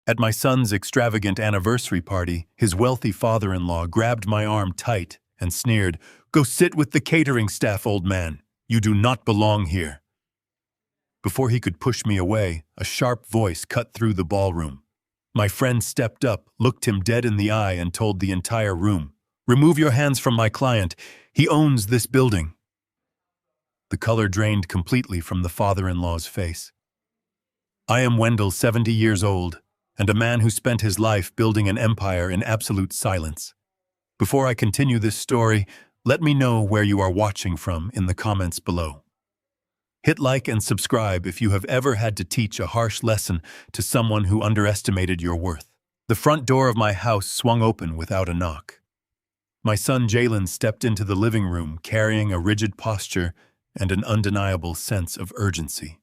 At my son's extravagant anniversary party, his wealthy father-in-law grabbed my arm tight and sneered, "Go sit with the catering staff, old man. You do not belong here." Before he could push me away, a sharp voice cut through the ballroom. My friend stepped up, looked him dead in the eye, and told the entire room, "Remove your hands from my client. He owns this building." The color drained completely from the father-in-law's face. I am Wendell, 70 years old, and a man who spent his life building an empire in absolute silence. Before I continue this story, let me know where you are watching from in the comments below. Hit like and subscribe if you have ever had to teach a harsh lesson to someone who underestimated your worth. The front door of my house swung open without a knock. My son Jalen stepped into the living room carrying a rigid posture and an undeniable sense of urgency.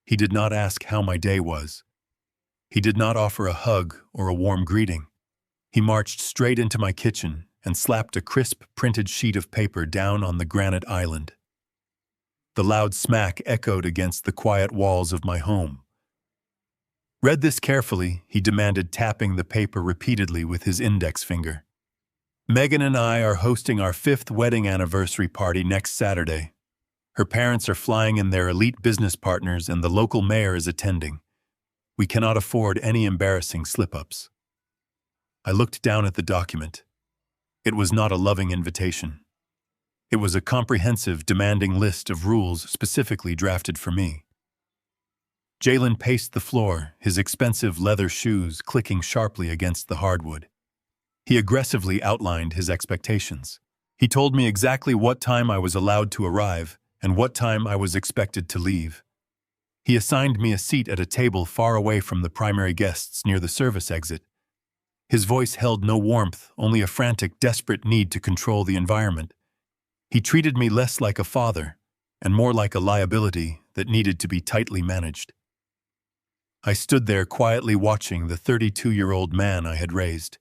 He did not ask how my day was. He did not offer a hug or a warm greeting. He marched straight into my kitchen and slapped a crisp printed sheet of paper down on the granite island. The loud smack echoed against the quiet walls of my home. "Read this carefully," he demanded, tapping the paper repeatedly with his index finger. "Megan and I are hosting our 5th wedding anniversary party next Saturday. Her parents are flying in their elite business partners and the local mayor is attending. We cannot afford any embarrassing slip-ups." I looked down at the document. It was not a loving invitation. It was a comprehensive, demanding list of rules specifically drafted for me. Jalen paced the floor, his expensive leather shoes clicking sharply against the hardwood. He aggressively outlined his expectations. He told me exactly what time I was allowed to arrive and what time I was expected to leave. He assigned me a seat at a table far away from the primary guests near the service exit. His voice held no warmth, only a frantic, desperate need to control the environment. He treated me less like a father and more like a liability that needed to be tightly managed. I stood there quietly watching the 32-year-old man I had raised.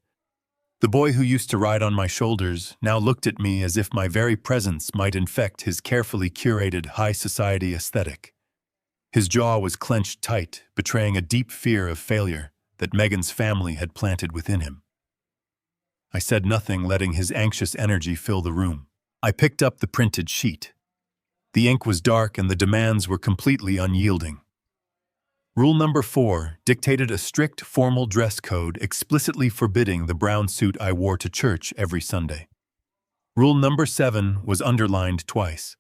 The boy who used to ride on my shoulders now looked at me as if my very presence might infect his carefully curated high society aesthetic. His jaw was clenched tight, betraying a deep fear of failure that Megan's family had planted within him. I said nothing, letting his anxious energy fill the room. I picked up the printed sheet. The ink was dark and the demands were completely unyielding. Rule number 4 dictated a strict formal dress code explicitly forbidding the brown suit I wore to church every Sunday. Rule number 7 was underlined twice.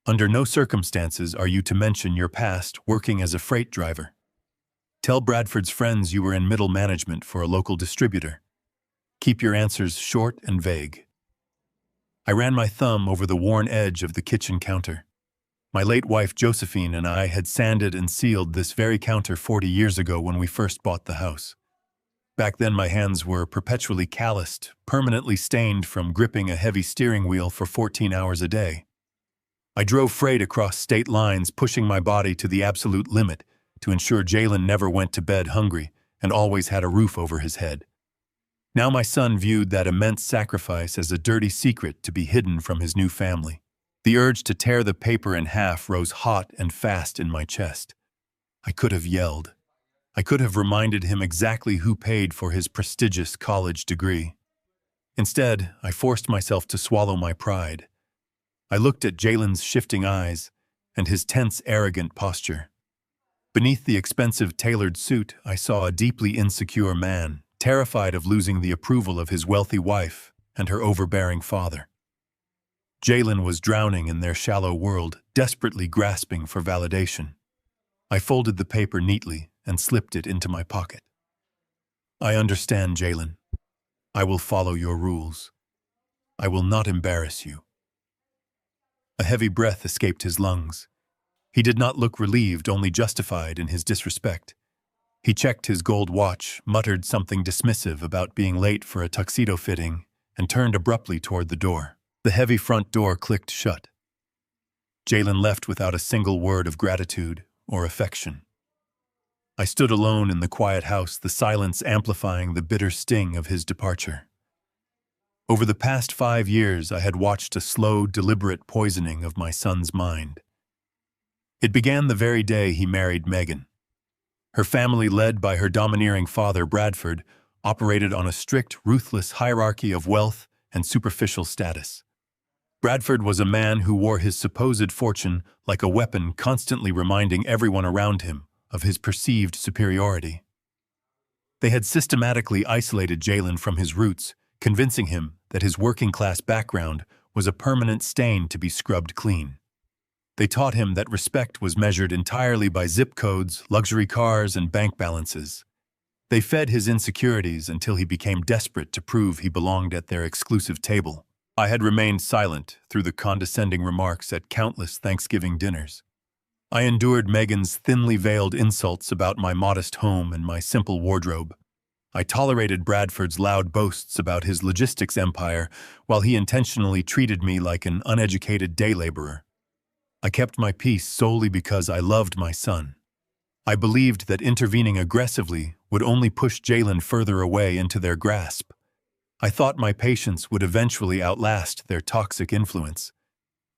Under no circumstances are you to mention your past working as a freight driver. Tell Bradford's friends you were in middle management for a local distributor. Keep your answers short and vague. I ran my thumb over the worn edge of the kitchen counter. My late wife Josephine and I had sanded and sealed this very counter 40 years ago when we first bought the house. Back then my hands were perpetually calloused, permanently stained from gripping a heavy steering wheel for 14 hours a day. I drove freight across state lines, pushing my body to the absolute limit to ensure Jalen never went to bed hungry and always had a roof over his head. Now my son viewed that immense sacrifice as a dirty secret to be hidden from his new family. The urge to tear the paper in half rose hot and fast in my chest. I could have yelled. I could have reminded him exactly who paid for his prestigious college degree. Instead, I forced myself to swallow my pride. I looked at Jalen's shifting eyes and his tense, arrogant posture. Beneath the expensive tailored suit, I saw a deeply insecure man, terrified of losing the approval of his wealthy wife and her overbearing father. Jalen was drowning in their shallow world, desperately grasping for validation. I folded the paper neatly and slipped it into my pocket. "I understand, Jalen. I will follow your rules. I will not embarrass you." A heavy breath escaped his lungs. He did not look relieved, only justified in his disrespect. He checked his gold watch, muttered something dismissive about being late for a tuxedo fitting, and turned abruptly toward the door. The heavy front door clicked shut. Jalen left without a single word of gratitude or affection. I stood alone in the quiet house, the silence amplifying the bitter sting of his departure. Over the past 5 years, I had watched a slow, deliberate poisoning of my son's mind. It began the very day he married Megan. Her family, led by her domineering father, Bradford, operated on a strict, ruthless hierarchy of wealth and superficial status. Bradford was a man who wore his supposed fortune like a weapon, constantly reminding everyone around him of his perceived superiority. They had systematically isolated Jalen from his roots, convincing him that his working-class background was a permanent stain to be scrubbed clean. They taught him that respect was measured entirely by zip codes, luxury cars, and bank balances. They fed his insecurities until he became desperate to prove he belonged at their exclusive table. I had remained silent through the condescending remarks at countless Thanksgiving dinners. I endured Megan's thinly veiled insults about my modest home and my simple wardrobe. I tolerated Bradford's loud boasts about his logistics empire while he intentionally treated me like an uneducated day laborer. I kept my peace solely because I loved my son. I believed that intervening aggressively would only push Jalen further away into their grasp. I thought my patience would eventually outlast their toxic influence.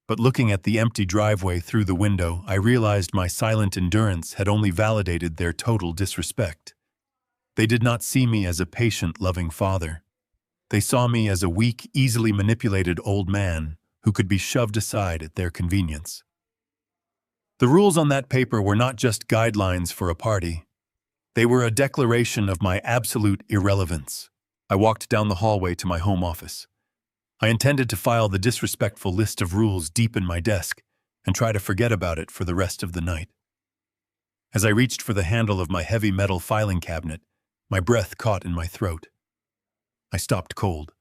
But looking at the empty driveway through the window, I realized my silent endurance had only validated their total disrespect. They did not see me as a patient, loving father. They saw me as a weak, easily manipulated old man who could be shoved aside at their convenience. The rules on that paper were not just guidelines for a party. They were a declaration of my absolute irrelevance. I walked down the hallway to my home office. I intended to file the disrespectful list of rules deep in my desk and try to forget about it for the rest of the night. As I reached for the handle of my heavy metal filing cabinet, my breath caught in my throat. I stopped cold.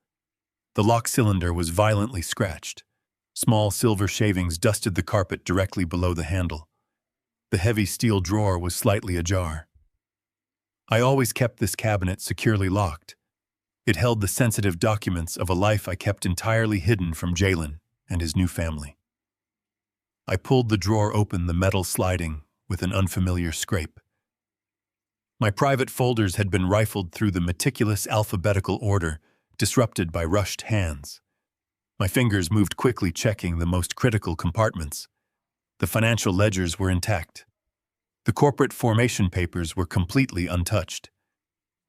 The lock cylinder was violently scratched. Small silver shavings dusted the carpet directly below the handle. The heavy steel drawer was slightly ajar. I always kept this cabinet securely locked. It held the sensitive documents of a life I kept entirely hidden from Jalen and his new family. I pulled the drawer open, the metal sliding with an unfamiliar scrape. My private folders had been rifled through the meticulous alphabetical order, disrupted by rushed hands. My fingers moved quickly, checking the most critical compartments. The financial ledgers were intact. The corporate formation papers were completely untouched.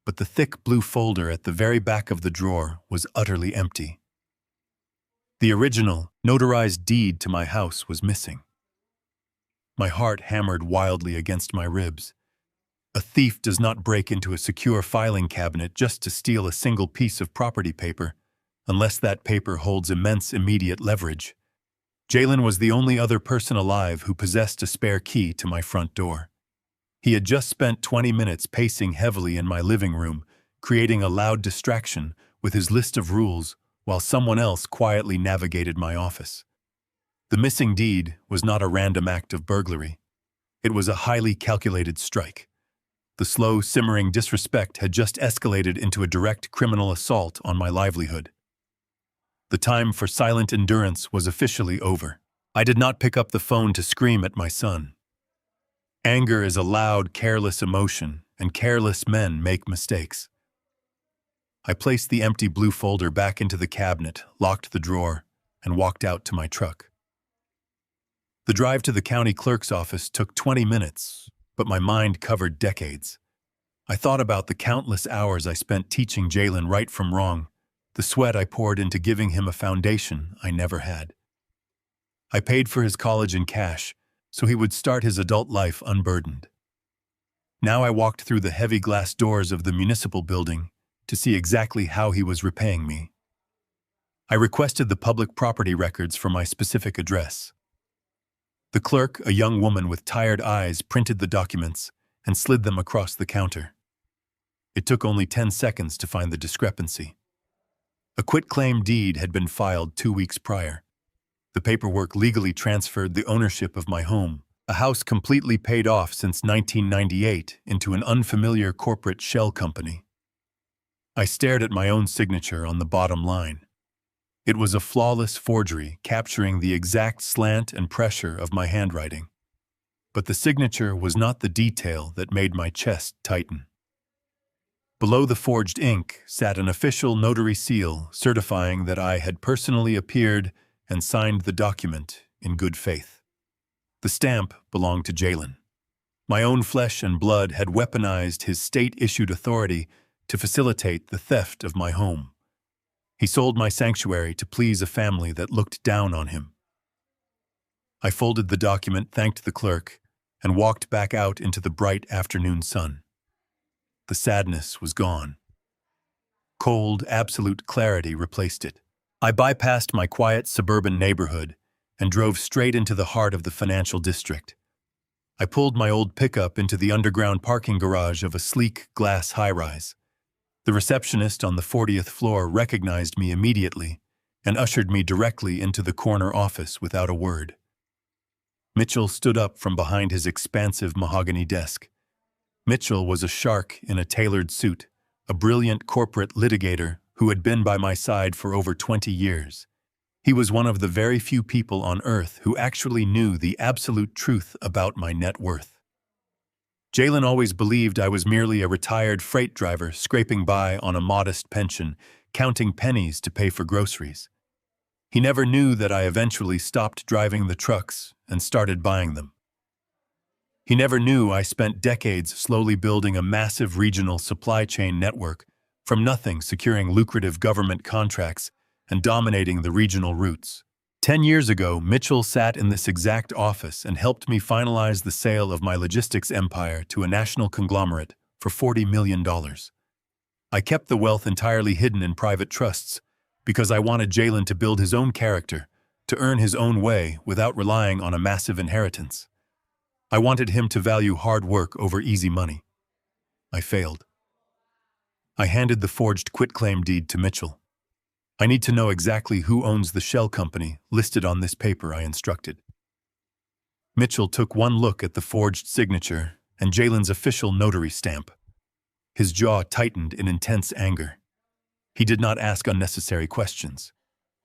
But the thick blue folder at the very back of the drawer was utterly empty. The original, notarized deed to my house was missing. My heart hammered wildly against my ribs. A thief does not break into a secure filing cabinet just to steal a single piece of property paper, unless that paper holds immense immediate leverage. Jalen was the only other person alive who possessed a spare key to my front door. He had just spent 20 minutes pacing heavily in my living room, creating a loud distraction with his list of rules while someone else quietly navigated my office. The missing deed was not a random act of burglary. It was a highly calculated strike. The slow, simmering disrespect had just escalated into a direct criminal assault on my livelihood. The time for silent endurance was officially over. I did not pick up the phone to scream at my son. Anger is a loud, careless emotion, and careless men make mistakes. I placed the empty blue folder back into the cabinet, locked the drawer, and walked out to my truck. The drive to the county clerk's office took 20 minutes, but my mind covered decades. I thought about the countless hours I spent teaching Jalen right from wrong, the sweat I poured into giving him a foundation I never had. I paid for his college in cash, so he would start his adult life unburdened. Now I walked through the heavy glass doors of the municipal building to see exactly how he was repaying me. I requested the public property records for my specific address. The clerk, a young woman with tired eyes, printed the documents and slid them across the counter. It took only 10 seconds to find the discrepancy. A quitclaim deed had been filed 2 weeks prior. The paperwork legally transferred the ownership of my home, a house completely paid off since 1998, into an unfamiliar corporate shell company. I stared at my own signature on the bottom line. It was a flawless forgery, capturing the exact slant and pressure of my handwriting. But the signature was not the detail that made my chest tighten. Below the forged ink sat an official notary seal certifying that I had personally appeared and signed the document in good faith. The stamp belonged to Jalen. My own flesh and blood had weaponized his state-issued authority to facilitate the theft of my home. He sold my sanctuary to please a family that looked down on him. I folded the document, thanked the clerk, and walked back out into the bright afternoon sun. The sadness was gone. Cold, absolute clarity replaced it. I bypassed my quiet suburban neighborhood and drove straight into the heart of the financial district. I pulled my old pickup into the underground parking garage of a sleek glass high-rise. The receptionist on the 40th floor recognized me immediately and ushered me directly into the corner office without a word. Mitchell stood up from behind his expansive mahogany desk. Mitchell was a shark in a tailored suit, a brilliant corporate litigator who had been by my side for over 20 years. He was one of the very few people on Earth who actually knew the absolute truth about my net worth. Jalen always believed I was merely a retired freight driver scraping by on a modest pension, counting pennies to pay for groceries. He never knew that I eventually stopped driving the trucks and started buying them. He never knew I spent decades slowly building a massive regional supply chain network, from nothing securing lucrative government contracts and dominating the regional routes. 10 years ago, Mitchell sat in this exact office and helped me finalize the sale of my logistics empire to a national conglomerate for $40 million. I kept the wealth entirely hidden in private trusts because I wanted Jalen to build his own character, to earn his own way without relying on a massive inheritance. I wanted him to value hard work over easy money. I failed. I handed the forged quitclaim deed to Mitchell. I need to know exactly who owns the shell company listed on this paper, I instructed. Mitchell took one look at the forged signature and Jalen's official notary stamp. His jaw tightened in intense anger. He did not ask unnecessary questions.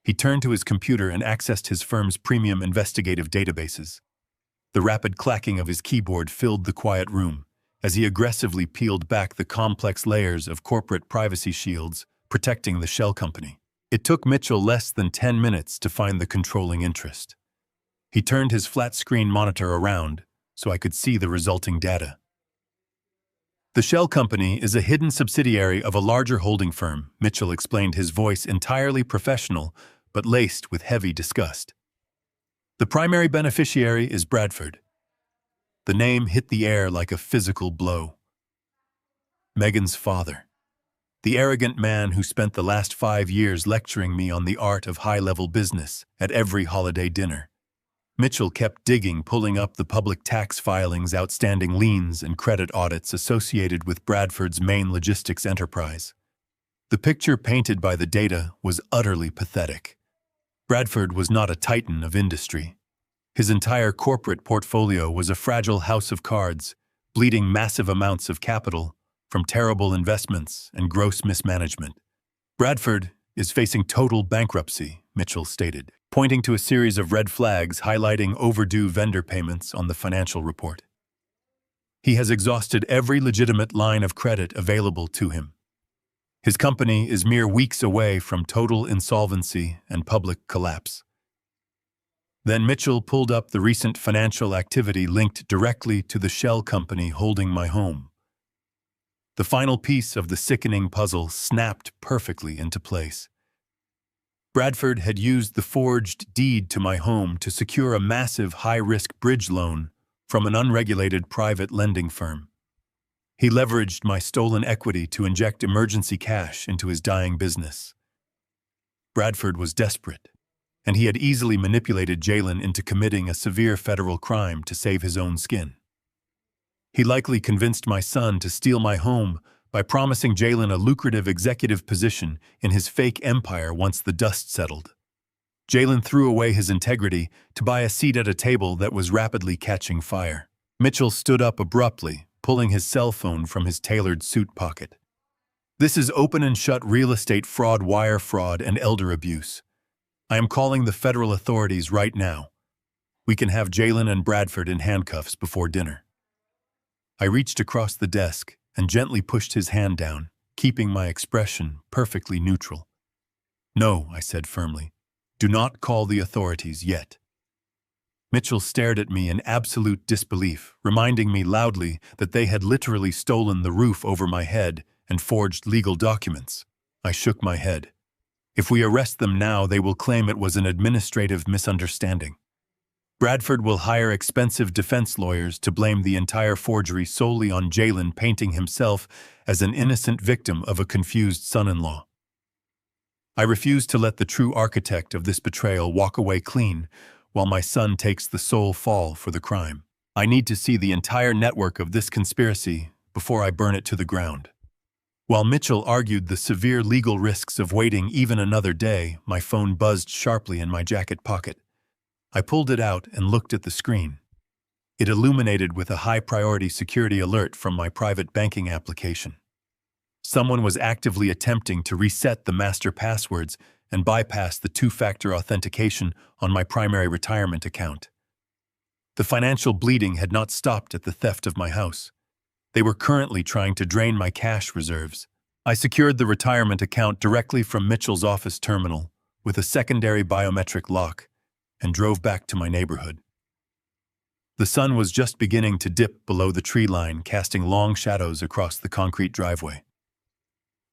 He turned to his computer and accessed his firm's premium investigative databases. The rapid clacking of his keyboard filled the quiet room as he aggressively peeled back the complex layers of corporate privacy shields protecting the shell company. It took Mitchell less than 10 minutes to find the controlling interest. He turned his flat-screen monitor around so I could see the resulting data. The shell company is a hidden subsidiary of a larger holding firm, Mitchell explained, his voice entirely professional but laced with heavy disgust. The primary beneficiary is Bradford. The name hit the air like a physical blow. Megan's father. The arrogant man who spent the last 5 years lecturing me on the art of high-level business at every holiday dinner. Mitchell kept digging, pulling up the public tax filings, outstanding liens, and credit audits associated with Bradford's main logistics enterprise. The picture painted by the data was utterly pathetic. Bradford was not a titan of industry. His entire corporate portfolio was a fragile house of cards, bleeding massive amounts of capital from terrible investments and gross mismanagement. Bradford is facing total bankruptcy, Mitchell stated, pointing to a series of red flags highlighting overdue vendor payments on the financial report. He has exhausted every legitimate line of credit available to him. His company is mere weeks away from total insolvency and public collapse. Then Mitchell pulled up the recent financial activity linked directly to the shell company holding my home. The final piece of the sickening puzzle snapped perfectly into place. Bradford had used the forged deed to my home to secure a massive high-risk bridge loan from an unregulated private lending firm. He leveraged my stolen equity to inject emergency cash into his dying business. Bradford was desperate, and he had easily manipulated Jalen into committing a severe federal crime to save his own skin. He likely convinced my son to steal my home by promising Jalen a lucrative executive position in his fake empire once the dust settled. Jalen threw away his integrity to buy a seat at a table that was rapidly catching fire. Mitchell stood up abruptly, pulling his cell phone from his tailored suit pocket. This is open and shut real estate fraud, wire fraud, and elder abuse. I am calling the federal authorities right now. We can have Jalen and Bradford in handcuffs before dinner. I reached across the desk and gently pushed his hand down, keeping my expression perfectly neutral. No, I said firmly. Do not call the authorities yet. Mitchell stared at me in absolute disbelief, reminding me loudly that they had literally stolen the roof over my head and forged legal documents. I shook my head. If we arrest them now, they will claim it was an administrative misunderstanding. Bradford will hire expensive defense lawyers to blame the entire forgery solely on Jalen painting himself as an innocent victim of a confused son-in-law. I refuse to let the true architect of this betrayal walk away clean, while my son takes the sole fall for the crime. I need to see the entire network of this conspiracy before I burn it to the ground. While Mitchell argued the severe legal risks of waiting even another day, my phone buzzed sharply in my jacket pocket. I pulled it out and looked at the screen. It illuminated with a high-priority security alert from my private banking application. Someone was actively attempting to reset the master passwords and bypass the two-factor authentication on my primary retirement account. The financial bleeding had not stopped at the theft of my house. They were currently trying to drain my cash reserves. I secured the retirement account directly from Mitchell's office terminal with a secondary biometric lock and drove back to my neighborhood. The sun was just beginning to dip below the tree line, casting long shadows across the concrete driveway.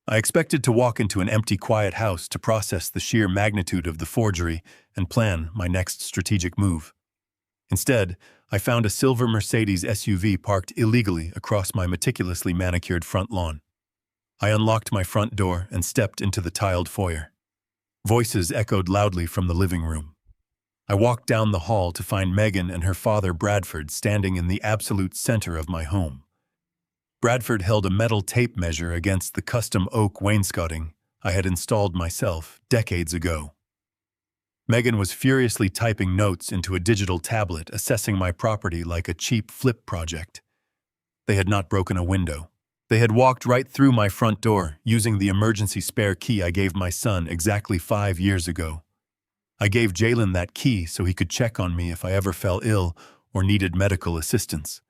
I expected to walk into an empty, quiet house to process the sheer magnitude of the forgery and plan my next strategic move. Instead, I found a silver Mercedes SUV parked illegally across my meticulously manicured front lawn. I unlocked my front door and stepped into the tiled foyer. Voices echoed loudly from the living room. I walked down the hall to find Megan and her father Bradford standing in the absolute center of my home. Bradford held a metal tape measure against the custom oak wainscoting I had installed myself decades ago. Megan was furiously typing notes into a digital tablet, assessing my property like a cheap flip project. They had not broken a window. They had walked right through my front door, using the emergency spare key I gave my son exactly 5 years ago. I gave Jalen that key so he could check on me if I ever fell ill or needed medical assistance.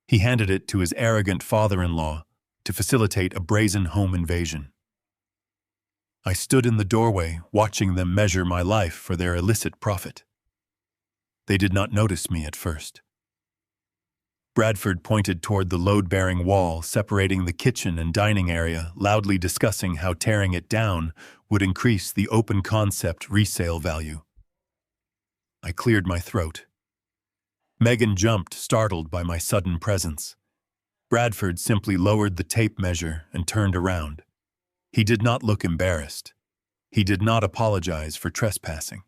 He handed it to his arrogant father-in-law to facilitate a brazen home invasion. I stood in the doorway, watching them measure my life for their illicit profit. They did not notice me at first. Bradford pointed toward the load-bearing wall separating the kitchen and dining area, loudly discussing how tearing it down would increase the open concept resale value. I cleared my throat. Megan jumped, startled by my sudden presence. Bradford simply lowered the tape measure and turned around. He did not look embarrassed. He did not apologize for trespassing.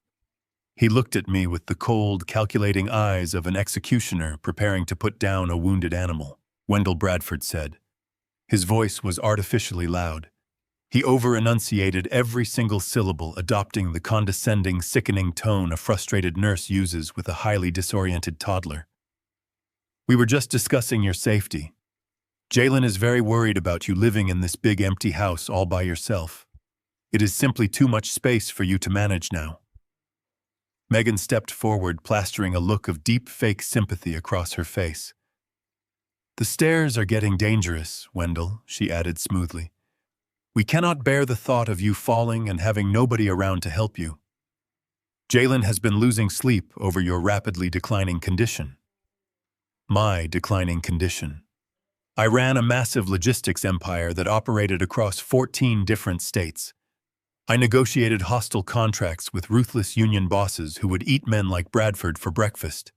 He looked at me with the cold, calculating eyes of an executioner preparing to put down a wounded animal. Wendell, Bradford said. His voice was artificially loud. He over-enunciated every single syllable, adopting the condescending, sickening tone a frustrated nurse uses with a highly disoriented toddler. We were just discussing your safety. Jalen is very worried about you living in this big empty house all by yourself. It is simply too much space for you to manage now. Megan stepped forward, plastering a look of deep fake sympathy across her face. The stairs are getting dangerous, Wendell, she added smoothly. We cannot bear the thought of you falling and having nobody around to help you. Jalen has been losing sleep over your rapidly declining condition. My declining condition. I ran a massive logistics empire that operated across 14 different states. I negotiated hostile contracts with ruthless union bosses who would eat men like Bradford for breakfast.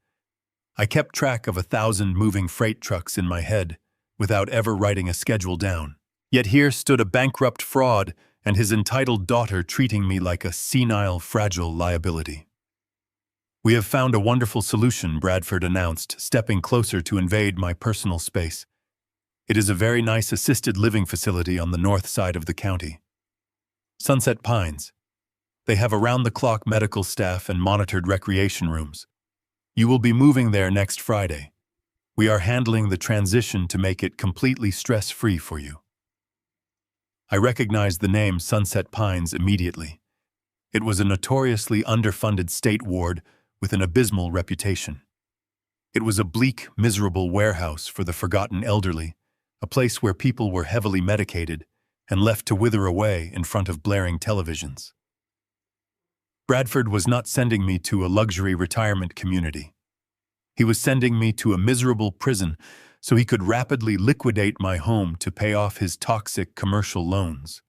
I kept track of 1,000 moving freight trucks in my head without ever writing a schedule down. Yet here stood a bankrupt fraud and his entitled daughter treating me like a senile, fragile liability. We have found a wonderful solution, Bradford announced, stepping closer to invade my personal space. It is a very nice assisted living facility on the north side of the county. Sunset Pines. They have around-the-clock medical staff and monitored recreation rooms. You will be moving there next Friday. We are handling the transition to make it completely stress-free for you. I recognized the name Sunset Pines immediately. It was a notoriously underfunded state ward with an abysmal reputation. It was a bleak, miserable warehouse for the forgotten elderly, a place where people were heavily medicated and left to wither away in front of blaring televisions. Bradford was not sending me to a luxury retirement community. He was sending me to a miserable prison so he could rapidly liquidate my home to pay off his toxic commercial loans.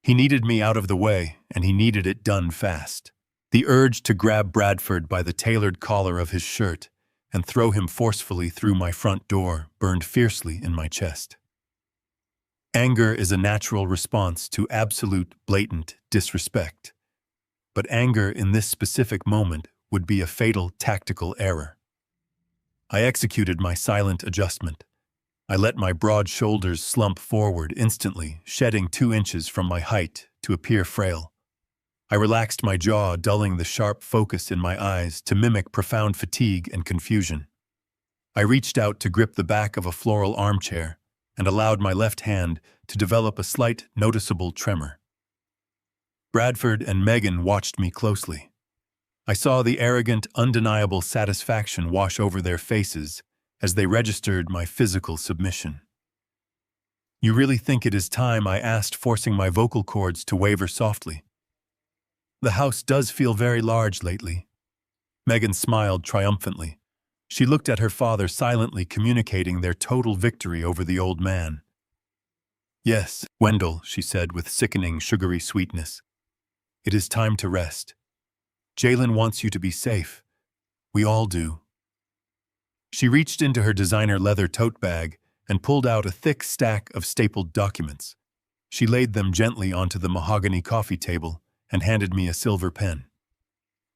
He needed me out of the way, and he needed it done fast. The urge to grab Bradford by the tailored collar of his shirt and throw him forcefully through my front door burned fiercely in my chest. Anger is a natural response to absolute, blatant disrespect. But anger in this specific moment would be a fatal tactical error. I executed my silent adjustment. I let my broad shoulders slump forward instantly, shedding 2 inches from my height to appear frail. I relaxed my jaw, dulling the sharp focus in my eyes to mimic profound fatigue and confusion. I reached out to grip the back of a floral armchair and allowed my left hand to develop a slight, noticeable tremor. Bradford and Megan watched me closely. I saw the arrogant, undeniable satisfaction wash over their faces as they registered my physical submission. "You really think it is time?" I asked, forcing my vocal cords to waver softly. "The house does feel very large lately." Megan smiled triumphantly. She looked at her father, silently communicating their total victory over the old man. "Yes, Wendell," she said with sickening, sugary sweetness. "It is time to rest. Jalen wants you to be safe. We all do." She reached into her designer leather tote bag and pulled out a thick stack of stapled documents. She laid them gently onto the mahogany coffee table and handed me a silver pen.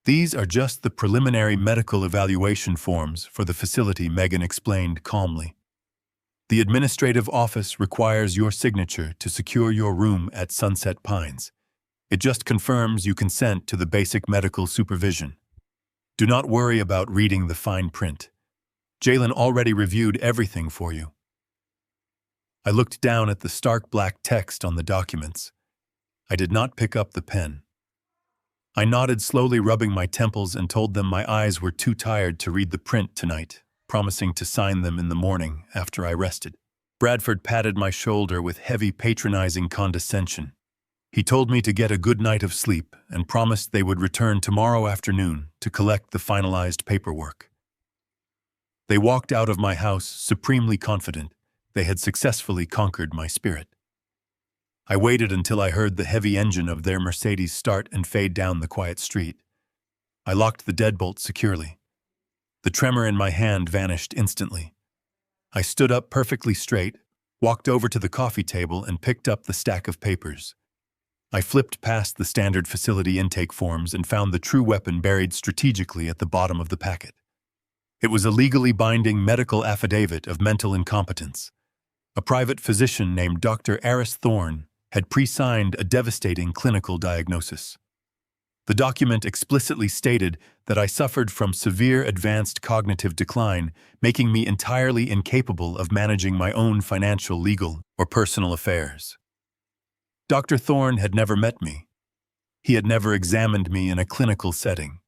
"These are just the preliminary medical evaluation forms for the facility," Megan explained calmly. "The administrative office requires your signature to secure your room at Sunset Pines. It just confirms you consent to the basic medical supervision. Do not worry about reading the fine print. Jalen already reviewed everything for you." I looked down at the stark black text on the documents. I did not pick up the pen. I nodded, slowly rubbing my temples, and told them my eyes were too tired to read the print tonight, promising to sign them in the morning after I rested. Bradford patted my shoulder with heavy, patronizing condescension. He told me to get a good night of sleep and promised they would return tomorrow afternoon to collect the finalized paperwork. They walked out of my house supremely confident they had successfully conquered my spirit. I waited until I heard the heavy engine of their Mercedes start and fade down the quiet street. I locked the deadbolt securely. The tremor in my hand vanished instantly. I stood up perfectly straight, walked over to the coffee table, and picked up the stack of papers. I flipped past the standard facility intake forms and found the true weapon buried strategically at the bottom of the packet. It was a legally binding medical affidavit of mental incompetence. A private physician named Dr. Aris Thorne had pre-signed a devastating clinical diagnosis. The document explicitly stated that I suffered from severe advanced cognitive decline, making me entirely incapable of managing my own financial, legal, or personal affairs. Dr. Thorne had never met me. He had never examined me in a clinical setting.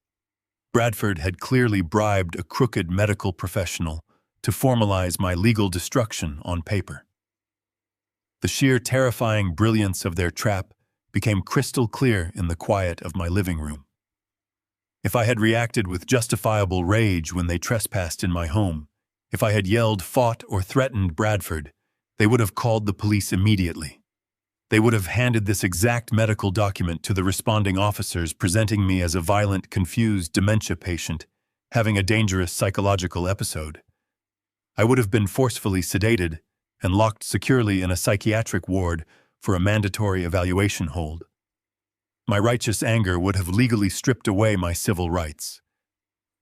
Bradford had clearly bribed a crooked medical professional to formalize my legal destruction on paper. The sheer terrifying brilliance of their trap became crystal clear in the quiet of my living room. If I had reacted with justifiable rage when they trespassed in my home, if I had yelled, fought, or threatened Bradford, they would have called the police immediately. They would have handed this exact medical document to the responding officers, presenting me as a violent, confused dementia patient having a dangerous psychological episode. I would have been forcefully sedated and locked securely in a psychiatric ward for a mandatory evaluation hold. My righteous anger would have legally stripped away my civil rights.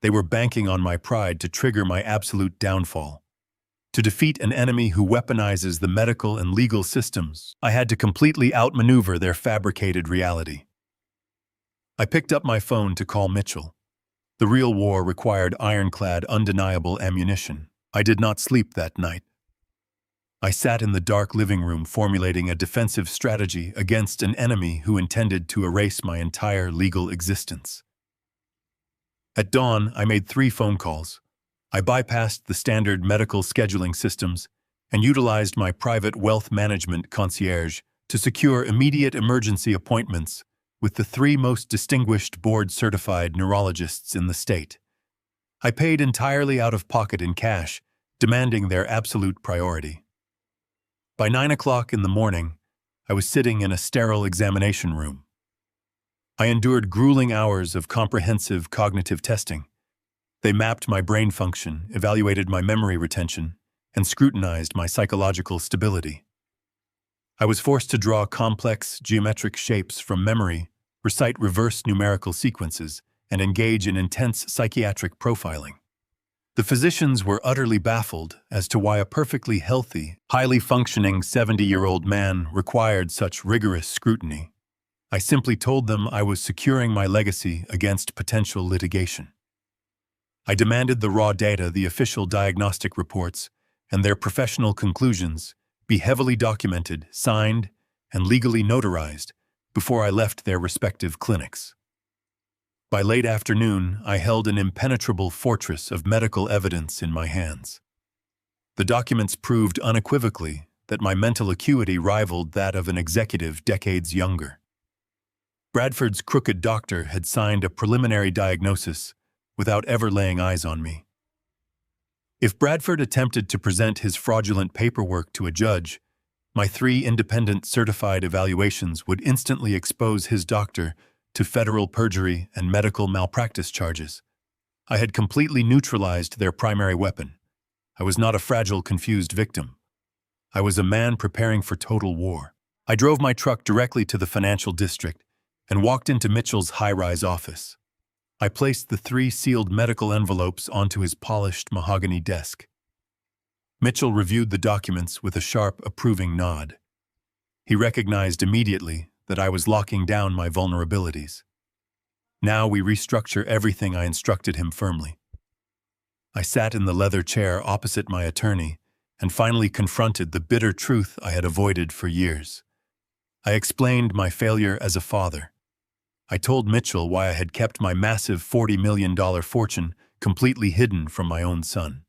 They were banking on my pride to trigger my absolute downfall. To defeat an enemy who weaponizes the medical and legal systems, I had to completely outmaneuver their fabricated reality. I picked up my phone to call Mitchell. The real war required ironclad, undeniable ammunition. I did not sleep that night. I sat in the dark living room formulating a defensive strategy against an enemy who intended to erase my entire legal existence. At dawn, I made 3 phone calls. I bypassed the standard medical scheduling systems and utilized my private wealth management concierge to secure immediate emergency appointments with the 3 most distinguished board-certified neurologists in the state. I paid entirely out of pocket in cash, demanding their absolute priority. By 9 o'clock in the morning, I was sitting in a sterile examination room. I endured grueling hours of comprehensive cognitive testing. They mapped my brain function, evaluated my memory retention, and scrutinized my psychological stability. I was forced to draw complex geometric shapes from memory, recite reverse numerical sequences, and engage in intense psychiatric profiling. The physicians were utterly baffled as to why a perfectly healthy, highly functioning 70-year-old man required such rigorous scrutiny. I simply told them I was securing my legacy against potential litigation. I demanded the raw data, the official diagnostic reports, and their professional conclusions be heavily documented, signed, and legally notarized before I left their respective clinics. By late afternoon, I held an impenetrable fortress of medical evidence in my hands. The documents proved unequivocally that my mental acuity rivaled that of an executive decades younger. Bradford's crooked doctor had signed a preliminary diagnosis without ever laying eyes on me. If Bradford attempted to present his fraudulent paperwork to a judge, my 3 independent certified evaluations would instantly expose his doctor to federal perjury and medical malpractice charges. I had completely neutralized their primary weapon. I was not a fragile, confused victim. I was a man preparing for total war. I drove my truck directly to the financial district and walked into Mitchell's high-rise office. I placed the 3 sealed medical envelopes onto his polished mahogany desk. Mitchell reviewed the documents with a sharp, approving nod. He recognized immediately that I was locking down my vulnerabilities. Now we restructure everything, I instructed him firmly. I sat in the leather chair opposite my attorney and finally confronted the bitter truth I had avoided for years. I explained my failure as a father. I told Mitchell why I had kept my massive $40 million fortune completely hidden from my own son.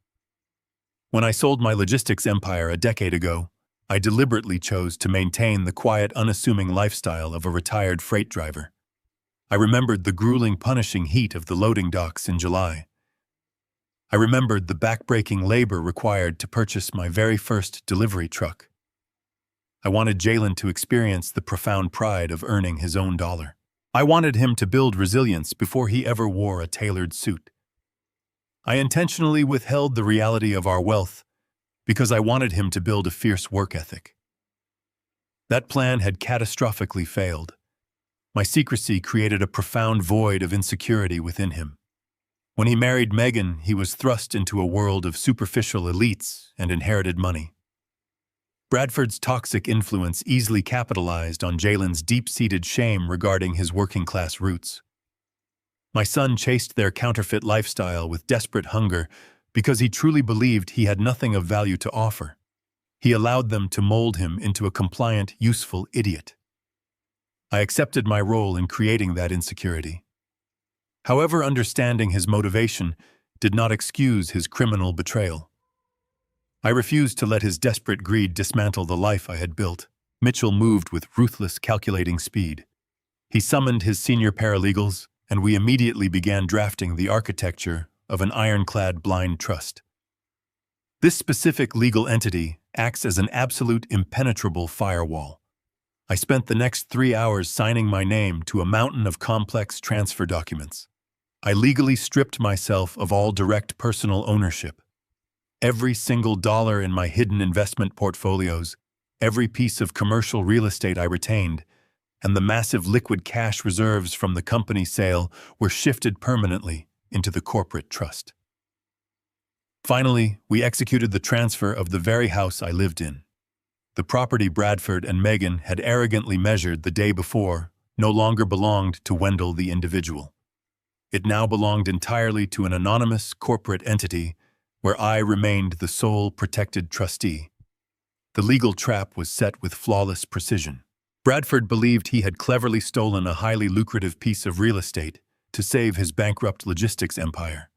When I sold my logistics empire a decade ago, I deliberately chose to maintain the quiet, unassuming lifestyle of a retired freight driver. I remembered the grueling, punishing heat of the loading docks in July. I remembered the backbreaking labor required to purchase my very first delivery truck. I wanted Jalen to experience the profound pride of earning his own dollar. I wanted him to build resilience before he ever wore a tailored suit. I intentionally withheld the reality of our wealth because I wanted him to build a fierce work ethic. That plan had catastrophically failed. My secrecy created a profound void of insecurity within him. When he married Megan, he was thrust into a world of superficial elites and inherited money. Bradford's toxic influence easily capitalized on Jalen's deep-seated shame regarding his working-class roots. My son chased their counterfeit lifestyle with desperate hunger because he truly believed he had nothing of value to offer. He allowed them to mold him into a compliant, useful idiot. I accepted my role in creating that insecurity. However, understanding his motivation did not excuse his criminal betrayal. I refused to let his desperate greed dismantle the life I had built. Mitchell moved with ruthless, calculating speed. He summoned his senior paralegals, and we immediately began drafting the architecture of an ironclad blind trust. This specific legal entity acts as an absolute impenetrable firewall. I spent the next 3 hours signing my name to a mountain of complex transfer documents. I legally stripped myself of all direct personal ownership. Every single dollar in my hidden investment portfolios, every piece of commercial real estate I retained, and the massive liquid cash reserves from the company sale were shifted permanently into the corporate trust. Finally, we executed the transfer of the very house I lived in. The property Bradford and Megan had arrogantly measured the day before no longer belonged to Wendell the individual. It now belonged entirely to an anonymous corporate entity where I remained the sole protected trustee. The legal trap was set with flawless precision. Bradford believed he had cleverly stolen a highly lucrative piece of real estate to save his bankrupt logistics empire.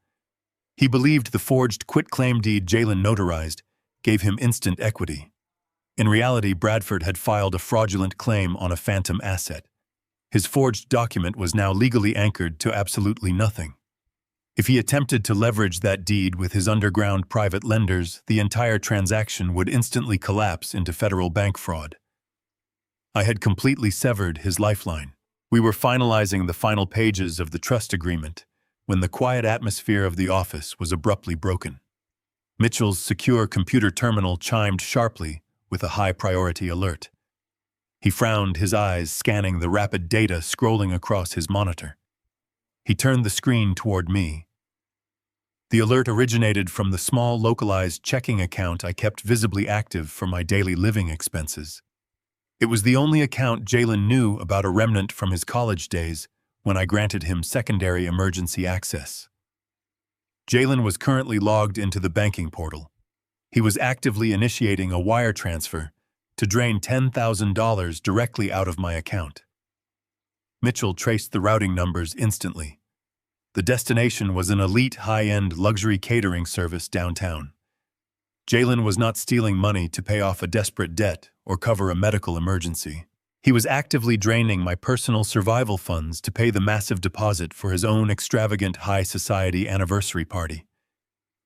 He believed the forged quitclaim deed Jalen notarized gave him instant equity. In reality, Bradford had filed a fraudulent claim on a phantom asset. His forged document was now legally anchored to absolutely nothing. If he attempted to leverage that deed with his underground private lenders, the entire transaction would instantly collapse into federal bank fraud. I had completely severed his lifeline. We were finalizing the final pages of the trust agreement when the quiet atmosphere of the office was abruptly broken. Mitchell's secure computer terminal chimed sharply with a high-priority alert. He frowned, his eyes scanning the rapid data scrolling across his monitor. He turned the screen toward me. The alert originated from the small, localized checking account I kept visibly active for my daily living expenses. It was the only account Jalen knew about, a remnant from his college days when I granted him secondary emergency access. Jalen was currently logged into the banking portal. He was actively initiating a wire transfer to drain $10,000 directly out of my account. Mitchell traced the routing numbers instantly. The destination was an elite high-end luxury catering service downtown. Jalen was not stealing money to pay off a desperate debt or cover a medical emergency. He was actively draining my personal survival funds to pay the massive deposit for his own extravagant high society anniversary party.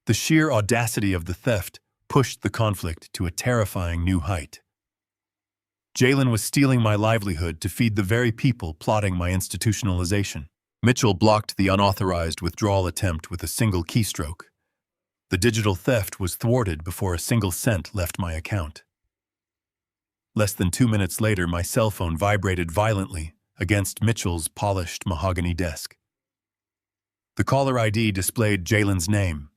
The sheer audacity of the theft pushed the conflict to a terrifying new height. Jalen was stealing my livelihood to feed the very people plotting my institutionalization. Mitchell blocked the unauthorized withdrawal attempt with a single keystroke. The digital theft was thwarted before a single cent left my account. Less than 2 minutes later, my cell phone vibrated violently against Mitchell's polished mahogany desk. The caller ID displayed Jalen's name.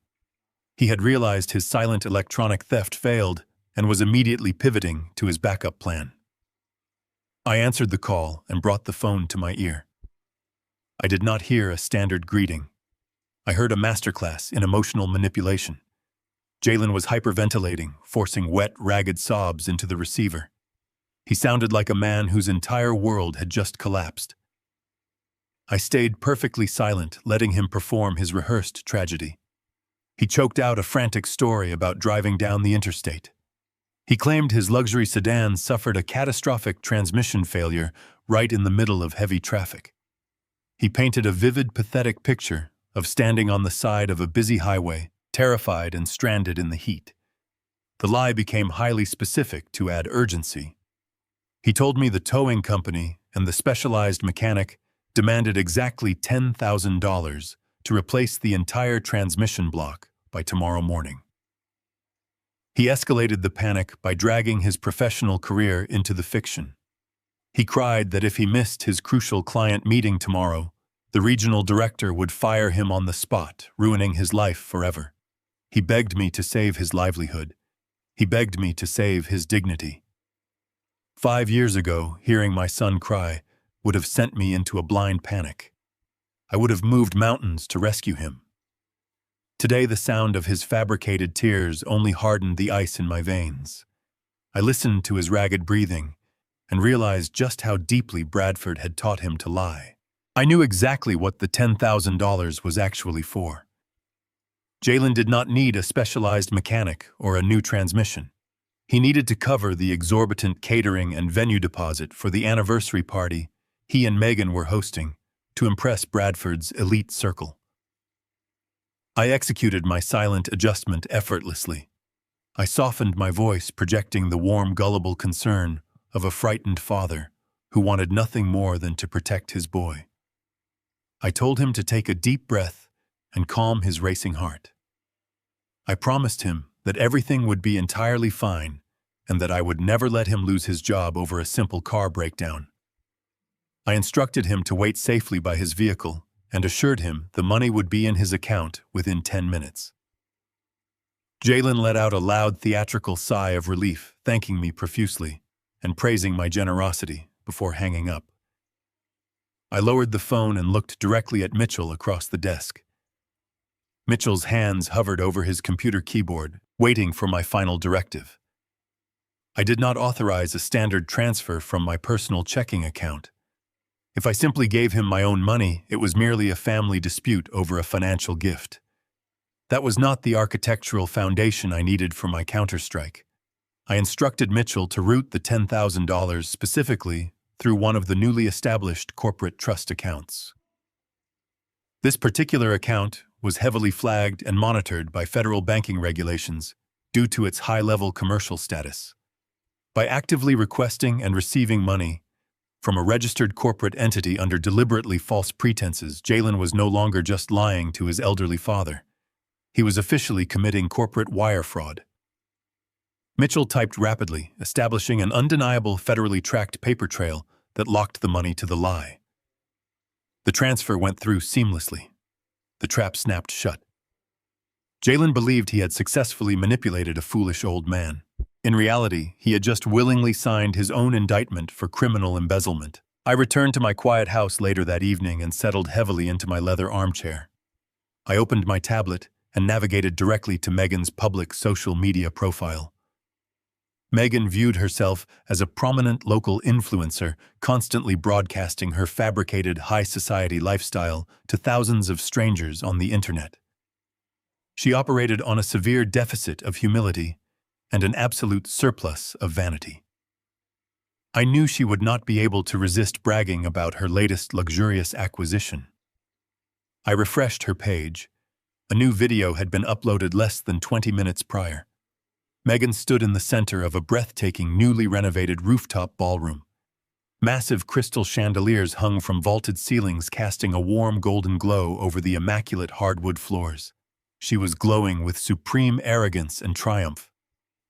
He had realized his silent electronic theft failed and was immediately pivoting to his backup plan. I answered the call and brought the phone to my ear. I did not hear a standard greeting. I heard a masterclass in emotional manipulation. Jalen was hyperventilating, forcing wet, ragged sobs into the receiver. He sounded like a man whose entire world had just collapsed. I stayed perfectly silent, letting him perform his rehearsed tragedy. He choked out a frantic story about driving down the interstate. He claimed his luxury sedan suffered a catastrophic transmission failure right in the middle of heavy traffic. He painted a vivid, pathetic picture of standing on the side of a busy highway, terrified and stranded in the heat. The lie became highly specific to add urgency. He told me the towing company and the specialized mechanic demanded exactly $10,000 to replace the entire transmission block by tomorrow morning. He escalated the panic by dragging his professional career into the fiction. He cried that if he missed his crucial client meeting tomorrow, the regional director would fire him on the spot, ruining his life forever. He begged me to save his livelihood. He begged me to save his dignity. 5 years ago, hearing my son cry would have sent me into a blind panic. I would have moved mountains to rescue him. Today, the sound of his fabricated tears only hardened the ice in my veins. I listened to his ragged breathing and realized just how deeply Bradford had taught him to lie. I knew exactly what the $10,000 was actually for. Jalen did not need a specialized mechanic or a new transmission. He needed to cover the exorbitant catering and venue deposit for the anniversary party he and Megan were hosting to impress Bradford's elite circle. I executed my silent adjustment effortlessly. I softened my voice, projecting the warm, gullible concern of a frightened father who wanted nothing more than to protect his boy. I told him to take a deep breath and calm his racing heart. I promised him that everything would be entirely fine and that I would never let him lose his job over a simple car breakdown. I instructed him to wait safely by his vehicle and assured him the money would be in his account within 10 minutes. Jalen let out a loud theatrical sigh of relief, thanking me profusely and praising my generosity before hanging up. I lowered the phone and looked directly at Mitchell across the desk. Mitchell's hands hovered over his computer keyboard, waiting for my final directive. I did not authorize a standard transfer from my personal checking account. If I simply gave him my own money, it was merely a family dispute over a financial gift. That was not the architectural foundation I needed for my counterstrike. I instructed Mitchell to route the $10,000 specifically through one of the newly established corporate trust accounts. This particular account was heavily flagged and monitored by federal banking regulations due to its high-level commercial status. By actively requesting and receiving money from a registered corporate entity under deliberately false pretenses, Jalen was no longer just lying to his elderly father. He was officially committing corporate wire fraud. Mitchell typed rapidly, establishing an undeniable federally tracked paper trail that locked the money to the lie. The transfer went through seamlessly. The trap snapped shut. Jalen believed he had successfully manipulated a foolish old man. In reality, he had just willingly signed his own indictment for criminal embezzlement. I returned to my quiet house later that evening and settled heavily into my leather armchair. I opened my tablet and navigated directly to Megan's public social media profile. Megan viewed herself as a prominent local influencer, constantly broadcasting her fabricated high society lifestyle to thousands of strangers on the internet. She operated on a severe deficit of humility and an absolute surplus of vanity. I knew she would not be able to resist bragging about her latest luxurious acquisition. I refreshed her page. A new video had been uploaded less than 20 minutes prior. Megan stood in the center of a breathtaking, newly renovated rooftop ballroom. Massive crystal chandeliers hung from vaulted ceilings, casting a warm golden glow over the immaculate hardwood floors. She was glowing with supreme arrogance and triumph.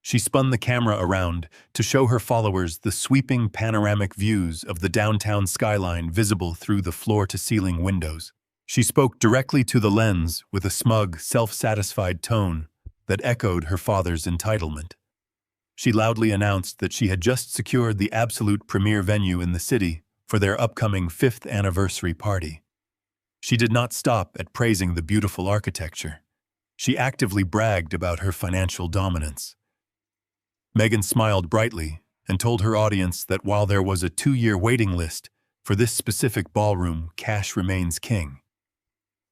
She spun the camera around to show her followers the sweeping panoramic views of the downtown skyline visible through the floor-to-ceiling windows. She spoke directly to the lens with a smug, self-satisfied tone that echoed her father's entitlement. She loudly announced that she had just secured the absolute premier venue in the city for their upcoming 5th anniversary party. She did not stop at praising the beautiful architecture. She actively bragged about her financial dominance. Megan smiled brightly and told her audience that while there was a 2-year waiting list for this specific ballroom, cash remains king.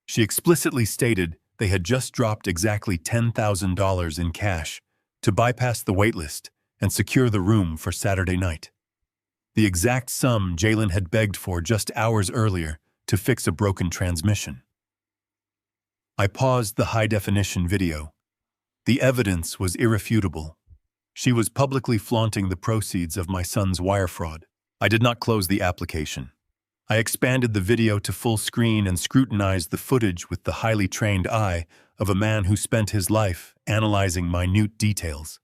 She explicitly stated they had just dropped exactly $10,000 in cash to bypass the waitlist and secure the room for Saturday night. The exact sum Jalen had begged for just hours earlier to fix a broken transmission. I paused the high-definition video. The evidence was irrefutable. She was publicly flaunting the proceeds of my son's wire fraud. I did not close the application. I expanded the video to full screen and scrutinized the footage with the highly trained eye of a man who spent his life analyzing minute details.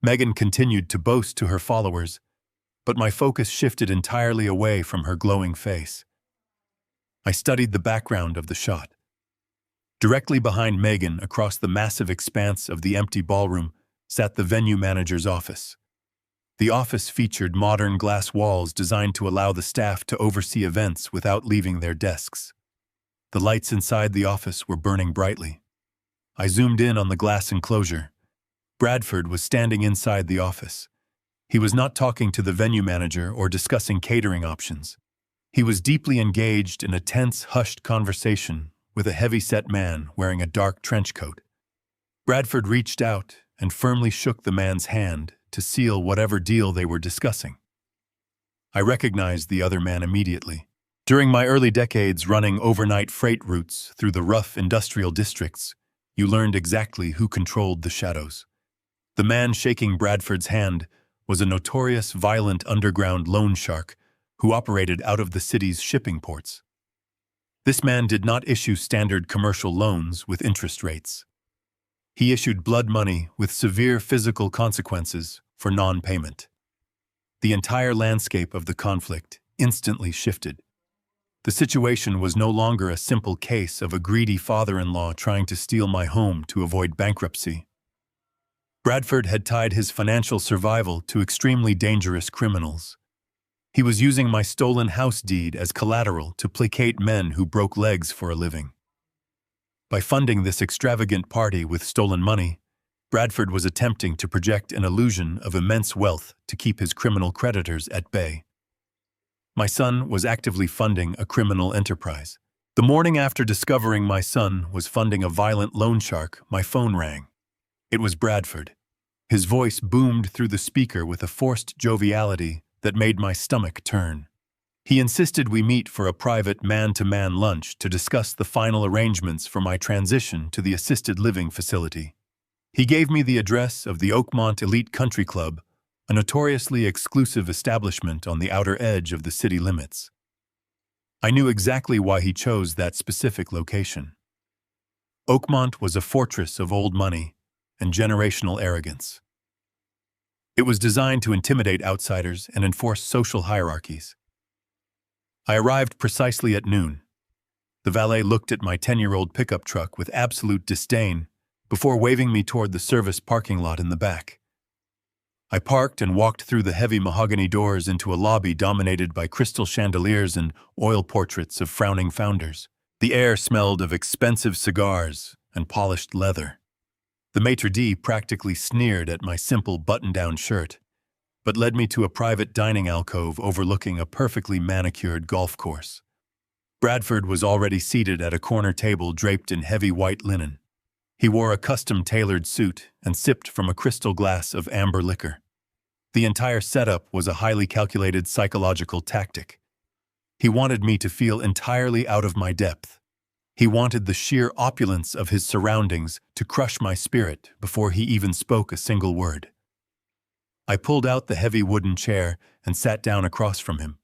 Megan continued to boast to her followers, but my focus shifted entirely away from her glowing face. I studied the background of the shot. Directly behind Megan, across the massive expanse of the empty ballroom, sat the venue manager's office. The office featured modern glass walls designed to allow the staff to oversee events without leaving their desks. The lights inside the office were burning brightly. I zoomed in on the glass enclosure. Bradford was standing inside the office. He was not talking to the venue manager or discussing catering options. He was deeply engaged in a tense, hushed conversation with a heavy-set man wearing a dark trench coat. Bradford reached out and firmly shook the man's hand to seal whatever deal they were discussing. I recognized the other man immediately. During my early decades running overnight freight routes through the rough industrial districts, you learned exactly who controlled the shadows. The man shaking Bradford's hand was a notorious violent underground loan shark who operated out of the city's shipping ports. This man did not issue standard commercial loans with interest rates. He issued blood money with severe physical consequences for non-payment. The entire landscape of the conflict instantly shifted. The situation was no longer a simple case of a greedy father-in-law trying to steal my home to avoid bankruptcy. Bradford had tied his financial survival to extremely dangerous criminals. He was using my stolen house deed as collateral to placate men who broke legs for a living. By funding this extravagant party with stolen money, Bradford was attempting to project an illusion of immense wealth to keep his criminal creditors at bay. My son was actively funding a criminal enterprise. The morning after discovering my son was funding a violent loan shark, my phone rang. It was Bradford. His voice boomed through the speaker with a forced joviality that made my stomach turn. He insisted we meet for a private man-to-man lunch to discuss the final arrangements for my transition to the assisted living facility. He gave me the address of the Oakmont Elite Country Club, a notoriously exclusive establishment on the outer edge of the city limits. I knew exactly why he chose that specific location. Oakmont was a fortress of old money and generational arrogance. It was designed to intimidate outsiders and enforce social hierarchies. I arrived precisely at noon. The valet looked at my 10-year-old pickup truck with absolute disdain before waving me toward the service parking lot in the back. I parked and walked through the heavy mahogany doors into a lobby dominated by crystal chandeliers and oil portraits of frowning founders. The air smelled of expensive cigars and polished leather. The maitre d' practically sneered at my simple button-down shirt, but led me to a private dining alcove overlooking a perfectly manicured golf course. Bradford was already seated at a corner table draped in heavy white linen. He wore a custom-tailored suit and sipped from a crystal glass of amber liquor. The entire setup was a highly calculated psychological tactic. He wanted me to feel entirely out of my depth. He wanted the sheer opulence of his surroundings to crush my spirit before he even spoke a single word. I pulled out the heavy wooden chair and sat down across from him.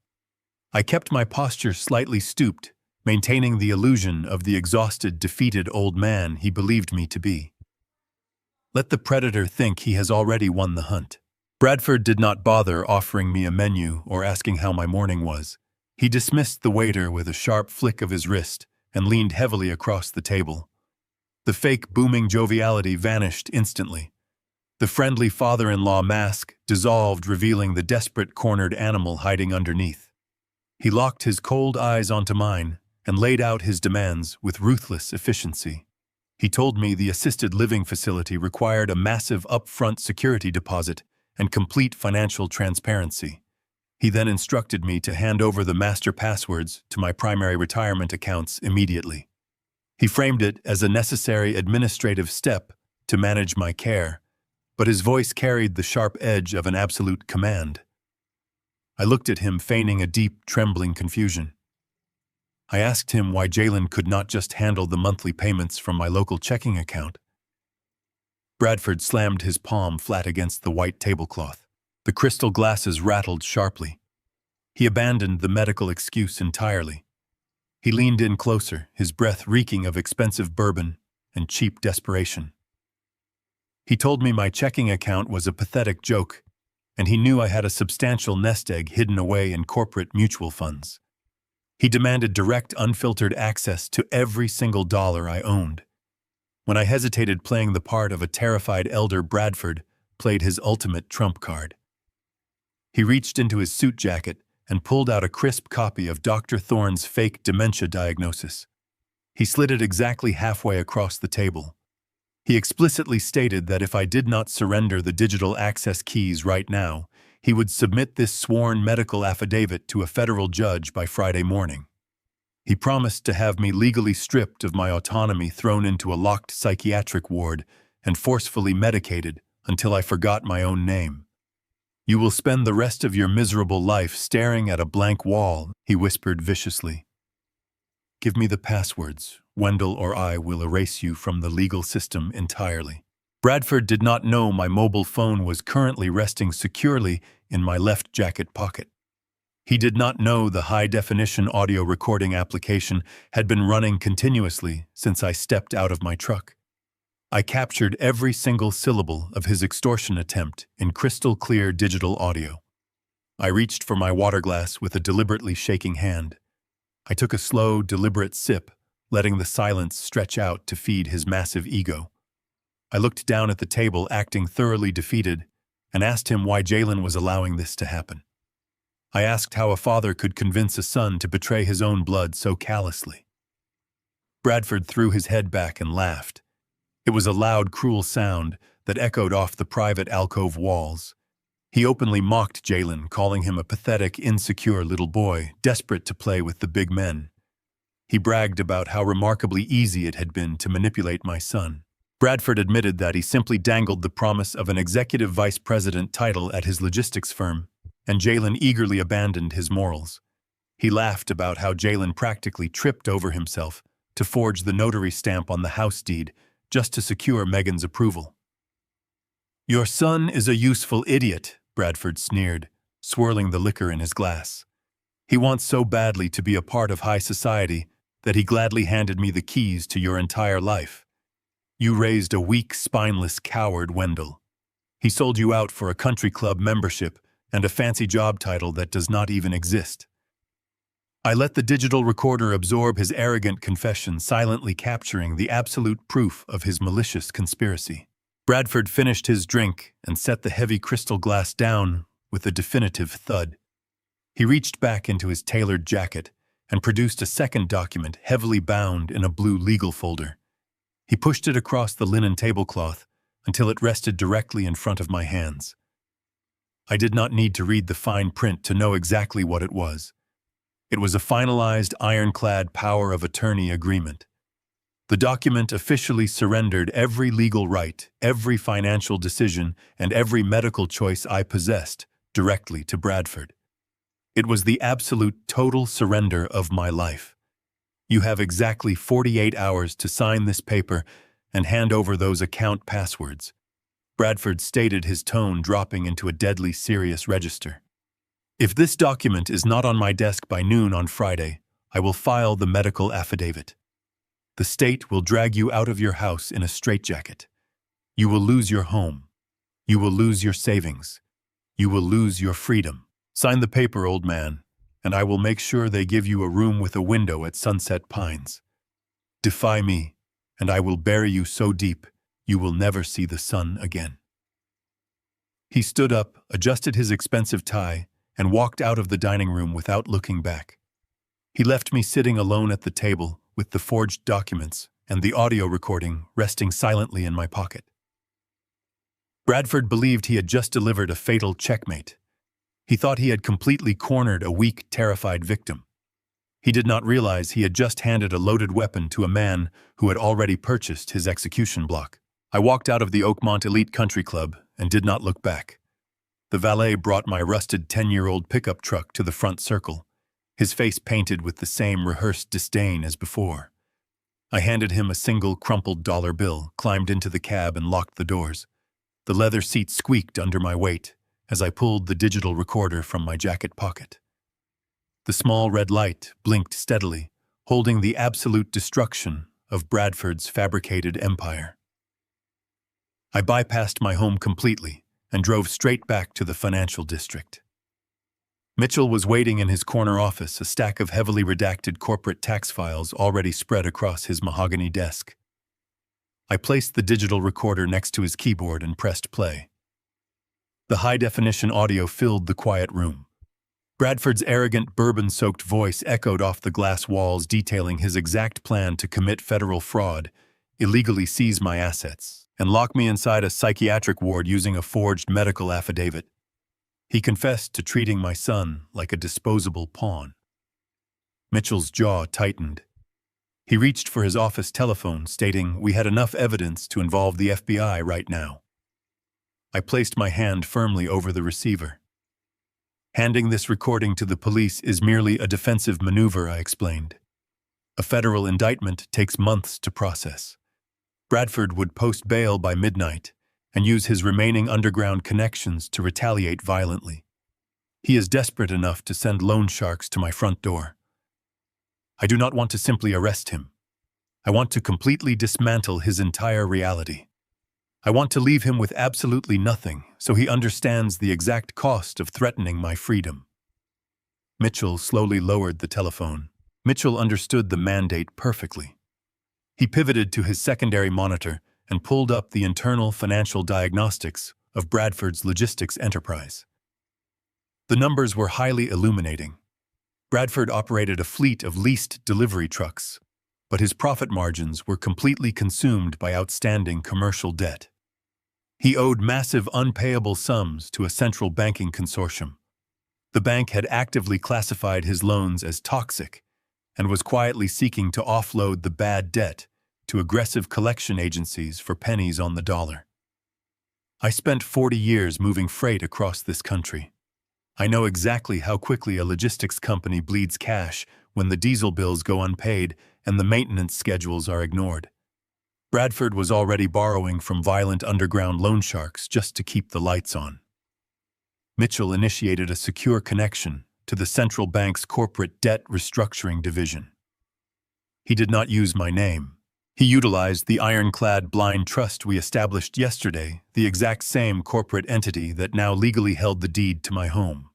I kept my posture slightly stooped, maintaining the illusion of the exhausted, defeated old man he believed me to be. Let the predator think he has already won the hunt. Bradford did not bother offering me a menu or asking how my morning was. He dismissed the waiter with a sharp flick of his wrist and leaned heavily across the table. The fake booming joviality vanished instantly. The friendly father-in-law mask dissolved, revealing the desperate cornered animal hiding underneath. He locked his cold eyes onto mine and laid out his demands with ruthless efficiency. He told me the assisted living facility required a massive upfront security deposit and complete financial transparency. He then instructed me to hand over the master passwords to my primary retirement accounts immediately. He framed it as a necessary administrative step to manage my care, but his voice carried the sharp edge of an absolute command. I looked at him, feigning a deep, trembling confusion. I asked him why Jalen could not just handle the monthly payments from my local checking account. Bradford slammed his palm flat against the white tablecloth. The crystal glasses rattled sharply. He abandoned the medical excuse entirely. He leaned in closer, his breath reeking of expensive bourbon and cheap desperation. He told me my checking account was a pathetic joke, and he knew I had a substantial nest egg hidden away in corporate mutual funds. He demanded direct, unfiltered access to every single dollar I owned. When I hesitated, playing the part of a terrified elder, Bradford played his ultimate trump card. He reached into his suit jacket and pulled out a crisp copy of Dr. Thorne's fake dementia diagnosis. He slid it exactly halfway across the table. He explicitly stated that if I did not surrender the digital access keys right now, he would submit this sworn medical affidavit to a federal judge by Friday morning. He promised to have me legally stripped of my autonomy, thrown into a locked psychiatric ward, and forcefully medicated until I forgot my own name. "You will spend the rest of your miserable life staring at a blank wall," he whispered viciously. "Give me the passwords. Wendell or I will erase you from the legal system entirely." Bradford did not know my mobile phone was currently resting securely in my left jacket pocket. He did not know the high-definition audio recording application had been running continuously since I stepped out of my truck. I captured every single syllable of his extortion attempt in crystal-clear digital audio. I reached for my water glass with a deliberately shaking hand. I took a slow, deliberate sip, letting the silence stretch out to feed his massive ego. I looked down at the table, acting thoroughly defeated, and asked him why Jalen was allowing this to happen. I asked how a father could convince a son to betray his own blood so callously. Bradford threw his head back and laughed. It was a loud, cruel sound that echoed off the private alcove walls. He openly mocked Jalen, calling him a pathetic, insecure little boy, desperate to play with the big men. He bragged about how remarkably easy it had been to manipulate my son. Bradford admitted that he simply dangled the promise of an executive vice president title at his logistics firm, and Jalen eagerly abandoned his morals. He laughed about how Jalen practically tripped over himself to forge the notary stamp on the house deed just to secure Megan's approval. "Your son is a useful idiot," Bradford sneered, swirling the liquor in his glass. "He wants so badly to be a part of high society that he gladly handed me the keys to your entire life. You raised a weak, spineless coward, Wendell. He sold you out for a country club membership and a fancy job title that does not even exist." I let the digital recorder absorb his arrogant confession, silently capturing the absolute proof of his malicious conspiracy. Bradford finished his drink and set the heavy crystal glass down with a definitive thud. He reached back into his tailored jacket and produced a second document heavily bound in a blue legal folder. He pushed it across the linen tablecloth until it rested directly in front of my hands. I did not need to read the fine print to know exactly what it was. It was a finalized, ironclad power of attorney agreement. The document officially surrendered every legal right, every financial decision, and every medical choice I possessed directly to Bradford. It was the absolute total surrender of my life. You have exactly 48 hours to sign this paper and hand over those account passwords. Bradford stated, his tone dropping into a deadly serious register. If this document is not on my desk by noon on Friday, I will file the medical affidavit. The state will drag you out of your house in a straitjacket. You will lose your home. You will lose your savings. You will lose your freedom. Sign the paper, old man, and I will make sure they give you a room with a window at Sunset Pines. Defy me, and I will bury you so deep you will never see the sun again. He stood up, adjusted his expensive tie, and walked out of the dining room without looking back. He left me sitting alone at the table with the forged documents and the audio recording resting silently in my pocket. Bradford believed he had just delivered a fatal checkmate. He thought he had completely cornered a weak, terrified victim. He did not realize he had just handed a loaded weapon to a man who had already purchased his execution block. I walked out of the Oakmont Elite Country Club and did not look back. The valet brought my rusted 10-year-old pickup truck to the front circle, his face painted with the same rehearsed disdain as before. I handed him a single crumpled dollar bill, climbed into the cab, and locked the doors. The leather seat squeaked under my weight as I pulled the digital recorder from my jacket pocket. The small red light blinked steadily, holding the absolute destruction of Bradford's fabricated empire. I bypassed my home completely and drove straight back to the financial district. Mitchell was waiting in his corner office, a stack of heavily redacted corporate tax files already spread across his mahogany desk. I placed the digital recorder next to his keyboard and pressed play. The high-definition audio filled the quiet room. Bradford's arrogant, bourbon-soaked voice echoed off the glass walls, detailing his exact plan to commit federal fraud, illegally seize my assets, and lock me inside a psychiatric ward using a forged medical affidavit. He confessed to treating my son like a disposable pawn. Mitchell's jaw tightened. He reached for his office telephone, stating we had enough evidence to involve the FBI right now. I placed my hand firmly over the receiver. Handing this recording to the police is merely a defensive maneuver, I explained. A federal indictment takes months to process. Bradford would post bail by midnight and use his remaining underground connections to retaliate violently. He is desperate enough to send loan sharks to my front door. I do not want to simply arrest him. I want to completely dismantle his entire reality. I want to leave him with absolutely nothing, so he understands the exact cost of threatening my freedom. Mitchell slowly lowered the telephone. Mitchell understood the mandate perfectly. He pivoted to his secondary monitor and pulled up the internal financial diagnostics of Bradford's logistics enterprise. The numbers were highly illuminating. Bradford operated a fleet of leased delivery trucks, but his profit margins were completely consumed by outstanding commercial debt. He owed massive unpayable sums to a central banking consortium. The bank had actively classified his loans as toxic and was quietly seeking to offload the bad debt to aggressive collection agencies for pennies on the dollar. I spent 40 years moving freight across this country. I know exactly how quickly a logistics company bleeds cash when the diesel bills go unpaid and the maintenance schedules are ignored. Bradford was already borrowing from violent underground loan sharks just to keep the lights on. Mitchell initiated a secure connection to the central bank's corporate debt restructuring division. He did not use my name. He utilized the ironclad blind trust we established yesterday, the exact same corporate entity that now legally held the deed to my home.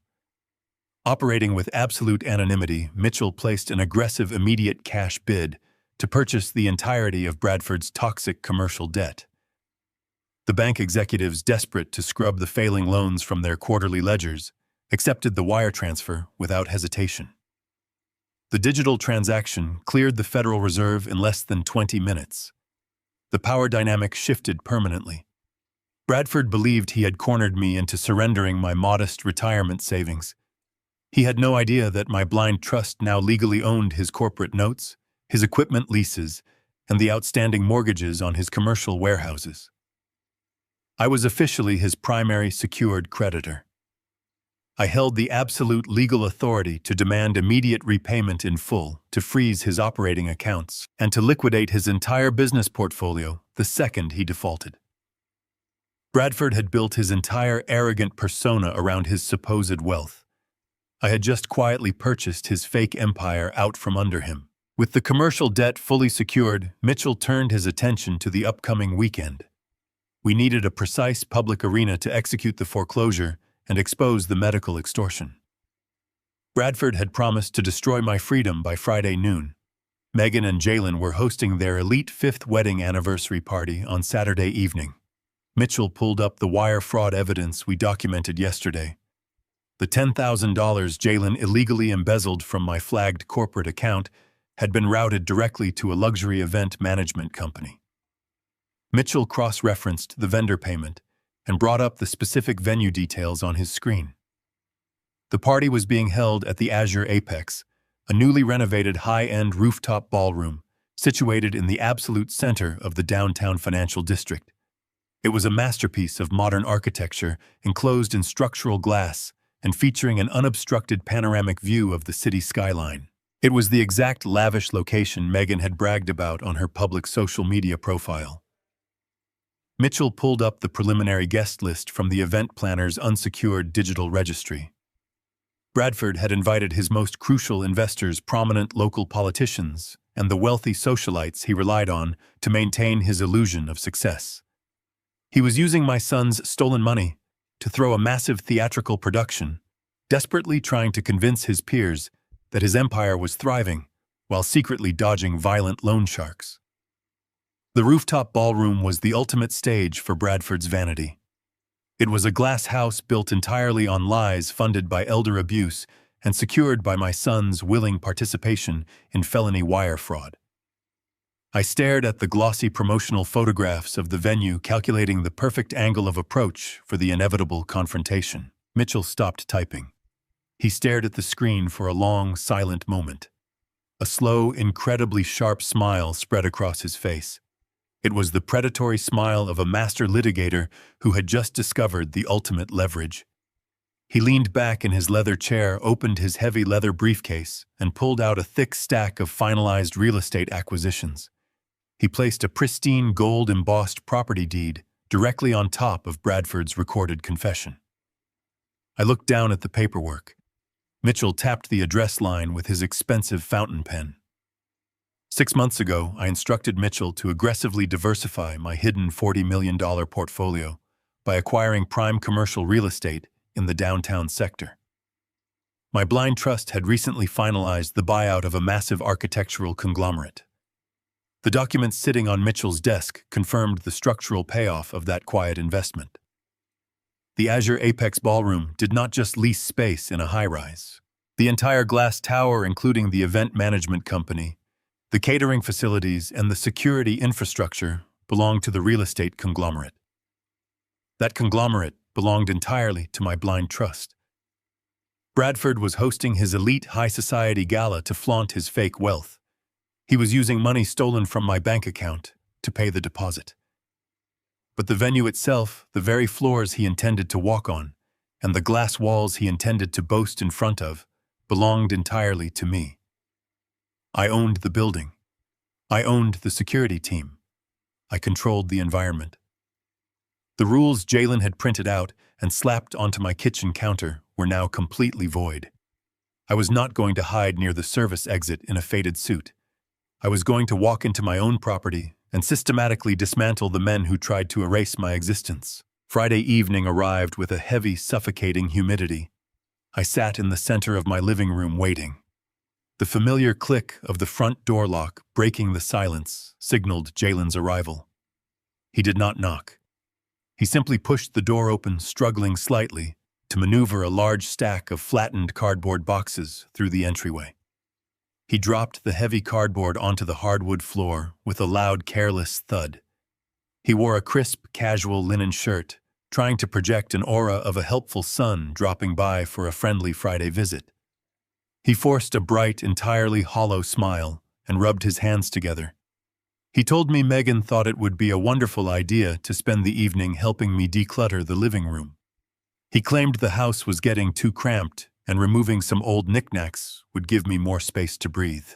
Operating with absolute anonymity, Mitchell placed an aggressive immediate cash bid to purchase the entirety of Bradford's toxic commercial debt. The bank executives, desperate to scrub the failing loans from their quarterly ledgers, accepted the wire transfer without hesitation. The digital transaction cleared the Federal Reserve in less than 20 minutes. The power dynamic shifted permanently. Bradford believed he had cornered me into surrendering my modest retirement savings. He had no idea that my blind trust now legally owned his corporate notes, his equipment leases, and the outstanding mortgages on his commercial warehouses. I was officially his primary secured creditor. I held the absolute legal authority to demand immediate repayment in full, to freeze his operating accounts, and to liquidate his entire business portfolio the second he defaulted. Bradford had built his entire arrogant persona around his supposed wealth. I had just quietly purchased his fake empire out from under him. With the commercial debt fully secured, Mitchell turned his attention to the upcoming weekend. We needed a precise public arena to execute the foreclosure and expose the medical extortion. Bradford had promised to destroy my freedom by Friday noon. Megan and Jalen were hosting their elite 5th wedding anniversary party on Saturday evening. Mitchell pulled up the wire fraud evidence we documented yesterday. The $10,000 Jalen illegally embezzled from my flagged corporate account had been routed directly to a luxury event management company. Mitchell cross-referenced the vendor payment and brought up the specific venue details on his screen. The party was being held at the Azure Apex, a newly renovated high-end rooftop ballroom situated in the absolute center of the downtown financial district. It was a masterpiece of modern architecture enclosed in structural glass and featuring an unobstructed panoramic view of the city skyline. It was the exact lavish location Megan had bragged about on her public social media profile. Mitchell pulled up the preliminary guest list from the event planner's unsecured digital registry. Bradford had invited his most crucial investors, prominent local politicians, and the wealthy socialites he relied on to maintain his illusion of success. He was using my son's stolen money to throw a massive theatrical production, desperately trying to convince his peers that his empire was thriving while secretly dodging violent loan sharks. The rooftop ballroom was the ultimate stage for Bradford's vanity. It was a glass house built entirely on lies funded by elder abuse and secured by my son's willing participation in felony wire fraud. I stared at the glossy promotional photographs of the venue, calculating the perfect angle of approach for the inevitable confrontation. Mitchell stopped typing. He stared at the screen for a long, silent moment. A slow, incredibly sharp smile spread across his face. It was the predatory smile of a master litigator who had just discovered the ultimate leverage. He leaned back in his leather chair, opened his heavy leather briefcase, and pulled out a thick stack of finalized real estate acquisitions. He placed a pristine gold-embossed property deed directly on top of Bradford's recorded confession. I looked down at the paperwork. Mitchell tapped the address line with his expensive fountain pen. 6 months ago, I instructed Mitchell to aggressively diversify my hidden $40 million portfolio by acquiring prime commercial real estate in the downtown sector. My blind trust had recently finalized the buyout of a massive architectural conglomerate. The documents sitting on Mitchell's desk confirmed the structural payoff of that quiet investment. The Azure Apex Ballroom did not just lease space in a high-rise. The entire glass tower, including the event management company, the catering facilities, and the security infrastructure, belonged to the real estate conglomerate. That conglomerate belonged entirely to my blind trust. Bradford was hosting his elite high society gala to flaunt his fake wealth. He was using money stolen from my bank account to pay the deposit. But the venue itself, the very floors he intended to walk on, and the glass walls he intended to boast in front of belonged entirely to me. I owned the building. I owned the security team. I controlled the environment. The rules Jalen had printed out and slapped onto my kitchen counter were now completely void. I was not going to hide near the service exit in a faded suit. I was going to walk into my own property and systematically dismantle the men who tried to erase my existence. Friday evening arrived with a heavy, suffocating humidity. I sat in the center of my living room waiting. The familiar click of the front door lock breaking the silence signaled Jalen's arrival. He did not knock. He simply pushed the door open, struggling slightly, to maneuver a large stack of flattened cardboard boxes through the entryway. He dropped the heavy cardboard onto the hardwood floor with a loud, careless thud. He wore a crisp, casual linen shirt, trying to project an aura of a helpful son dropping by for a friendly Friday visit. He forced a bright, entirely hollow smile and rubbed his hands together. He told me Megan thought it would be a wonderful idea to spend the evening helping me declutter the living room. He claimed the house was getting too cramped and removing some old knickknacks would give me more space to breathe.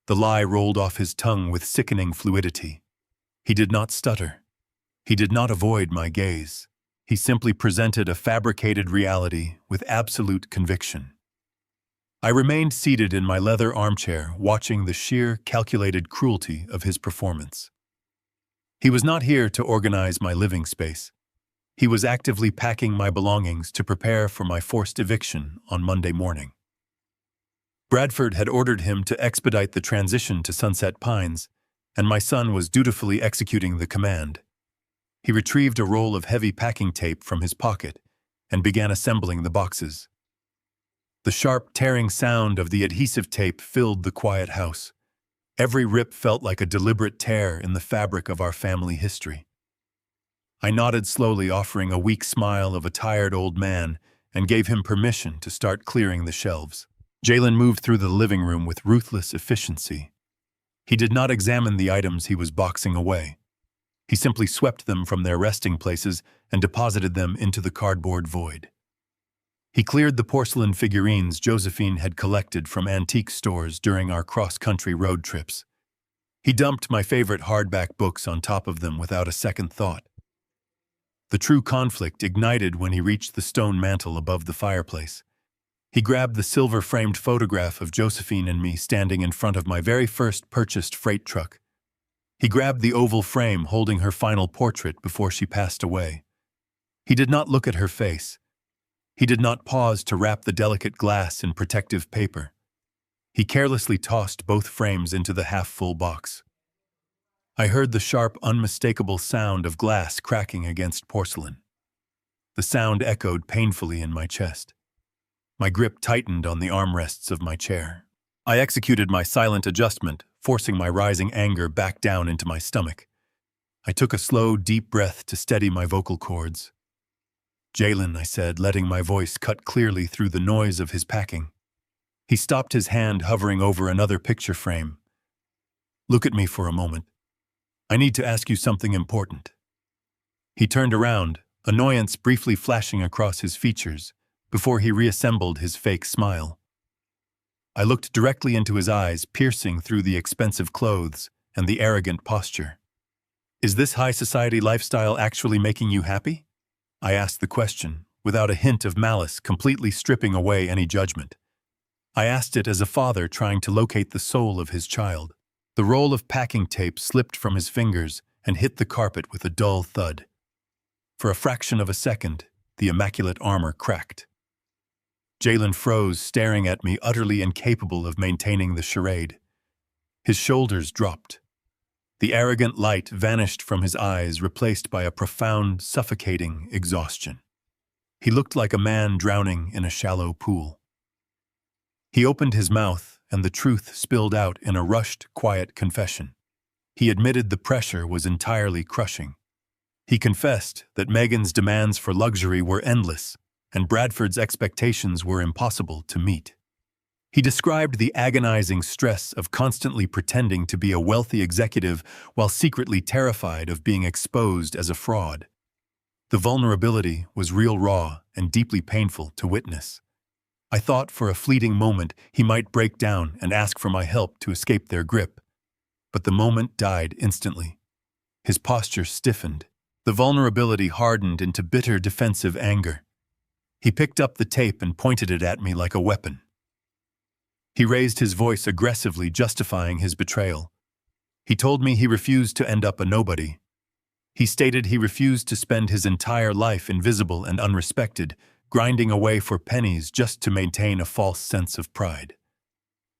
The lie rolled off his tongue with sickening fluidity. He did not stutter. He did not avoid my gaze. He simply presented a fabricated reality with absolute conviction. I remained seated in my leather armchair, watching the sheer, calculated cruelty of his performance. He was not here to organize my living space. He was actively packing my belongings to prepare for my forced eviction on Monday morning. Bradford had ordered him to expedite the transition to Sunset Pines, and my son was dutifully executing the command. He retrieved a roll of heavy packing tape from his pocket and began assembling the boxes. The sharp, tearing sound of the adhesive tape filled the quiet house. Every rip felt like a deliberate tear in the fabric of our family history. I nodded slowly, offering a weak smile of a tired old man, and gave him permission to start clearing the shelves. Jalen moved through the living room with ruthless efficiency. He did not examine the items he was boxing away. He simply swept them from their resting places and deposited them into the cardboard void. He cleared the porcelain figurines Josephine had collected from antique stores during our cross-country road trips. He dumped my favorite hardback books on top of them without a second thought. The true conflict ignited when he reached the stone mantel above the fireplace. He grabbed the silver-framed photograph of Josephine and me standing in front of my very first purchased freight truck. He grabbed the oval frame holding her final portrait before she passed away. He did not look at her face. He did not pause to wrap the delicate glass in protective paper. He carelessly tossed both frames into the half-full box. I heard the sharp, unmistakable sound of glass cracking against porcelain. The sound echoed painfully in my chest. My grip tightened on the armrests of my chair. I executed my silent adjustment, forcing my rising anger back down into my stomach. I took a slow, deep breath to steady my vocal cords. "Jalen," I said, letting my voice cut clearly through the noise of his packing. He stopped, his hand hovering over another picture frame. "Look at me for a moment. I need to ask you something important." He turned around, annoyance briefly flashing across his features, before he reassembled his fake smile. I looked directly into his eyes, piercing through the expensive clothes and the arrogant posture. "Is this high society lifestyle actually making you happy?" I asked the question, without a hint of malice, completely stripping away any judgment. I asked it as a father trying to locate the soul of his child. The roll of packing tape slipped from his fingers and hit the carpet with a dull thud. For a fraction of a second, the immaculate armor cracked. Jalen froze, staring at me, utterly incapable of maintaining the charade. His shoulders dropped. The arrogant light vanished from his eyes, replaced by a profound, suffocating exhaustion. He looked like a man drowning in a shallow pool. He opened his mouth, and the truth spilled out in a rushed, quiet confession. He admitted the pressure was entirely crushing. He confessed that Megan's demands for luxury were endless, and Bradford's expectations were impossible to meet. He described the agonizing stress of constantly pretending to be a wealthy executive while secretly terrified of being exposed as a fraud. The vulnerability was real raw and deeply painful to witness. I thought for a fleeting moment he might break down and ask for my help to escape their grip. But the moment died instantly. His posture stiffened. The vulnerability hardened into bitter defensive anger. He picked up the tape and pointed it at me like a weapon. He raised his voice aggressively, justifying his betrayal. He told me he refused to end up a nobody. He stated he refused to spend his entire life invisible and unrespected, grinding away for pennies just to maintain a false sense of pride.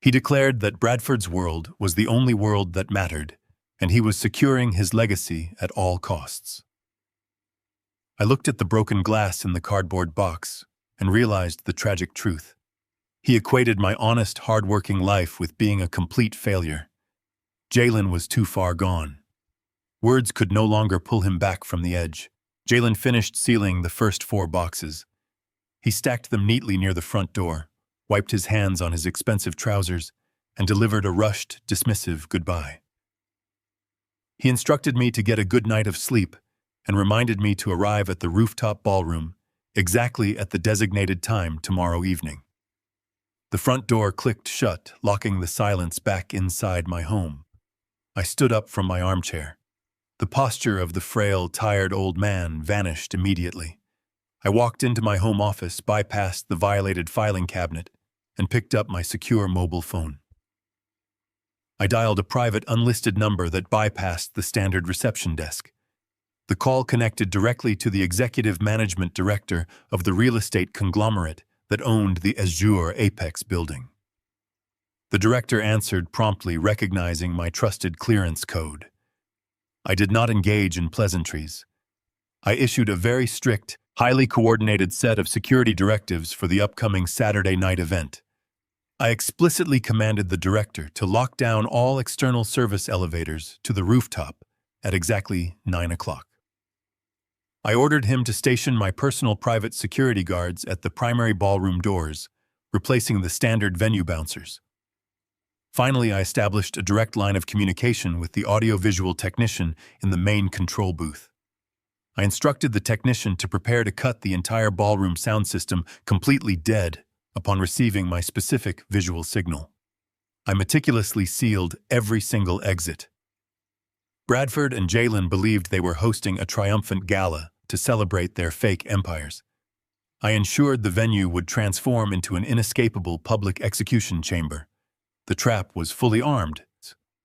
He declared that Bradford's world was the only world that mattered, and he was securing his legacy at all costs. I looked at the broken glass in the cardboard box and realized the tragic truth. He equated my honest, hard-working life with being a complete failure. Jalen was too far gone. Words could no longer pull him back from the edge. Jalen finished sealing the first 4 boxes. He stacked them neatly near the front door, wiped his hands on his expensive trousers, and delivered a rushed, dismissive goodbye. He instructed me to get a good night of sleep and reminded me to arrive at the rooftop ballroom exactly at the designated time tomorrow evening. The front door clicked shut, locking the silence back inside my home. I stood up from my armchair. The posture of the frail, tired old man vanished immediately. I walked into my home office, bypassed the violated filing cabinet, and picked up my secure mobile phone. I dialed a private unlisted number that bypassed the standard reception desk. The call connected directly to the executive management director of the real estate conglomerate that owned the Azure Apex building. The director answered promptly, recognizing my trusted clearance code. I did not engage in pleasantries. I issued a very strict, highly coordinated set of security directives for the upcoming Saturday night event. I explicitly commanded the director to lock down all external service elevators to the rooftop at exactly 9 o'clock. I ordered him to station my personal private security guards at the primary ballroom doors, replacing the standard venue bouncers. Finally, I established a direct line of communication with the audiovisual technician in the main control booth. I instructed the technician to prepare to cut the entire ballroom sound system completely dead upon receiving my specific visual signal. I meticulously sealed every single exit. Bradford and Jalen believed they were hosting a triumphant gala to celebrate their fake empires. I ensured the venue would transform into an inescapable public execution chamber. The trap was fully armed.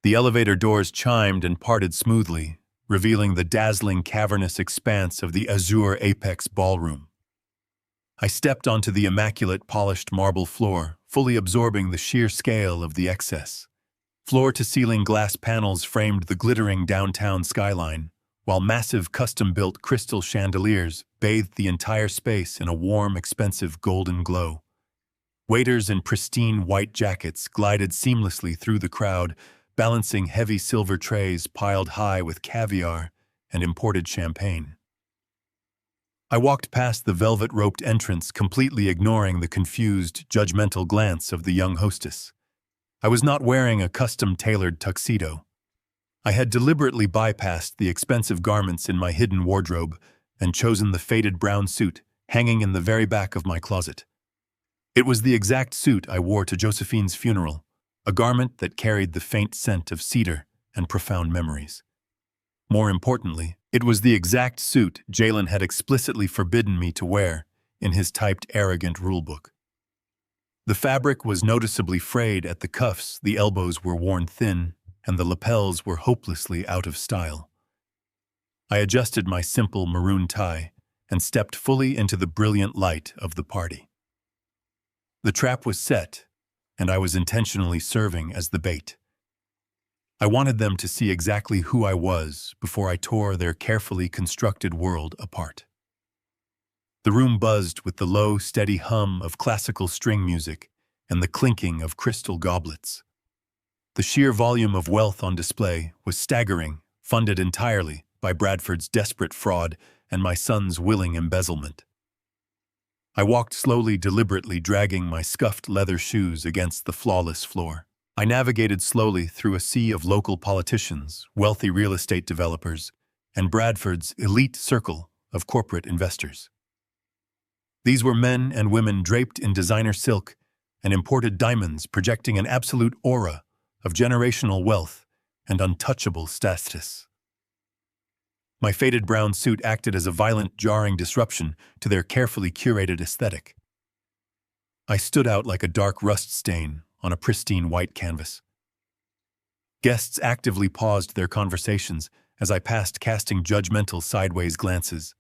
The elevator doors chimed and parted smoothly, revealing the dazzling cavernous expanse of the Azure Apex ballroom. I stepped onto the immaculate polished marble floor, fully absorbing the sheer scale of the excess. Floor-to-ceiling glass panels framed the glittering downtown skyline, while massive custom-built crystal chandeliers bathed the entire space in a warm, expensive golden glow. Waiters in pristine white jackets glided seamlessly through the crowd, balancing heavy silver trays piled high with caviar and imported champagne. I walked past the velvet-roped entrance, completely ignoring the confused, judgmental glance of the young hostess. I was not wearing a custom-tailored tuxedo. I had deliberately bypassed the expensive garments in my hidden wardrobe and chosen the faded brown suit hanging in the very back of my closet. It was the exact suit I wore to Josephine's funeral, a garment that carried the faint scent of cedar and profound memories. More importantly, it was the exact suit Jalen had explicitly forbidden me to wear in his typed arrogant rulebook. The fabric was noticeably frayed at the cuffs, the elbows were worn thin, and the lapels were hopelessly out of style. I adjusted my simple maroon tie and stepped fully into the brilliant light of the party. The trap was set, and I was intentionally serving as the bait. I wanted them to see exactly who I was before I tore their carefully constructed world apart. The room buzzed with the low, steady hum of classical string music and the clinking of crystal goblets. The sheer volume of wealth on display was staggering, funded entirely by Bradford's desperate fraud and my son's willing embezzlement. I walked slowly, deliberately dragging my scuffed leather shoes against the flawless floor. I navigated slowly through a sea of local politicians, wealthy real estate developers, and Bradford's elite circle of corporate investors. These were men and women draped in designer silk and imported diamonds, projecting an absolute aura of generational wealth and untouchable status. My faded brown suit acted as a violent, jarring disruption to their carefully curated aesthetic. I stood out like a dark rust stain on a pristine white canvas. Guests actively paused their conversations as I passed, casting judgmental sideways glances.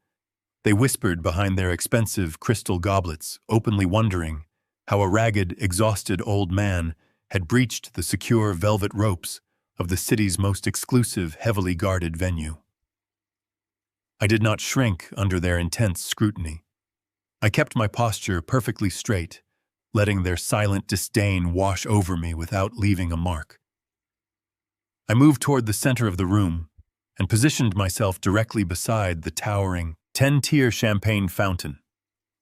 They whispered behind their expensive crystal goblets, openly wondering how a ragged, exhausted old man had breached the secure velvet ropes of the city's most exclusive, heavily guarded venue. I did not shrink under their intense scrutiny. I kept my posture perfectly straight, letting their silent disdain wash over me without leaving a mark. I moved toward the center of the room and positioned myself directly beside the towering 10-tier champagne fountain.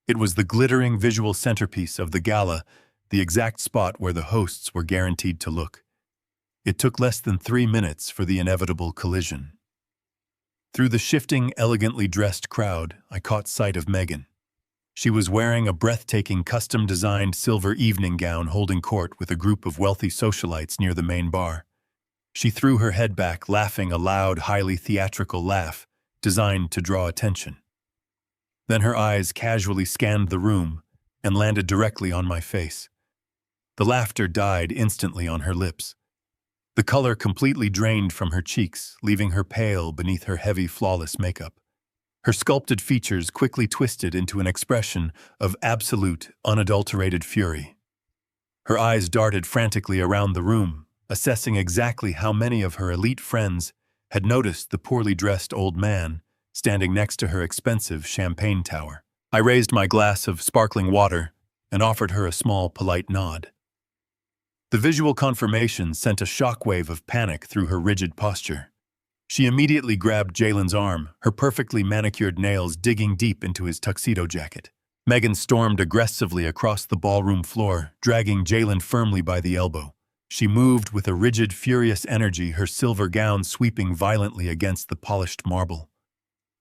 It was the glittering visual centerpiece of the gala, the exact spot where the hosts were guaranteed to look. It took less than 3 minutes for the inevitable collision. Through the shifting, elegantly dressed crowd, I caught sight of Megan. She was wearing a breathtaking custom-designed silver evening gown, holding court with a group of wealthy socialites near the main bar. She threw her head back, laughing a loud, highly theatrical laugh designed to draw attention. Then her eyes casually scanned the room and landed directly on my face. The laughter died instantly on her lips. The color completely drained from her cheeks, leaving her pale beneath her heavy, flawless makeup. Her sculpted features quickly twisted into an expression of absolute, unadulterated fury. Her eyes darted frantically around the room, assessing exactly how many of her elite friends had noticed the poorly dressed old man standing next to her expensive champagne tower. I raised my glass of sparkling water and offered her a small, polite nod. The visual confirmation sent a shockwave of panic through her rigid posture. She immediately grabbed Jalen's arm, her perfectly manicured nails digging deep into his tuxedo jacket. Megan stormed aggressively across the ballroom floor, dragging Jalen firmly by the elbow. She moved with a rigid, furious energy, her silver gown sweeping violently against the polished marble.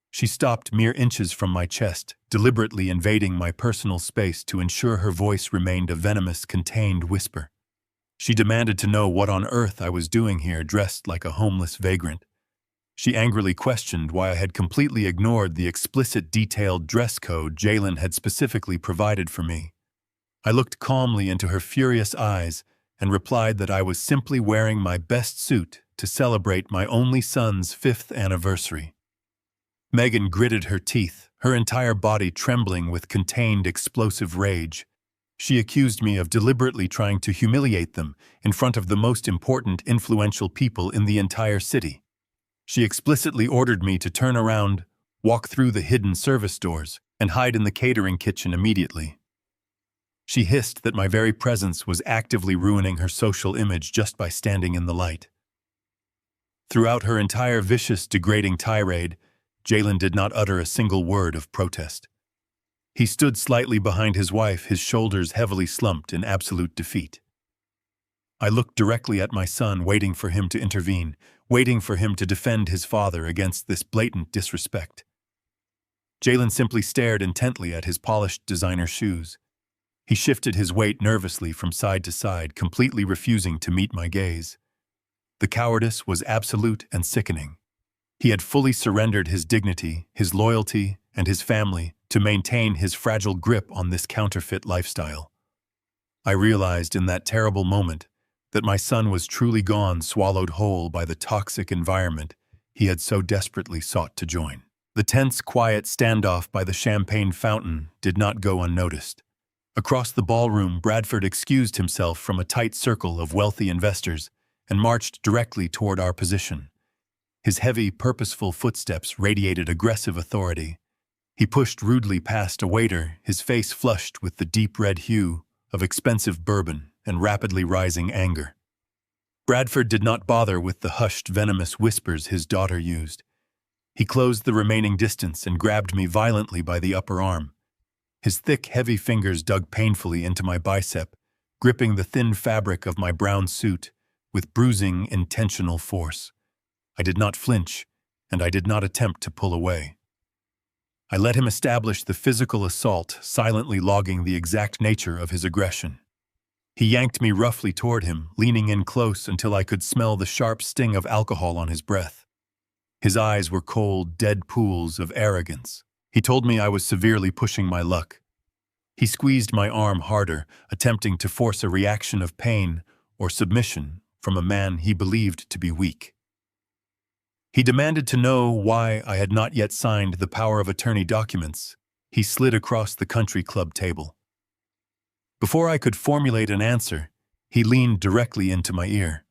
She stopped mere inches from my chest, deliberately invading my personal space to ensure her voice remained a venomous, contained whisper. She demanded to know what on earth I was doing here, dressed like a homeless vagrant. She angrily questioned why I had completely ignored the explicit, detailed dress code Jalen had specifically provided for me. I looked calmly into her furious eyes and replied that I was simply wearing my best suit to celebrate my only son's 5th anniversary. Megan gritted her teeth, her entire body trembling with contained, explosive rage. She accused me of deliberately trying to humiliate them in front of the most important, influential people in the entire city. She explicitly ordered me to turn around, walk through the hidden service doors, and hide in the catering kitchen immediately. She hissed that my very presence was actively ruining her social image just by standing in the light. Throughout her entire vicious, degrading tirade, Jalen did not utter a single word of protest. He stood slightly behind his wife, his shoulders heavily slumped in absolute defeat. I looked directly at my son, waiting for him to intervene, waiting for him to defend his father against this blatant disrespect. Jalen simply stared intently at his polished designer shoes. He shifted his weight nervously from side to side, completely refusing to meet my gaze. The cowardice was absolute and sickening. He had fully surrendered his dignity, his loyalty, and his family to maintain his fragile grip on this counterfeit lifestyle. I realized in that terrible moment that my son was truly gone, swallowed whole by the toxic environment he had so desperately sought to join. The tense, quiet standoff by the champagne fountain did not go unnoticed. Across the ballroom, Bradford excused himself from a tight circle of wealthy investors and marched directly toward our position. His heavy, purposeful footsteps radiated aggressive authority. He pushed rudely past a waiter, his face flushed with the deep red hue of expensive bourbon and rapidly rising anger. Bradford did not bother with the hushed, venomous whispers his daughter used. He closed the remaining distance and grabbed me violently by the upper arm. His thick, heavy fingers dug painfully into my bicep, gripping the thin fabric of my brown suit with bruising, intentional force. I did not flinch, and I did not attempt to pull away. I let him establish the physical assault, silently logging the exact nature of his aggression. He yanked me roughly toward him, leaning in close until I could smell the sharp sting of alcohol on his breath. His eyes were cold, dead pools of arrogance. He told me I was severely pushing my luck. He squeezed my arm harder, attempting to force a reaction of pain or submission from a man he believed to be weak. He demanded to know why I had not yet signed the power of attorney documents. He slid across the country club table. Before I could formulate an answer, he leaned directly into my ear.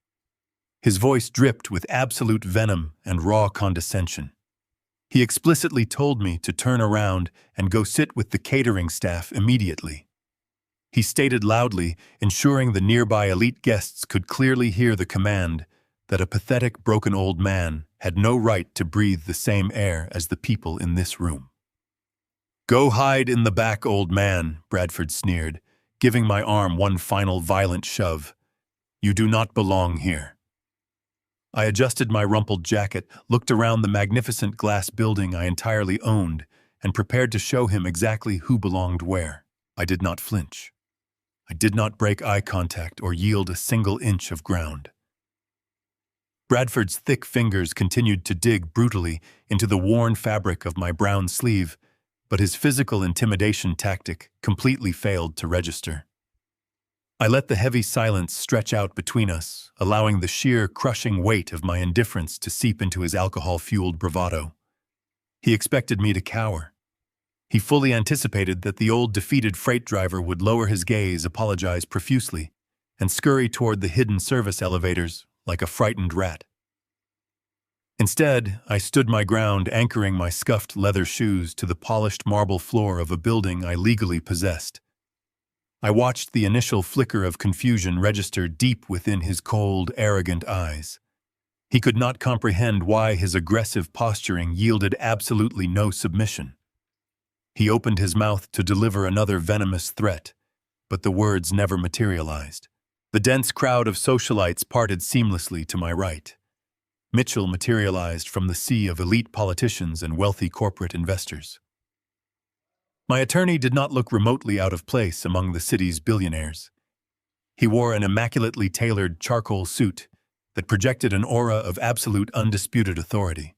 His voice dripped with absolute venom and raw condescension. He explicitly told me to turn around and go sit with the catering staff immediately. He stated loudly, ensuring the nearby elite guests could clearly hear the command that a pathetic, broken old man had no right to breathe the same air as the people in this room. "Go hide in the back, old man," Bradford sneered, giving my arm one final violent shove. "You do not belong here." I adjusted my rumpled jacket, looked around the magnificent glass building I entirely owned, and prepared to show him exactly who belonged where. I did not flinch. I did not break eye contact or yield a single inch of ground. Bradford's thick fingers continued to dig brutally into the worn fabric of my brown sleeve, but his physical intimidation tactic completely failed to register. I let the heavy silence stretch out between us, allowing the sheer, crushing weight of my indifference to seep into his alcohol-fueled bravado. He expected me to cower. He fully anticipated that the old defeated freight driver would lower his gaze, apologize profusely, and scurry toward the hidden service elevators like a frightened rat. Instead, I stood my ground, anchoring my scuffed leather shoes to the polished marble floor of a building I legally possessed. I watched the initial flicker of confusion register deep within his cold, arrogant eyes. He could not comprehend why his aggressive posturing yielded absolutely no submission. He opened his mouth to deliver another venomous threat, but the words never materialized. The dense crowd of socialites parted seamlessly to my right. Mitchell materialized from the sea of elite politicians and wealthy corporate investors. My attorney did not look remotely out of place among the city's billionaires. He wore an immaculately tailored charcoal suit that projected an aura of absolute undisputed authority.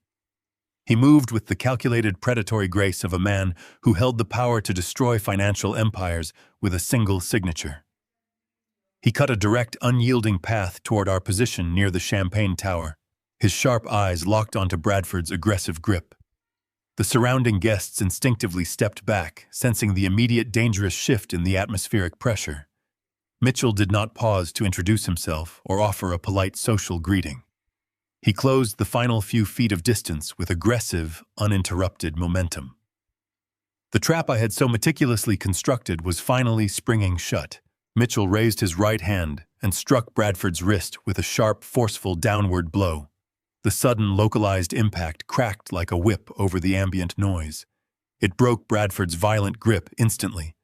He moved with the calculated predatory grace of a man who held the power to destroy financial empires with a single signature. He cut a direct, unyielding path toward our position near the Champagne Tower, his sharp eyes locked onto Bradford's aggressive grip. The surrounding guests instinctively stepped back, sensing the immediate dangerous shift in the atmospheric pressure. Mitchell did not pause to introduce himself or offer a polite social greeting. He closed the final few feet of distance with aggressive, uninterrupted momentum. The trap I had so meticulously constructed was finally springing shut. Mitchell raised his right hand and struck Bradford's wrist with a sharp, forceful downward blow. The sudden, localized impact cracked like a whip over the ambient noise. It broke Bradford's violent grip instantly.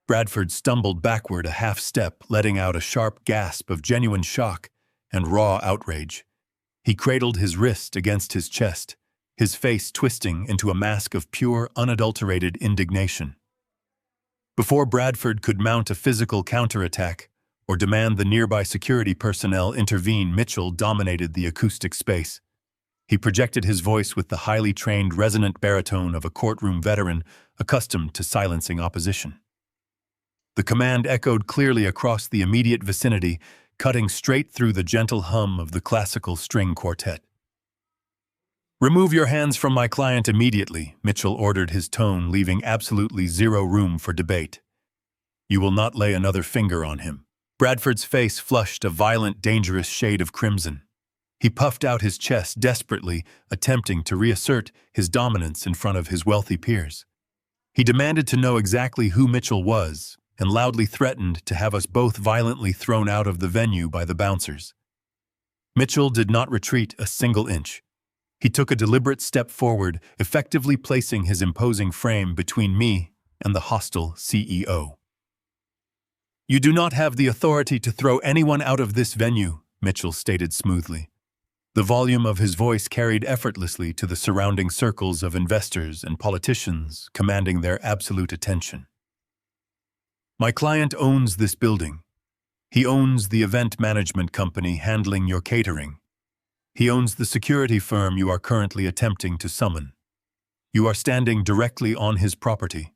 Bradford stumbled backward a half step, letting out a sharp gasp of genuine shock and raw outrage. He cradled his wrist against his chest, his face twisting into a mask of pure, unadulterated indignation. Before Bradford could mount a physical counterattack or demand the nearby security personnel intervene, Mitchell dominated the acoustic space. He projected his voice with the highly trained, resonant baritone of a courtroom veteran accustomed to silencing opposition. The command echoed clearly across the immediate vicinity, cutting straight through the gentle hum of the classical string quartet. "Remove your hands from my client immediately," Mitchell ordered, his tone leaving absolutely zero room for debate. "You will not lay another finger on him." Bradford's face flushed a violent, dangerous shade of crimson. He puffed out his chest desperately, attempting to reassert his dominance in front of his wealthy peers. He demanded to know exactly who Mitchell was, and loudly threatened to have us both violently thrown out of the venue by the bouncers. Mitchell did not retreat a single inch. He took a deliberate step forward, effectively placing his imposing frame between me and the hostile CEO. "You do not have the authority to throw anyone out of this venue," Mitchell stated smoothly. The volume of his voice carried effortlessly to the surrounding circles of investors and politicians, commanding their absolute attention. My client owns this building. He owns the event management company handling your catering. He owns the security firm you are currently attempting to summon. You are standing directly on his property.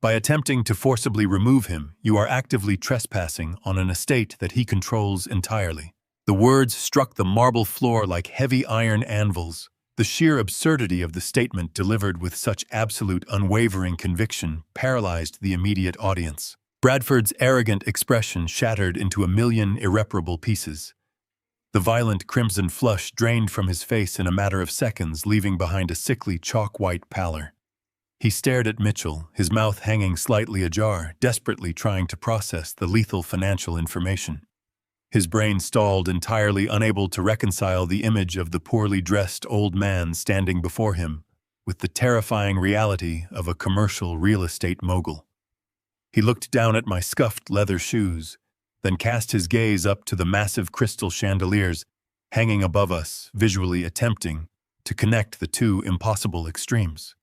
By attempting to forcibly remove him, you are actively trespassing on an estate that he controls entirely. The words struck the marble floor like heavy iron anvils. The sheer absurdity of the statement delivered with such absolute, unwavering conviction paralyzed the immediate audience. Bradford's arrogant expression shattered into a million irreparable pieces. The violent crimson flush drained from his face in a matter of seconds, leaving behind a sickly chalk-white pallor. He stared at Mitchell, his mouth hanging slightly ajar, desperately trying to process the lethal financial information. His brain stalled, entirely unable to reconcile the image of the poorly dressed old man standing before him with the terrifying reality of a commercial real estate mogul. He looked down at my scuffed leather shoes, then cast his gaze up to the massive crystal chandeliers hanging above us, visually attempting to connect the two impossible extremes.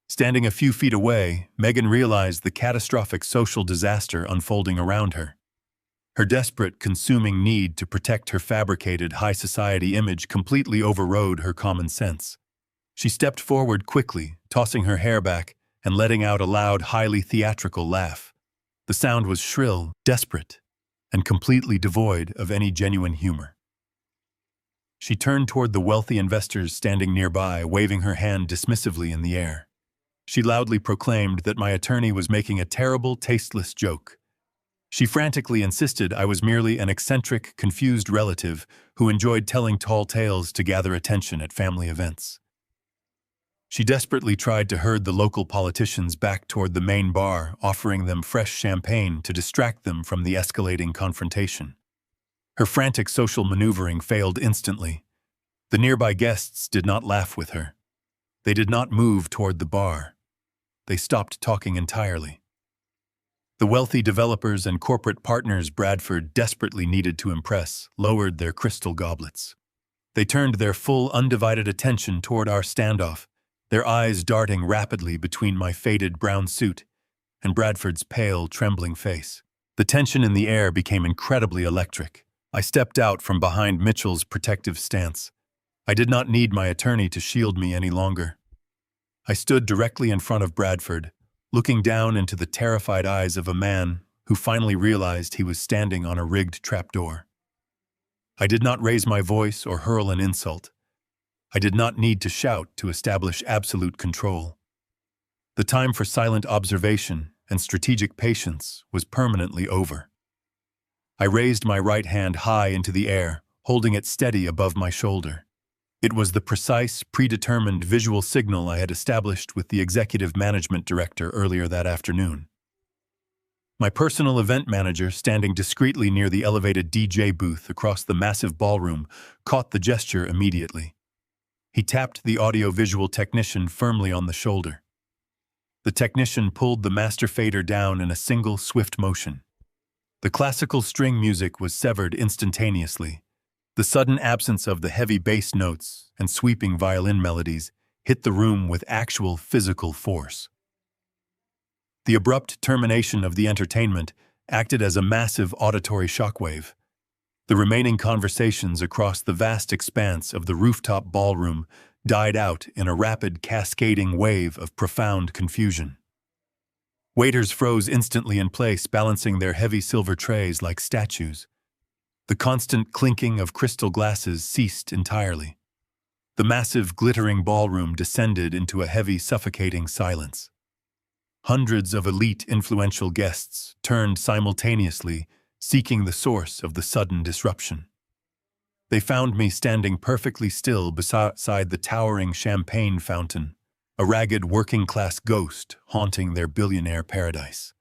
Standing a few feet away, Megan realized the catastrophic social disaster unfolding around her. Her desperate, consuming need to protect her fabricated high society image completely overrode her common sense. She stepped forward quickly, tossing her hair back and letting out a loud, highly theatrical laugh. The sound was shrill, desperate, and completely devoid of any genuine humor. She turned toward the wealthy investors standing nearby, waving her hand dismissively in the air. She loudly proclaimed that my attorney was making a terrible, tasteless joke. She frantically insisted I was merely an eccentric, confused relative who enjoyed telling tall tales to gather attention at family events. She desperately tried to herd the local politicians back toward the main bar, offering them fresh champagne to distract them from the escalating confrontation. Her frantic social maneuvering failed instantly. The nearby guests did not laugh with her. They did not move toward the bar. They stopped talking entirely. The wealthy developers and corporate partners Bradford desperately needed to impress lowered their crystal goblets. They turned their full, undivided attention toward our standoff, their eyes darting rapidly between my faded brown suit and Bradford's pale, trembling face. The tension in the air became incredibly electric. I stepped out from behind Mitchell's protective stance. I did not need my attorney to shield me any longer. I stood directly in front of Bradford, looking down into the terrified eyes of a man who finally realized he was standing on a rigged trapdoor. I did not raise my voice or hurl an insult. I did not need to shout to establish absolute control. The time for silent observation and strategic patience was permanently over. I raised my right hand high into the air, holding it steady above my shoulder. It was the precise, predetermined visual signal I had established with the executive management director earlier that afternoon. My personal event manager, standing discreetly near the elevated DJ booth across the massive ballroom, caught the gesture immediately. He tapped the audio-visual technician firmly on the shoulder. The technician pulled the master fader down in a single, swift motion. The classical string music was severed instantaneously. The sudden absence of the heavy bass notes and sweeping violin melodies hit the room with actual physical force. The abrupt termination of the entertainment acted as a massive auditory shockwave. The remaining conversations across the vast expanse of the rooftop ballroom died out in a rapid, cascading wave of profound confusion. Waiters froze instantly in place, balancing their heavy silver trays like statues. The constant clinking of crystal glasses ceased entirely. The massive, glittering ballroom descended into a heavy, suffocating silence. Hundreds of elite, influential guests turned simultaneously, seeking the source of the sudden disruption. They found me standing perfectly still beside the towering champagne fountain, a ragged working-class ghost haunting their billionaire paradise.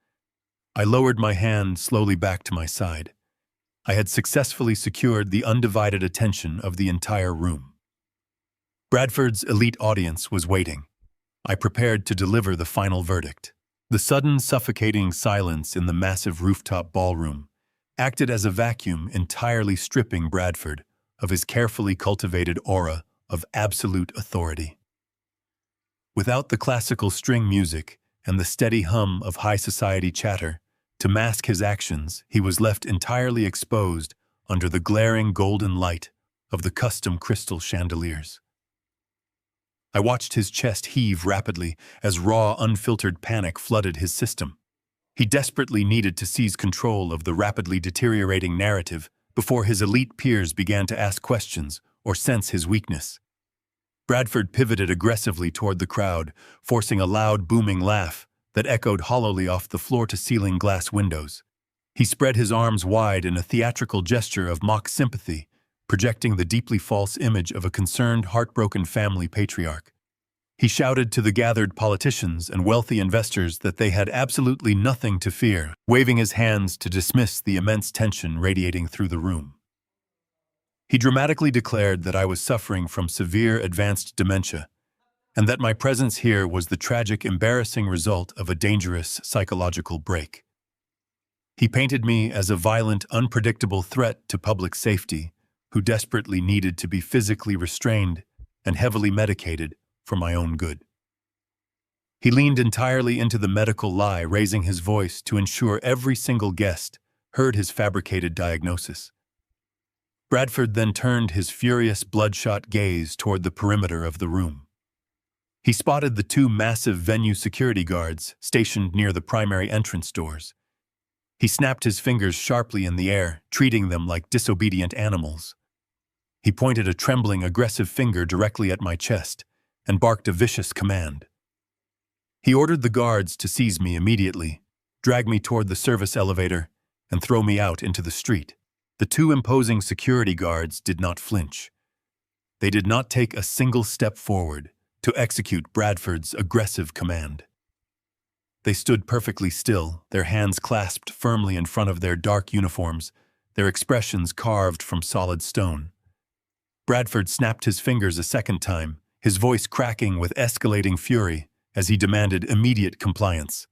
I lowered my hand slowly back to my side. I had successfully secured the undivided attention of the entire room. Bradford's elite audience was waiting. I prepared to deliver the final verdict. The sudden, suffocating silence in the massive rooftop ballroom acted as a vacuum, entirely stripping Bradford of his carefully cultivated aura of absolute authority. Without the classical string music and the steady hum of high society chatter to mask his actions, he was left entirely exposed under the glaring golden light of the custom crystal chandeliers. I watched his chest heave rapidly as raw, unfiltered panic flooded his system. He desperately needed to seize control of the rapidly deteriorating narrative before his elite peers began to ask questions or sense his weakness. Bradford pivoted aggressively toward the crowd, forcing a loud, booming laugh that echoed hollowly off the floor-to-ceiling glass windows. He spread his arms wide in a theatrical gesture of mock sympathy, projecting the deeply false image of a concerned, heartbroken family patriarch. He shouted to the gathered politicians and wealthy investors that they had absolutely nothing to fear, waving his hands to dismiss the immense tension radiating through the room. He dramatically declared that I was suffering from severe advanced dementia, and that my presence here was the tragic, embarrassing result of a dangerous psychological break. He painted me as a violent, unpredictable threat to public safety, who desperately needed to be physically restrained and heavily medicated for my own good. He leaned entirely into the medical lie, raising his voice to ensure every single guest heard his fabricated diagnosis. Bradford then turned his furious, bloodshot gaze toward the perimeter of the room. He spotted the two massive venue security guards stationed near the primary entrance doors. He snapped his fingers sharply in the air, treating them like disobedient animals. He pointed a trembling, aggressive finger directly at my chest and barked a vicious command. He ordered the guards to seize me immediately, drag me toward the service elevator, and throw me out into the street. The two imposing security guards did not flinch. They did not take a single step forward to execute Bradford's aggressive command. They stood perfectly still, their hands clasped firmly in front of their dark uniforms, their expressions carved from solid stone. Bradford snapped his fingers a second time, his voice cracking with escalating fury as he demanded immediate compliance.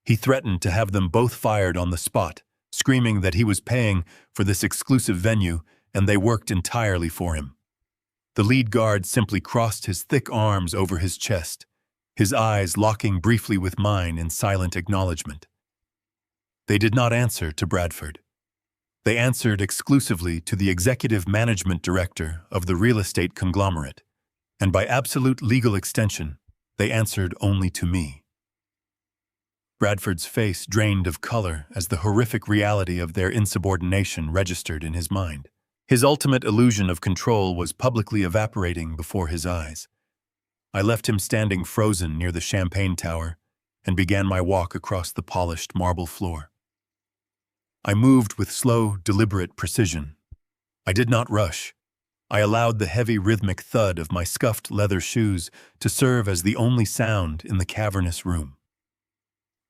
He threatened to have them both fired on the spot, screaming that he was paying for this exclusive venue and they worked entirely for him. The lead guard simply crossed his thick arms over his chest, his eyes locking briefly with mine in silent acknowledgement. They did not answer to Bradford. They answered exclusively to the executive management director of the real estate conglomerate, and by absolute legal extension, they answered only to me. Bradford's face drained of color as the horrific reality of their insubordination registered in his mind. His ultimate illusion of control was publicly evaporating before his eyes. I left him standing frozen near the champagne tower and began my walk across the polished marble floor. I moved with slow, deliberate precision. I did not rush. I allowed the heavy rhythmic thud of my scuffed leather shoes to serve as the only sound in the cavernous room.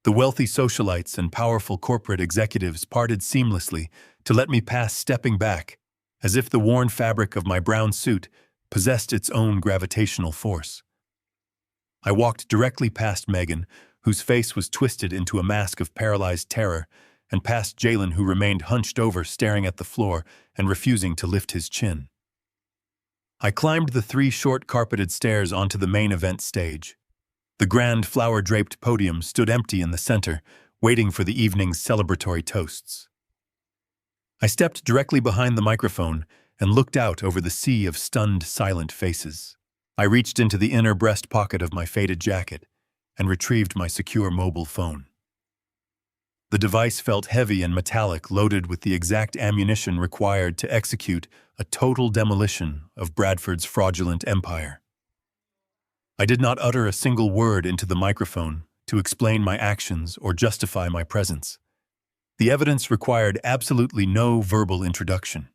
The wealthy socialites and powerful corporate executives parted seamlessly to let me pass, stepping back, as if the worn fabric of my brown suit possessed its own gravitational force. I walked directly past Megan, whose face was twisted into a mask of paralyzed terror, and past Jalen, who remained hunched over, staring at the floor and refusing to lift his chin. I climbed the 3 short carpeted stairs onto the main event stage. The grand flower-draped podium stood empty in the center, waiting for the evening's celebratory toasts. I stepped directly behind the microphone and looked out over the sea of stunned, silent faces. I reached into the inner breast pocket of my faded jacket and retrieved my secure mobile phone. The device felt heavy and metallic, loaded with the exact ammunition required to execute a total demolition of Bradford's fraudulent empire. I did not utter a single word into the microphone to explain my actions or justify my presence. The evidence required absolutely no verbal introduction.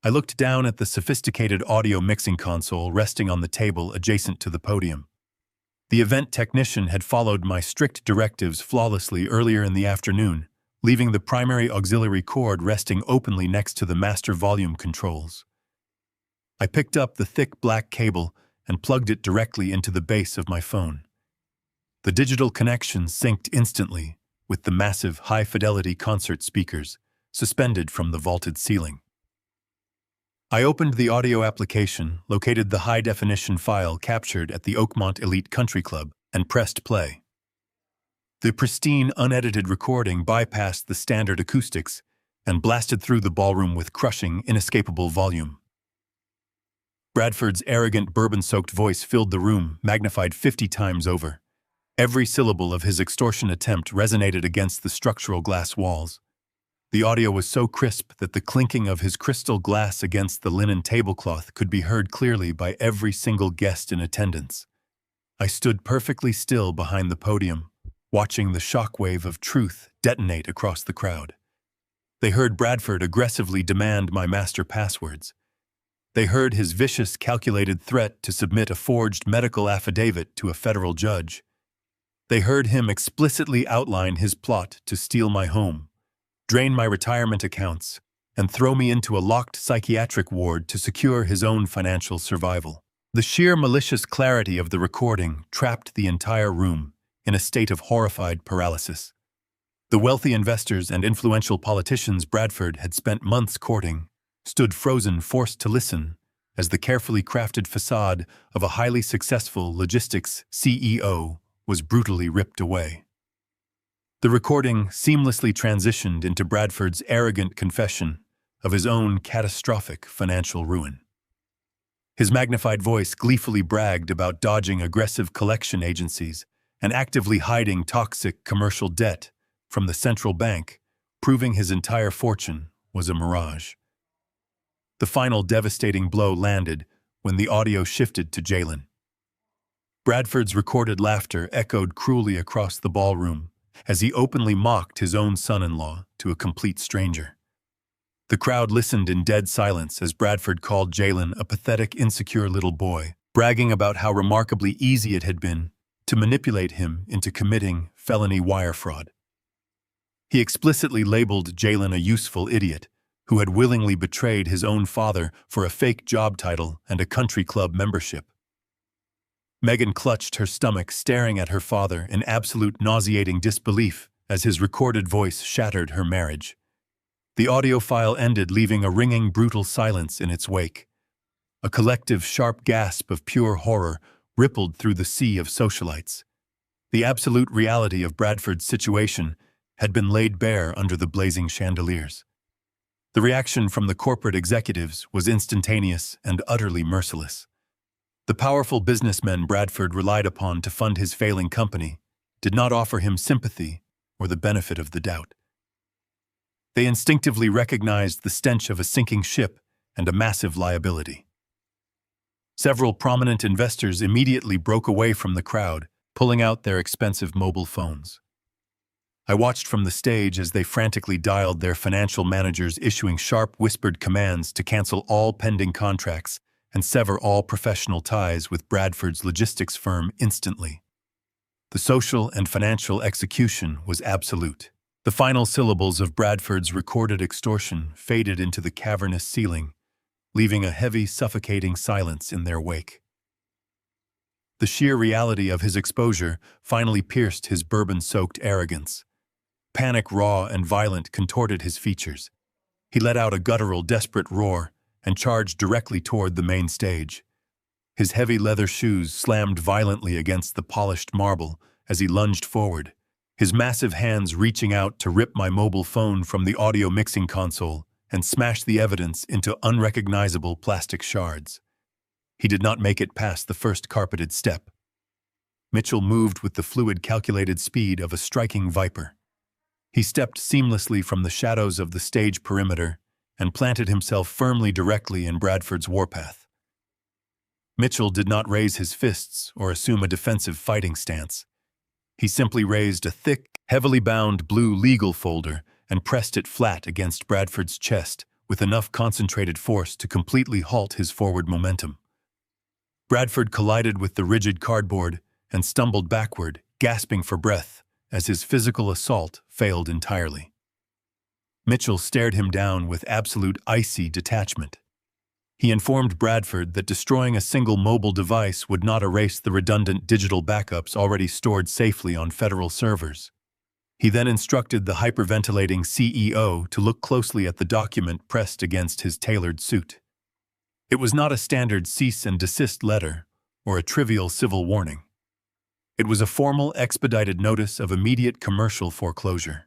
I looked down at the sophisticated audio mixing console resting on the table adjacent to the podium. The event technician had followed my strict directives flawlessly earlier in the afternoon, leaving the primary auxiliary cord resting openly next to the master volume controls. I picked up the thick black cable and plugged it directly into the base of my phone. The digital connection synced instantly with the massive high-fidelity concert speakers suspended from the vaulted ceiling. I opened the audio application, located the high-definition file captured at the Oakmont Elite Country Club, and pressed play. The pristine, unedited recording bypassed the standard acoustics and blasted through the ballroom with crushing, inescapable volume. Bradford's arrogant, bourbon-soaked voice filled the room, magnified 50 times over. Every syllable of his extortion attempt resonated against the structural glass walls. The audio was so crisp that the clinking of his crystal glass against the linen tablecloth could be heard clearly by every single guest in attendance. I stood perfectly still behind the podium, watching the shockwave of truth detonate across the crowd. They heard Bradford aggressively demand my master passwords. They heard his vicious, calculated threat to submit a forged medical affidavit to a federal judge. They heard him explicitly outline his plot to steal my home, drain my retirement accounts, and throw me into a locked psychiatric ward to secure his own financial survival. The sheer malicious clarity of the recording trapped the entire room in a state of horrified paralysis. The wealthy investors and influential politicians Bradford had spent months courting stood frozen, forced to listen, as the carefully crafted facade of a highly successful logistics CEO was brutally ripped away. The recording seamlessly transitioned into Bradford's arrogant confession of his own catastrophic financial ruin. His magnified voice gleefully bragged about dodging aggressive collection agencies and actively hiding toxic commercial debt from the central bank, proving his entire fortune was a mirage. The final devastating blow landed when the audio shifted to Jalen. Bradford's recorded laughter echoed cruelly across the ballroom as he openly mocked his own son-in-law to a complete stranger. The crowd listened in dead silence as Bradford called Jalen a pathetic, insecure little boy, bragging about how remarkably easy it had been to manipulate him into committing felony wire fraud. He explicitly labeled Jalen a useful idiot who had willingly betrayed his own father for a fake job title and a country club membership. Megan clutched her stomach, staring at her father in absolute nauseating disbelief as his recorded voice shattered her marriage. The audio file ended, leaving a ringing, brutal silence in its wake. A collective, sharp gasp of pure horror rippled through the sea of socialites. The absolute reality of Bradford's situation had been laid bare under the blazing chandeliers. The reaction from the corporate executives was instantaneous and utterly merciless. The powerful businessmen Bradford relied upon to fund his failing company did not offer him sympathy or the benefit of the doubt. They instinctively recognized the stench of a sinking ship and a massive liability. Several prominent investors immediately broke away from the crowd, pulling out their expensive mobile phones. I watched from the stage as they frantically dialed their financial managers, issuing sharp, whispered commands to cancel all pending contracts and sever all professional ties with Bradford's logistics firm instantly. The social and financial execution was absolute. The final syllables of Bradford's recorded extortion faded into the cavernous ceiling, leaving a heavy, suffocating silence in their wake. The sheer reality of his exposure finally pierced his bourbon-soaked arrogance. Panic, raw and violent, contorted his features. He let out a guttural, desperate roar and charged directly toward the main stage. His heavy leather shoes slammed violently against the polished marble as he lunged forward, his massive hands reaching out to rip my mobile phone from the audio mixing console and smash the evidence into unrecognizable plastic shards. He did not make it past the first carpeted step. Mitchell moved with the fluid, calculated speed of a striking viper. He stepped seamlessly from the shadows of the stage perimeter and planted himself firmly directly in Bradford's warpath. Mitchell did not raise his fists or assume a defensive fighting stance. He simply raised a thick, heavily bound blue legal folder and pressed it flat against Bradford's chest with enough concentrated force to completely halt his forward momentum. Bradford collided with the rigid cardboard and stumbled backward, gasping for breath as his physical assault failed entirely. Mitchell stared him down with absolute icy detachment. He informed Bradford that destroying a single mobile device would not erase the redundant digital backups already stored safely on federal servers. He then instructed the hyperventilating CEO to look closely at the document pressed against his tailored suit. It was not a standard cease and desist letter or a trivial civil warning. It was a formal, expedited notice of immediate commercial foreclosure.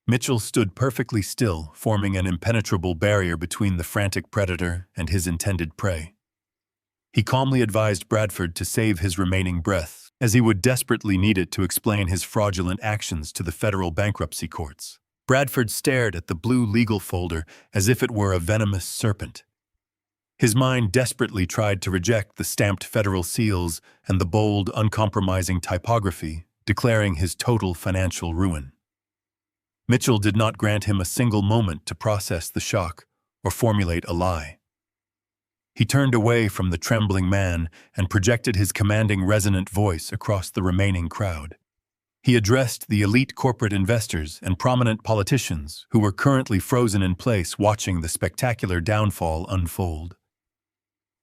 Mitchell stood perfectly still, forming an impenetrable barrier between the frantic predator and his intended prey. He calmly advised Bradford to save his remaining breath, as he would desperately need it to explain his fraudulent actions to the federal bankruptcy courts. Bradford stared at the blue legal folder as if it were a venomous serpent. His mind desperately tried to reject the stamped federal seals and the bold, uncompromising typography, declaring his total financial ruin. Mitchell did not grant him a single moment to process the shock or formulate a lie. He turned away from the trembling man and projected his commanding resonant voice across the remaining crowd. He addressed the elite corporate investors and prominent politicians who were currently frozen in place watching the spectacular downfall unfold.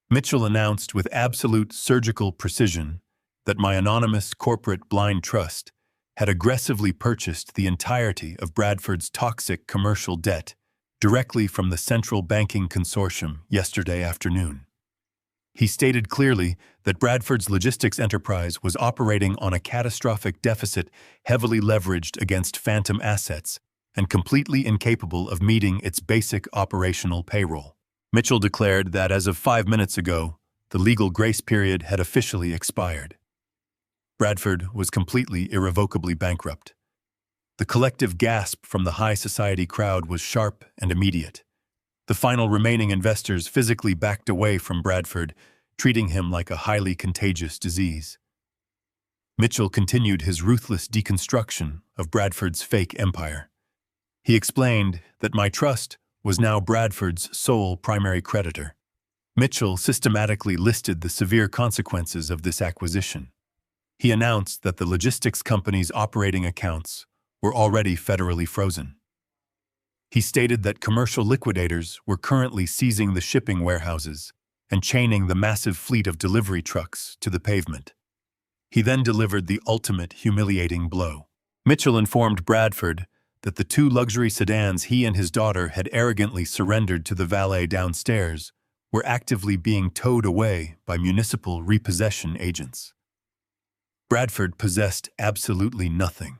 Mitchell announced with absolute surgical precision that my anonymous corporate blind trust had aggressively purchased the entirety of Bradford's toxic commercial debt directly from the central banking consortium yesterday afternoon. He stated clearly that Bradford's logistics enterprise was operating on a catastrophic deficit heavily leveraged against phantom assets and completely incapable of meeting its basic operational payroll. Mitchell declared that as of 5 minutes ago, the legal grace period had officially expired. Bradford was completely irrevocably bankrupt. The collective gasp from the high society crowd was sharp and immediate. The final remaining investors physically backed away from Bradford, treating him like a highly contagious disease. Mitchell continued his ruthless deconstruction of Bradford's fake empire. He explained that my trust was now Bradford's sole primary creditor. Mitchell systematically listed the severe consequences of this acquisition. He announced that the logistics company's operating accounts were already federally frozen. He stated that commercial liquidators were currently seizing the shipping warehouses and chaining the massive fleet of delivery trucks to the pavement. He then delivered the ultimate humiliating blow. Mitchell informed Bradford that the 2 luxury sedans he and his daughter had arrogantly surrendered to the valet downstairs were actively being towed away by municipal repossession agents. Bradford possessed absolutely nothing.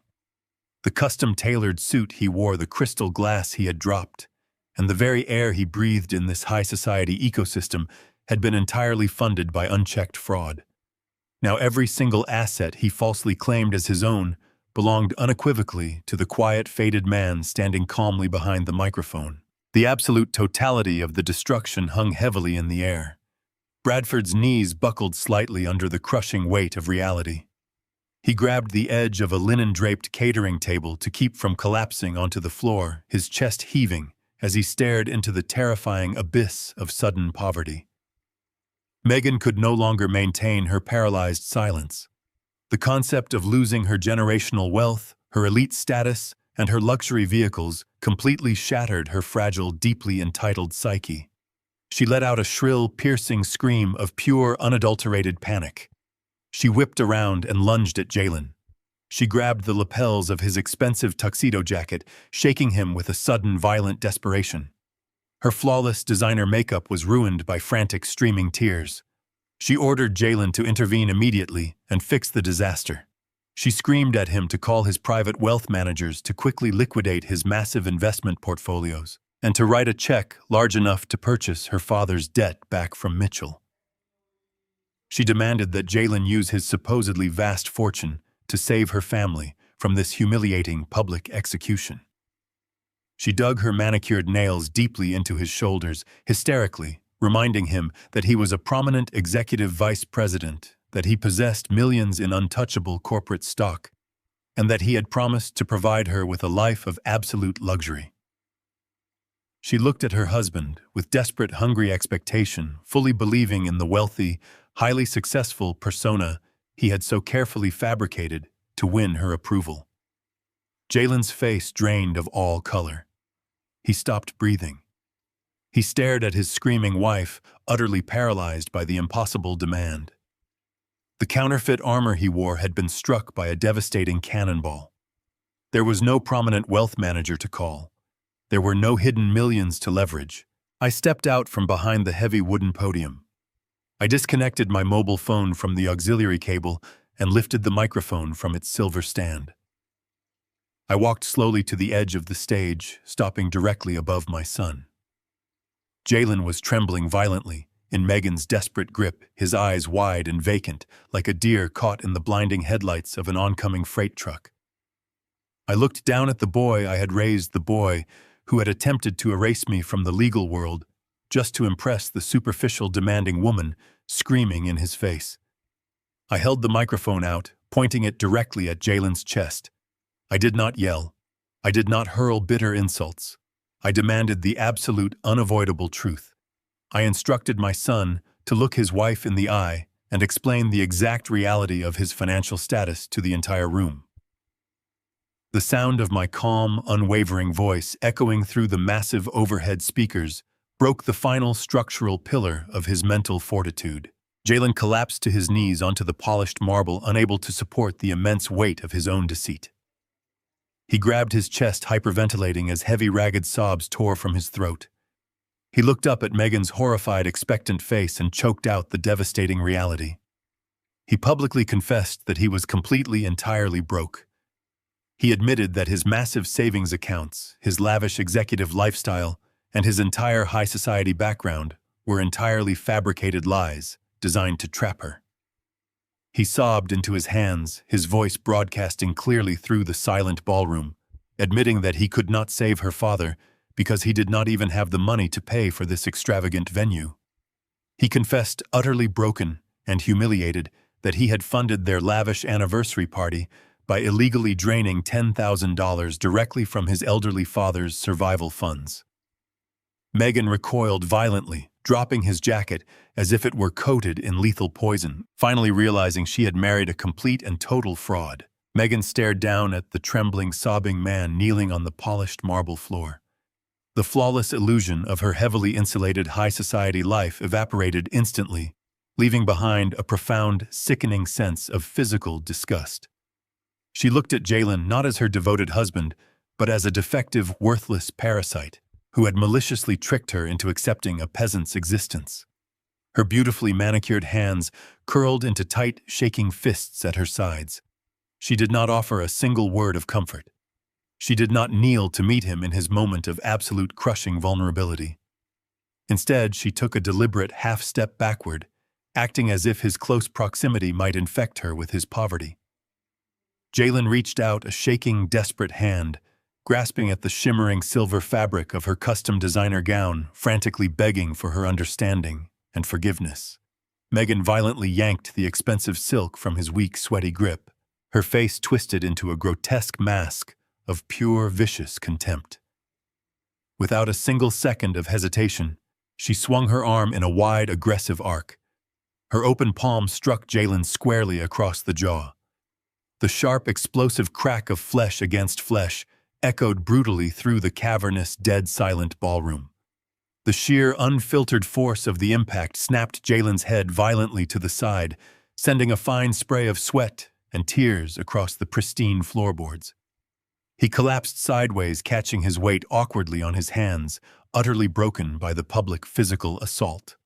The custom-tailored suit he wore, the crystal glass he had dropped, and the very air he breathed in this high-society ecosystem had been entirely funded by unchecked fraud. Now every single asset he falsely claimed as his own belonged unequivocally to the quiet, faded man standing calmly behind the microphone. The absolute totality of the destruction hung heavily in the air. Bradford's knees buckled slightly under the crushing weight of reality. He grabbed the edge of a linen-draped catering table to keep from collapsing onto the floor, his chest heaving as he stared into the terrifying abyss of sudden poverty. Megan could no longer maintain her paralyzed silence. The concept of losing her generational wealth, her elite status, and her luxury vehicles completely shattered her fragile, deeply entitled psyche. She let out a shrill, piercing scream of pure, unadulterated panic. She whipped around and lunged at Jalen. She grabbed the lapels of his expensive tuxedo jacket, shaking him with a sudden, violent desperation. Her flawless designer makeup was ruined by frantic, streaming tears. She ordered Jalen to intervene immediately and fix the disaster. She screamed at him to call his private wealth managers to quickly liquidate his massive investment portfolios and to write a check large enough to purchase her father's debt back from Mitchell. She demanded that Jalen use his supposedly vast fortune to save her family from this humiliating public execution. She dug her manicured nails deeply into his shoulders, hysterically, reminding him that he was a prominent executive vice president, that he possessed millions in untouchable corporate stock, and that he had promised to provide her with a life of absolute luxury. She looked at her husband with desperate, hungry expectation, fully believing in the wealthy, highly successful persona he had so carefully fabricated to win her approval. Jalen's face drained of all color. He stopped breathing. He stared at his screaming wife, utterly paralyzed by the impossible demand. The counterfeit armor he wore had been struck by a devastating cannonball. There was no prominent wealth manager to call. There were no hidden millions to leverage. I stepped out from behind the heavy wooden podium. I disconnected my mobile phone from the auxiliary cable and lifted the microphone from its silver stand. I walked slowly to the edge of the stage, stopping directly above my son. Jalen was trembling violently, in Megan's desperate grip, his eyes wide and vacant, like a deer caught in the blinding headlights of an oncoming freight truck. I looked down at the boy I had raised, the boy who had attempted to erase me from the legal world just to impress the superficial, demanding woman screaming in his face. I held the microphone out, pointing it directly at Jalen's chest. I did not yell. I did not hurl bitter insults. I demanded the absolute, unavoidable truth. I instructed my son to look his wife in the eye and explain the exact reality of his financial status to the entire room. The sound of my calm, unwavering voice echoing through the massive overhead speakers broke the final structural pillar of his mental fortitude. Jalen collapsed to his knees onto the polished marble, unable to support the immense weight of his own deceit. He grabbed his chest, hyperventilating as heavy, ragged sobs tore from his throat. He looked up at Megan's horrified, expectant face and choked out the devastating reality. He publicly confessed that he was completely, entirely broke. He admitted that his massive savings accounts, his lavish executive lifestyle, and his entire high society background were entirely fabricated lies designed to trap her. He sobbed into his hands, his voice broadcasting clearly through the silent ballroom, admitting that he could not save her father because he did not even have the money to pay for this extravagant venue. He confessed, utterly broken and humiliated, that he had funded their lavish anniversary party by illegally draining $10,000 directly from his elderly father's survival funds. Megan recoiled violently, dropping his jacket as if it were coated in lethal poison. Finally realizing she had married a complete and total fraud, Megan stared down at the trembling, sobbing man kneeling on the polished marble floor. The flawless illusion of her heavily insulated high society life evaporated instantly, leaving behind a profound, sickening sense of physical disgust. She looked at Jalen not as her devoted husband, but as a defective, worthless parasite who had maliciously tricked her into accepting a peasant's existence. Her beautifully manicured hands curled into tight, shaking fists at her sides. She did not offer a single word of comfort. She did not kneel to meet him in his moment of absolute crushing vulnerability. Instead, she took a deliberate half-step backward, acting as if his close proximity might infect her with his poverty. Jalen reached out a shaking, desperate hand, grasping at the shimmering silver fabric of her custom designer gown, frantically begging for her understanding and forgiveness. Megan violently yanked the expensive silk from his weak, sweaty grip, her face twisted into a grotesque mask of pure, vicious contempt. Without a single second of hesitation, she swung her arm in a wide, aggressive arc. Her open palm struck Jalen squarely across the jaw. The sharp, explosive crack of flesh against flesh echoed brutally through the cavernous, dead-silent ballroom. The sheer, unfiltered force of the impact snapped Jalen's head violently to the side, sending a fine spray of sweat and tears across the pristine floorboards. He collapsed sideways, catching his weight awkwardly on his hands, utterly broken by the public physical assault.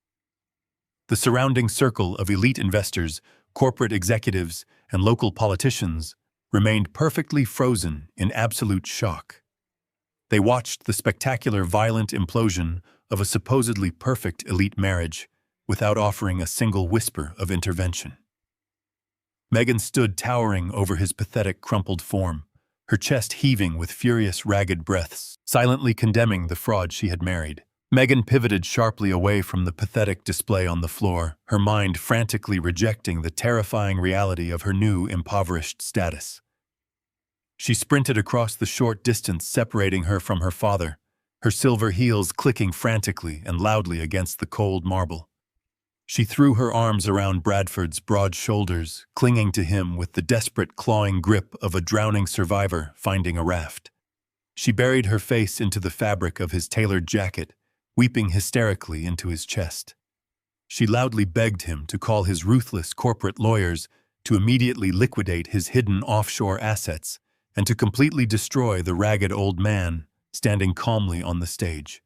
The surrounding circle of elite investors, corporate executives, and local politicians remained perfectly frozen in absolute shock. They watched the spectacular, violent implosion of a supposedly perfect elite marriage without offering a single whisper of intervention. Megan stood towering over his pathetic, crumpled form, her chest heaving with furious, ragged breaths, silently condemning the fraud she had married. Megan pivoted sharply away from the pathetic display on the floor, her mind frantically rejecting the terrifying reality of her new, impoverished status. She sprinted across the short distance separating her from her father, her silver heels clicking frantically and loudly against the cold marble. She threw her arms around Bradford's broad shoulders, clinging to him with the desperate, clawing grip of a drowning survivor finding a raft. She buried her face into the fabric of his tailored jacket, weeping hysterically into his chest. She loudly begged him to call his ruthless corporate lawyers to immediately liquidate his hidden offshore assets and to completely destroy the ragged old man standing calmly on the stage.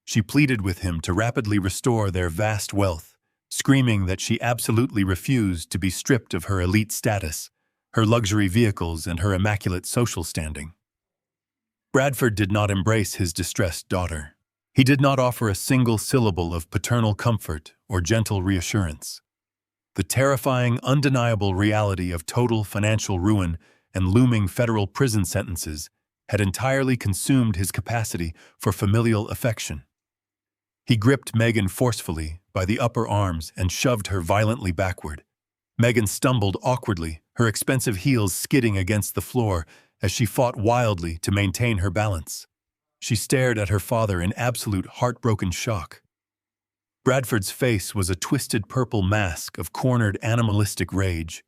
She pleaded with him to rapidly restore their vast wealth, screaming that she absolutely refused to be stripped of her elite status, her luxury vehicles, and her immaculate social standing. Bradford did not embrace his distressed daughter. He did not offer a single syllable of paternal comfort or gentle reassurance. The terrifying, undeniable reality of total financial ruin and looming federal prison sentences had entirely consumed his capacity for familial affection. He gripped Megan forcefully by the upper arms and shoved her violently backward. Megan stumbled awkwardly, her expensive heels skidding against the floor as she fought wildly to maintain her balance. She stared at her father in absolute heartbroken shock. Bradford's face was a twisted purple mask of cornered animalistic rage.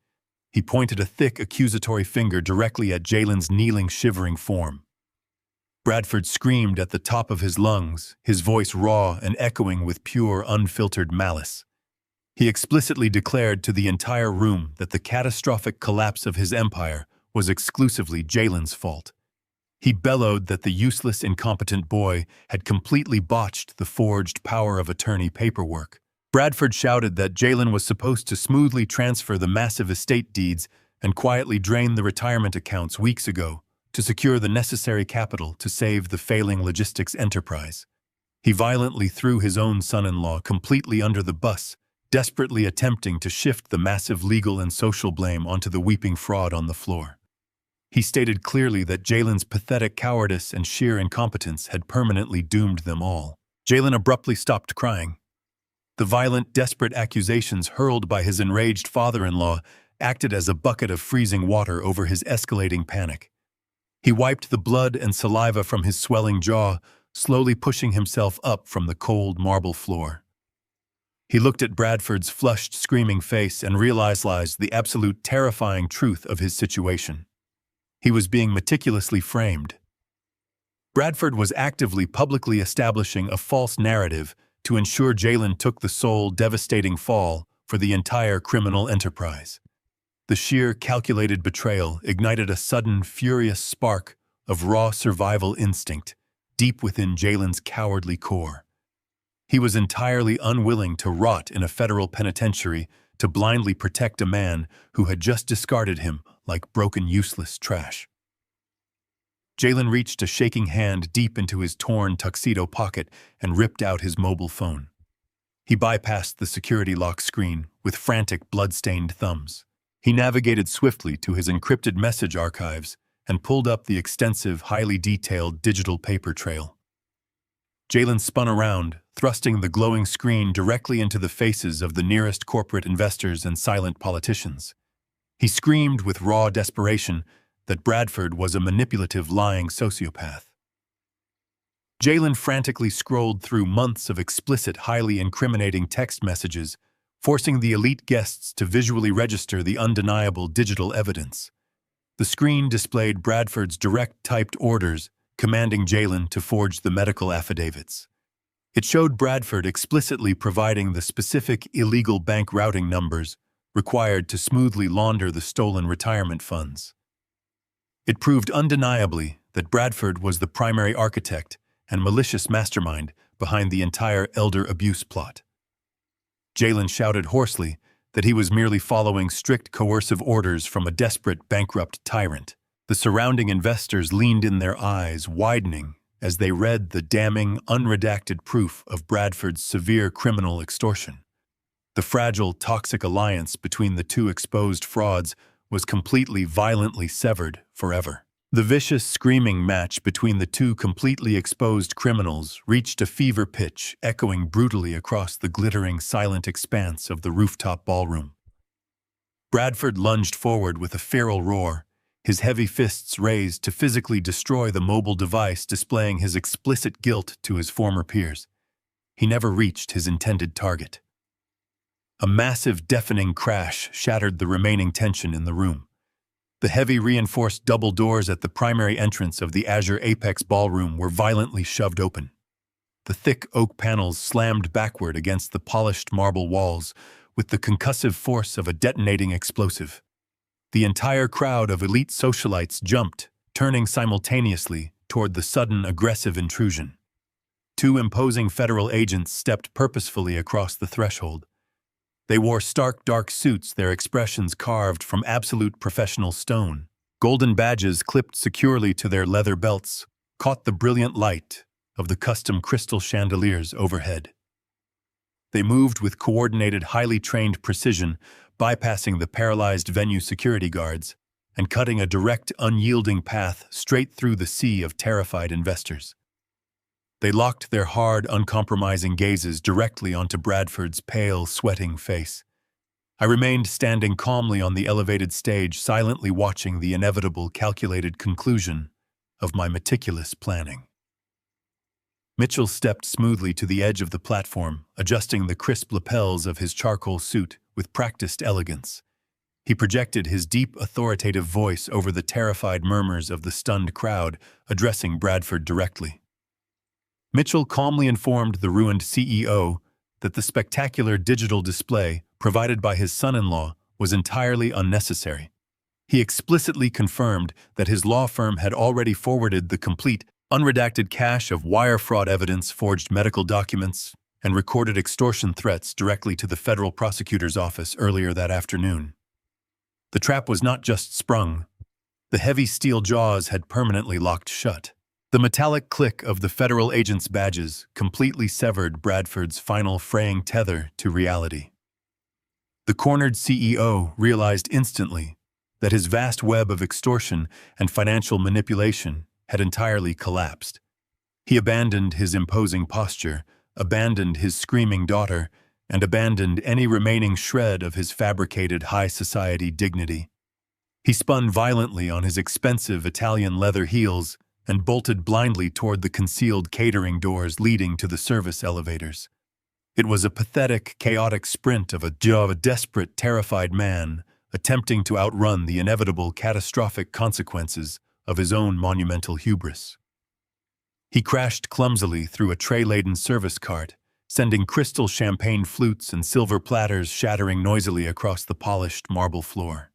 He pointed a thick accusatory finger directly at Jalen's kneeling, shivering form. Bradford screamed at the top of his lungs, his voice raw and echoing with pure, unfiltered malice. He explicitly declared to the entire room that the catastrophic collapse of his empire was exclusively Jalen's fault. He bellowed that the useless, incompetent boy had completely botched the forged power of attorney paperwork. Bradford shouted that Jalen was supposed to smoothly transfer the massive estate deeds and quietly drain the retirement accounts weeks ago to secure the necessary capital to save the failing logistics enterprise. He violently threw his own son-in-law completely under the bus, desperately attempting to shift the massive legal and social blame onto the weeping fraud on the floor. He stated clearly that Jalen's pathetic cowardice and sheer incompetence had permanently doomed them all. Jalen abruptly stopped crying. The violent, desperate accusations hurled by his enraged father-in-law acted as a bucket of freezing water over his escalating panic. He wiped the blood and saliva from his swelling jaw, slowly pushing himself up from the cold marble floor. He looked at Bradford's flushed, screaming face and realized the absolute terrifying truth of his situation. He was being meticulously framed. Bradford was actively publicly establishing a false narrative to ensure Jalen took the sole devastating fall for the entire criminal enterprise. The sheer calculated betrayal ignited a sudden, furious spark of raw survival instinct deep within Jalen's cowardly core. He was entirely unwilling to rot in a federal penitentiary to blindly protect a man who had just discarded him like broken, useless trash. Jalen reached a shaking hand deep into his torn tuxedo pocket and ripped out his mobile phone. He bypassed the security lock screen with frantic, blood-stained thumbs. He navigated swiftly to his encrypted message archives and pulled up the extensive, highly detailed digital paper trail. Jalen spun around, thrusting the glowing screen directly into the faces of the nearest corporate investors and silent politicians. He screamed with raw desperation that Bradford was a manipulative, lying sociopath. Jalen frantically scrolled through months of explicit, highly incriminating text messages, forcing the elite guests to visually register the undeniable digital evidence. The screen displayed Bradford's direct typed orders, commanding Jalen to forge the medical affidavits. It showed Bradford explicitly providing the specific illegal bank routing numbers required to smoothly launder the stolen retirement funds. It proved undeniably that Bradford was the primary architect and malicious mastermind behind the entire elder abuse plot. Jalen shouted hoarsely that he was merely following strict coercive orders from a desperate, bankrupt tyrant. The surrounding investors leaned in, their eyes widening as they read the damning, unredacted proof of Bradford's severe criminal extortion. The fragile, toxic alliance between the two exposed frauds was completely, violently severed forever. The vicious, screaming match between the two completely exposed criminals reached a fever pitch, echoing brutally across the glittering, silent expanse of the rooftop ballroom. Bradford lunged forward with a feral roar, his heavy fists raised to physically destroy the mobile device displaying his explicit guilt to his former peers. He never reached his intended target. A massive, deafening crash shattered the remaining tension in the room. The heavy, reinforced double doors at the primary entrance of the Azure Apex ballroom were violently shoved open. The thick oak panels slammed backward against the polished marble walls with the concussive force of a detonating explosive. The entire crowd of elite socialites jumped, turning simultaneously toward the sudden, aggressive intrusion. Two imposing federal agents stepped purposefully across the threshold. They wore stark, dark suits, their expressions carved from absolute professional stone. Golden badges clipped securely to their leather belts caught the brilliant light of the custom crystal chandeliers overhead. They moved with coordinated, highly trained precision, bypassing the paralyzed venue security guards and cutting a direct, unyielding path straight through the sea of terrified investors. They locked their hard, uncompromising gazes directly onto Bradford's pale, sweating face. I remained standing calmly on the elevated stage, silently watching the inevitable, calculated conclusion of my meticulous planning. Mitchell stepped smoothly to the edge of the platform, adjusting the crisp lapels of his charcoal suit with practiced elegance. He projected his deep, authoritative voice over the terrified murmurs of the stunned crowd, addressing Bradford directly. Mitchell calmly informed the ruined CEO that the spectacular digital display provided by his son-in-law was entirely unnecessary. He explicitly confirmed that his law firm had already forwarded the complete, unredacted cache of wire fraud evidence, forged medical documents, and recorded extortion threats directly to the federal prosecutor's office earlier that afternoon. The trap was not just sprung. The heavy steel jaws had permanently locked shut. The metallic click of the federal agent's badges completely severed Bradford's final fraying tether to reality. The cornered CEO realized instantly that his vast web of extortion and financial manipulation had entirely collapsed. He abandoned his imposing posture, abandoned his screaming daughter, and abandoned any remaining shred of his fabricated high society dignity. He spun violently on his expensive Italian leather heels and bolted blindly toward the concealed catering doors leading to the service elevators. It was a pathetic, chaotic sprint of a desperate, terrified man attempting to outrun the inevitable catastrophic consequences of his own monumental hubris. He crashed clumsily through a tray-laden service cart, sending crystal champagne flutes and silver platters shattering noisily across the polished marble floor.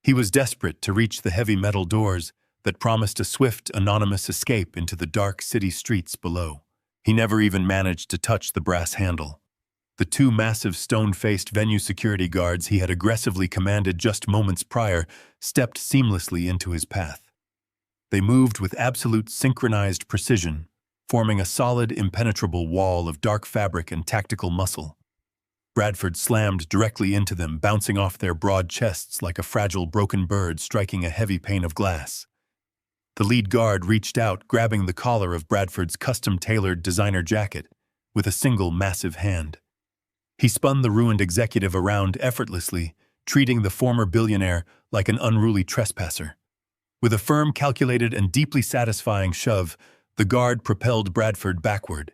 He was desperate to reach the heavy metal doors that promised a swift, anonymous escape into the dark city streets below. He never even managed to touch the brass handle. The two massive stone-faced venue security guards he had aggressively commanded just moments prior stepped seamlessly into his path. They moved with absolute synchronized precision, forming a solid, impenetrable wall of dark fabric and tactical muscle. Bradford slammed directly into them, bouncing off their broad chests like a fragile broken bird striking a heavy pane of glass. The lead guard reached out, grabbing the collar of Bradford's custom-tailored designer jacket with a single massive hand. He spun the ruined executive around effortlessly, treating the former billionaire like an unruly trespasser. With a firm, calculated, and deeply satisfying shove, the guard propelled Bradford backward.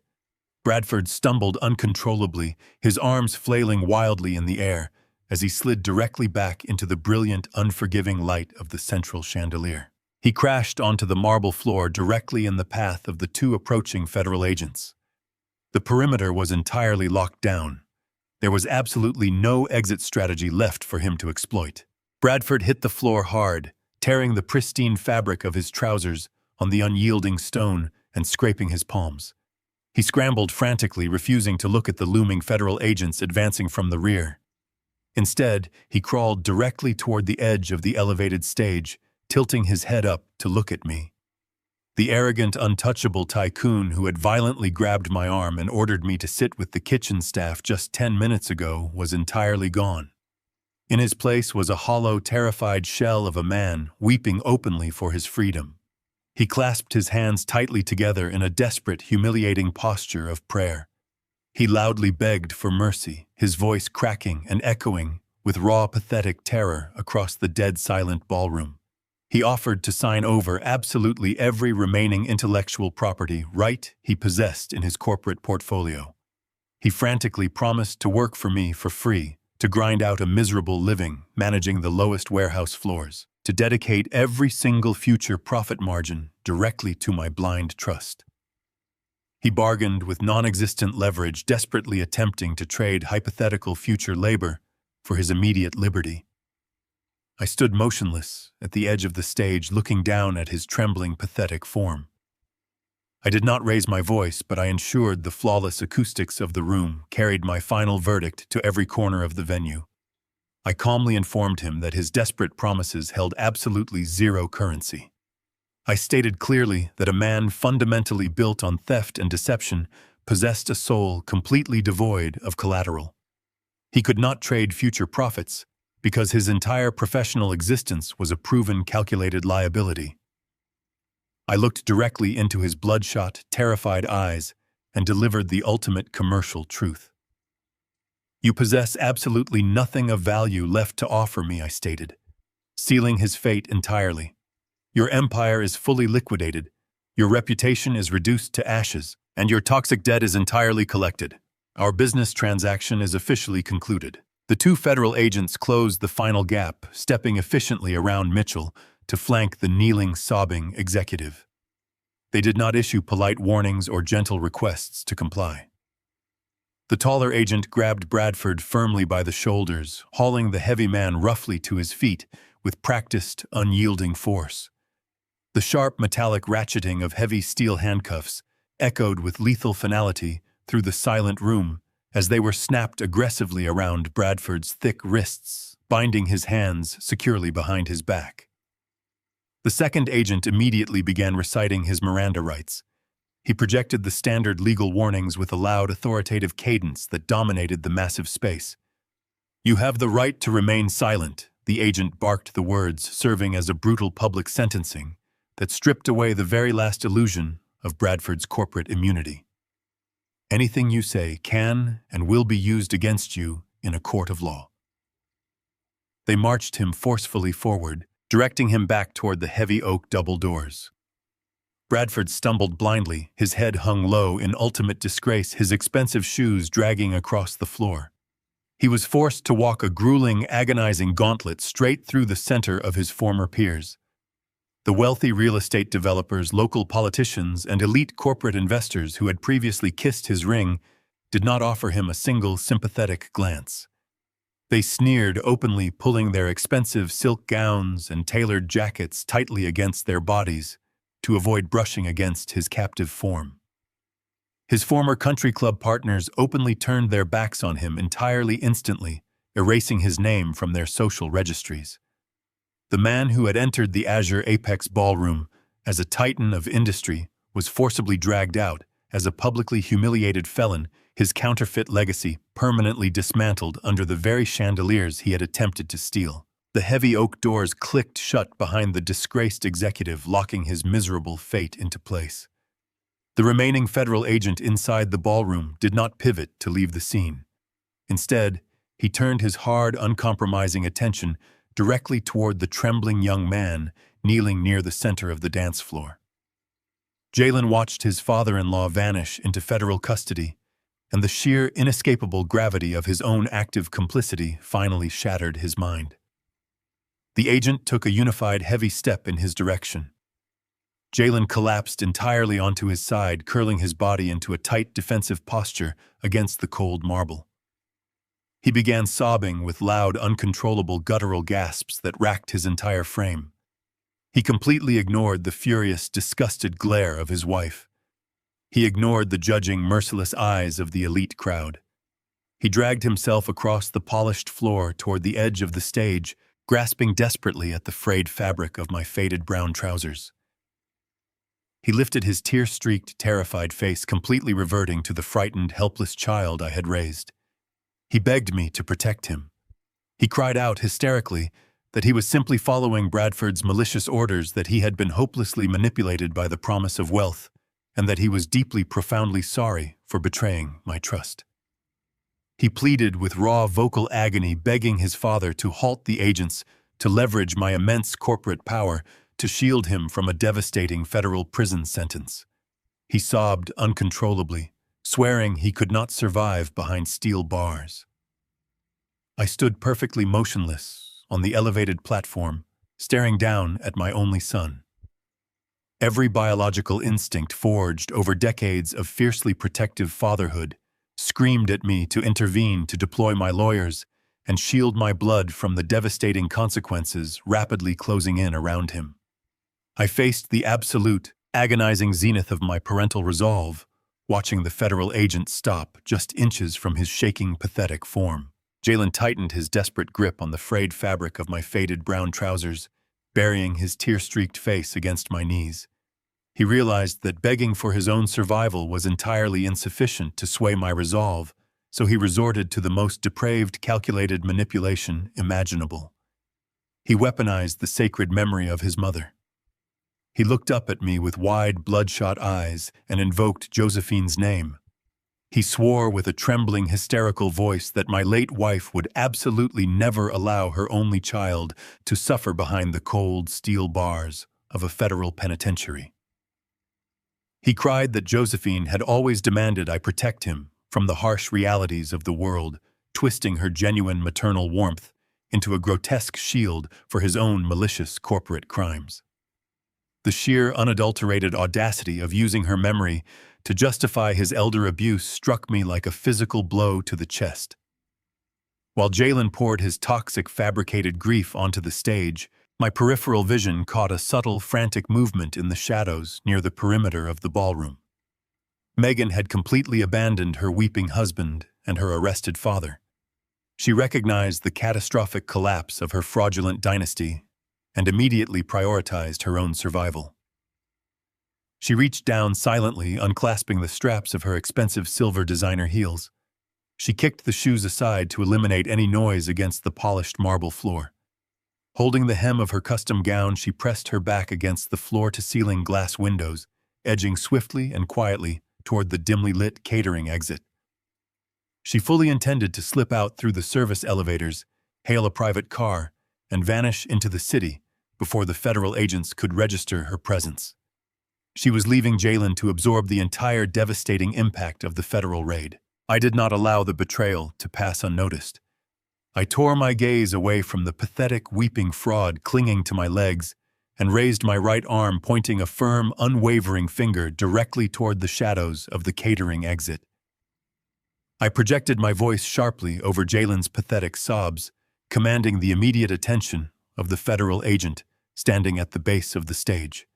Bradford stumbled uncontrollably, his arms flailing wildly in the air as he slid directly back into the brilliant, unforgiving light of the central chandelier. He crashed onto the marble floor directly in the path of the two approaching federal agents. The perimeter was entirely locked down. There was absolutely no exit strategy left for him to exploit. Bradford hit the floor hard, tearing the pristine fabric of his trousers on the unyielding stone and scraping his palms. He scrambled frantically, refusing to look at the looming federal agents advancing from the rear. Instead, he crawled directly toward the edge of the elevated stage, tilting his head up to look at me. The arrogant, untouchable tycoon who had violently grabbed my arm and ordered me to sit with the kitchen staff just 10 minutes ago was entirely gone. In his place was a hollow, terrified shell of a man weeping openly for his freedom. He clasped his hands tightly together in a desperate, humiliating posture of prayer. He loudly begged for mercy, his voice cracking and echoing with raw, pathetic terror across the dead-silent ballroom. He offered to sign over absolutely every remaining intellectual property right he possessed in his corporate portfolio. He frantically promised to work for me for free, to grind out a miserable living managing the lowest warehouse floors, to dedicate every single future profit margin directly to my blind trust. He bargained with non-existent leverage, desperately attempting to trade hypothetical future labor for his immediate liberty. I stood motionless at the edge of the stage, looking down at his trembling, pathetic form. I did not raise my voice, but I ensured the flawless acoustics of the room carried my final verdict to every corner of the venue. I calmly informed him that his desperate promises held absolutely zero currency. I stated clearly that a man fundamentally built on theft and deception possessed a soul completely devoid of collateral. He could not trade future profits because his entire professional existence was a proven calculated liability. I looked directly into his bloodshot, terrified eyes and delivered the ultimate commercial truth. You possess absolutely nothing of value left to offer me, I stated, sealing his fate entirely. Your empire is fully liquidated, your reputation is reduced to ashes, and your toxic debt is entirely collected. Our business transaction is officially concluded. The two federal agents closed the final gap, stepping efficiently around Mitchell to flank the kneeling, sobbing executive. They did not issue polite warnings or gentle requests to comply. The taller agent grabbed Bradford firmly by the shoulders, hauling the heavy man roughly to his feet with practiced, unyielding force. The sharp metallic ratcheting of heavy steel handcuffs echoed with lethal finality through the silent room as they were snapped aggressively around Bradford's thick wrists, binding his hands securely behind his back. The second agent immediately began reciting his Miranda rights. He projected the standard legal warnings with a loud, authoritative cadence that dominated the massive space. You have the right to remain silent, the agent barked the words, serving as a brutal public sentencing that stripped away the very last illusion of Bradford's corporate immunity. Anything you say can and will be used against you in a court of law. They marched him forcefully forward, directing him back toward the heavy oak double doors. Bradford stumbled blindly, his head hung low in ultimate disgrace, his expensive shoes dragging across the floor. He was forced to walk a grueling, agonizing gauntlet straight through the center of his former peers. The wealthy real estate developers, local politicians, and elite corporate investors who had previously kissed his ring did not offer him a single sympathetic glance. They sneered openly, pulling their expensive silk gowns and tailored jackets tightly against their bodies to avoid brushing against his captive form. His former country club partners openly turned their backs on him entirely instantly, erasing his name from their social registries. The man who had entered the Azure Apex ballroom as a titan of industry was forcibly dragged out as a publicly humiliated felon, his counterfeit legacy permanently dismantled under the very chandeliers he had attempted to steal. The heavy oak doors clicked shut behind the disgraced executive, locking his miserable fate into place. The remaining federal agent inside the ballroom did not pivot to leave the scene. Instead, he turned his hard, uncompromising attention directly toward the trembling young man kneeling near the center of the dance floor. Jalen watched his father-in-law vanish into federal custody, and the sheer, inescapable gravity of his own active complicity finally shattered his mind. The agent took a unified, heavy step in his direction. Jalen collapsed entirely onto his side, curling his body into a tight, defensive posture against the cold marble. He began sobbing with loud, uncontrollable guttural gasps that racked his entire frame. He completely ignored the furious, disgusted glare of his wife. He ignored the judging, merciless eyes of the elite crowd. He dragged himself across the polished floor toward the edge of the stage, grasping desperately at the frayed fabric of my faded brown trousers. He lifted his tear-streaked, terrified face, completely reverting to the frightened, helpless child I had raised. He begged me to protect him. He cried out hysterically that he was simply following Bradford's malicious orders, that he had been hopelessly manipulated by the promise of wealth, and that he was deeply, profoundly sorry for betraying my trust. He pleaded with raw vocal agony, begging his father to halt the agents, to leverage my immense corporate power to shield him from a devastating federal prison sentence. He sobbed uncontrollably, swearing he could not survive behind steel bars. I stood perfectly motionless on the elevated platform, staring down at my only son. Every biological instinct forged over decades of fiercely protective fatherhood screamed at me to intervene, to deploy my lawyers, and shield my blood from the devastating consequences rapidly closing in around him. I faced the absolute, agonizing zenith of my parental resolve, watching the federal agent stop just inches from his shaking, pathetic form. Jalen tightened his desperate grip on the frayed fabric of my faded brown trousers, burying his tear-streaked face against my knees. He realized that begging for his own survival was entirely insufficient to sway my resolve, so he resorted to the most depraved, calculated manipulation imaginable. He weaponized the sacred memory of his mother. He looked up at me with wide, bloodshot eyes and invoked Josephine's name. He swore with a trembling, hysterical voice that my late wife would absolutely never allow her only child to suffer behind the cold, steel bars of a federal penitentiary. He cried that Josephine had always demanded I protect him from the harsh realities of the world, twisting her genuine maternal warmth into a grotesque shield for his own malicious corporate crimes. The sheer, unadulterated audacity of using her memory to justify his elder abuse struck me like a physical blow to the chest. While Jalen poured his toxic, fabricated grief onto the stage, my peripheral vision caught a subtle, frantic movement in the shadows near the perimeter of the ballroom. Megan had completely abandoned her weeping husband and her arrested father. She recognized the catastrophic collapse of her fraudulent dynasty and immediately prioritized her own survival. She reached down silently, unclasping the straps of her expensive silver designer heels. She kicked the shoes aside to eliminate any noise against the polished marble floor. Holding the hem of her custom gown, she pressed her back against the floor-to-ceiling glass windows, edging swiftly and quietly toward the dimly lit catering exit. She fully intended to slip out through the service elevators, hail a private car, and vanish into the city before the federal agents could register her presence. She was leaving Jalen to absorb the entire devastating impact of the federal raid. I did not allow the betrayal to pass unnoticed. I tore my gaze away from the pathetic, weeping fraud clinging to my legs and raised my right arm, pointing a firm, unwavering finger directly toward the shadows of the catering exit. I projected my voice sharply over Jalen's pathetic sobs, commanding the immediate attention of the federal agent standing at the base of the stage.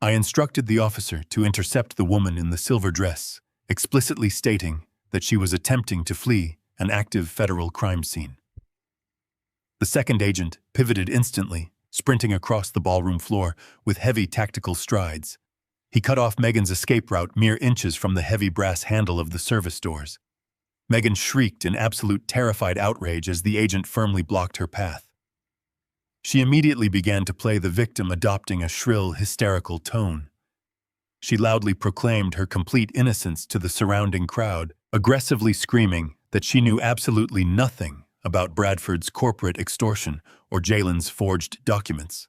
I instructed the officer to intercept the woman in the silver dress, explicitly stating that she was attempting to flee an active federal crime scene. The second agent pivoted instantly, sprinting across the ballroom floor with heavy tactical strides. He cut off Megan's escape route mere inches from the heavy brass handle of the service doors. Megan shrieked in absolute terrified outrage as the agent firmly blocked her path. She immediately began to play the victim, adopting a shrill, hysterical tone. She loudly proclaimed her complete innocence to the surrounding crowd, aggressively screaming that she knew absolutely nothing about Bradford's corporate extortion or Jalen's forged documents.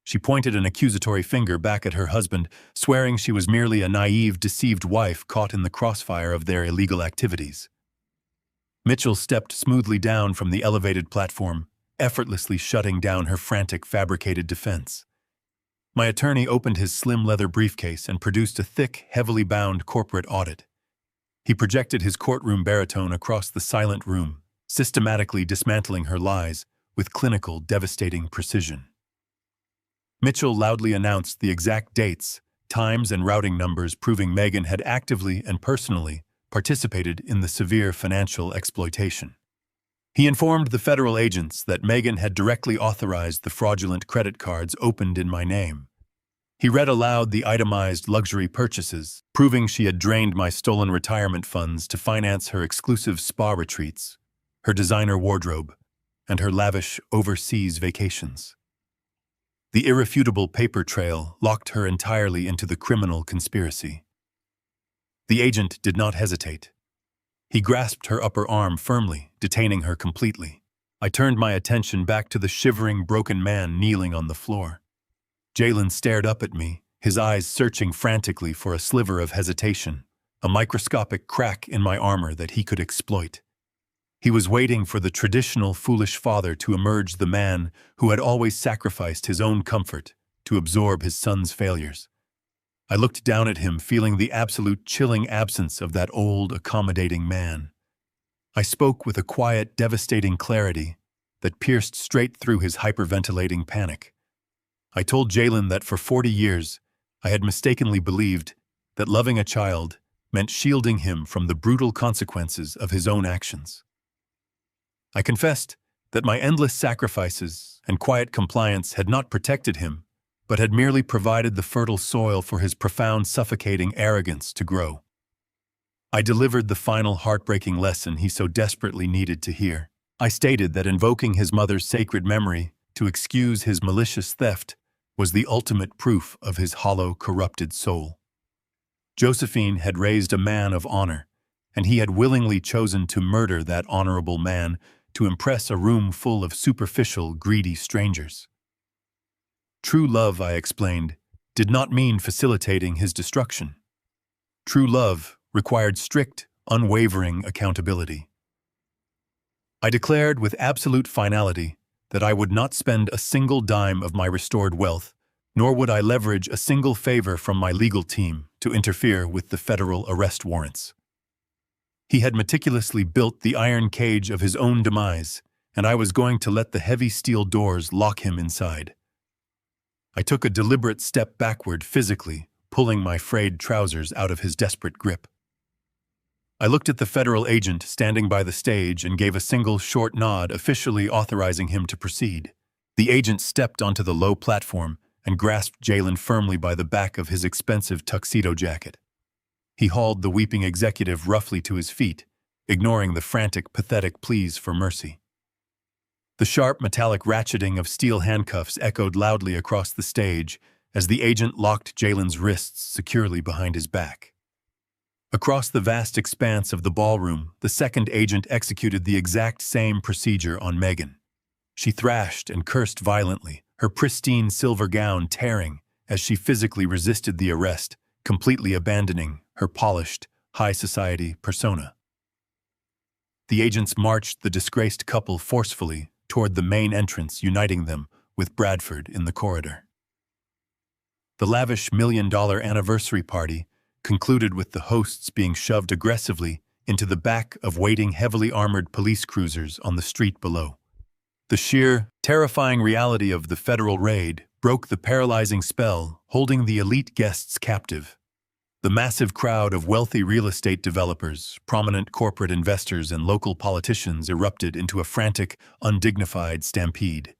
She pointed an accusatory finger back at her husband, swearing she was merely a naive, deceived wife caught in the crossfire of their illegal activities. Mitchell stepped smoothly down from the elevated platform, effortlessly shutting down her frantic, fabricated defense. My attorney opened his slim leather briefcase and produced a thick, heavily bound corporate audit. He projected his courtroom baritone across the silent room, systematically dismantling her lies with clinical, devastating precision. Mitchell loudly announced the exact dates, times, and routing numbers, proving Megan had actively and personally participated in the severe financial exploitation. He informed the federal agents that Megan had directly authorized the fraudulent credit cards opened in my name. He read aloud the itemized luxury purchases, proving she had drained my stolen retirement funds to finance her exclusive spa retreats, her designer wardrobe, and her lavish overseas vacations. The irrefutable paper trail locked her entirely into the criminal conspiracy. The agent did not hesitate. He grasped her upper arm firmly, detaining her completely. I turned my attention back to the shivering, broken man kneeling on the floor. Jalen stared up at me, his eyes searching frantically for a sliver of hesitation, a microscopic crack in my armor that he could exploit. He was waiting for the traditional foolish father to emerge, the man who had always sacrificed his own comfort to absorb his son's failures. I looked down at him, feeling the absolute chilling absence of that old, accommodating man. I spoke with a quiet, devastating clarity that pierced straight through his hyperventilating panic. I told Jalen that for 40 years, I had mistakenly believed that loving a child meant shielding him from the brutal consequences of his own actions. I confessed that my endless sacrifices and quiet compliance had not protected him, but had merely provided the fertile soil for his profound, suffocating arrogance to grow. I delivered the final heartbreaking lesson he so desperately needed to hear. I stated that invoking his mother's sacred memory to excuse his malicious theft was the ultimate proof of his hollow, corrupted soul. Josephine had raised a man of honor, and he had willingly chosen to murder that honorable man to impress a room full of superficial, greedy strangers. True love, I explained, did not mean facilitating his destruction. True love required strict, unwavering accountability. I declared with absolute finality that I would not spend a single dime of my restored wealth, nor would I leverage a single favor from my legal team to interfere with the federal arrest warrants. He had meticulously built the iron cage of his own demise, and I was going to let the heavy steel doors lock him inside. I took a deliberate step backward physically, pulling my frayed trousers out of his desperate grip. I looked at the federal agent standing by the stage and gave a single short nod, officially authorizing him to proceed. The agent stepped onto the low platform and grasped Jalen firmly by the back of his expensive tuxedo jacket. He hauled the weeping executive roughly to his feet, ignoring the frantic, pathetic pleas for mercy. The sharp, metallic ratcheting of steel handcuffs echoed loudly across the stage as the agent locked Jalen's wrists securely behind his back. Across the vast expanse of the ballroom, the second agent executed the exact same procedure on Megan. She thrashed and cursed violently, her pristine silver gown tearing as she physically resisted the arrest, completely abandoning her polished, high society persona. The agents marched the disgraced couple forcefully toward the main entrance, uniting them with Bradford in the corridor. The lavish $1 million anniversary party concluded with the hosts being shoved aggressively into the back of waiting heavily armored police cruisers on the street below. The sheer, terrifying reality of the federal raid broke the paralyzing spell, holding the elite guests captive. The massive crowd of wealthy real estate developers, prominent corporate investors, and local politicians erupted into a frantic, undignified stampede.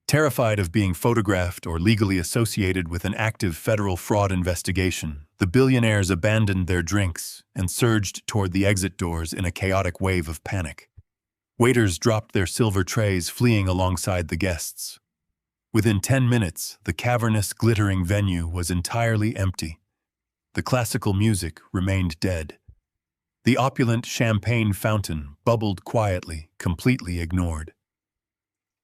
Terrified of being photographed or legally associated with an active federal fraud investigation, the billionaires abandoned their drinks and surged toward the exit doors in a chaotic wave of panic. Waiters dropped their silver trays, fleeing alongside the guests. Within 10 minutes, the cavernous, glittering venue was entirely empty. The classical music remained dead. The opulent champagne fountain bubbled quietly, completely ignored.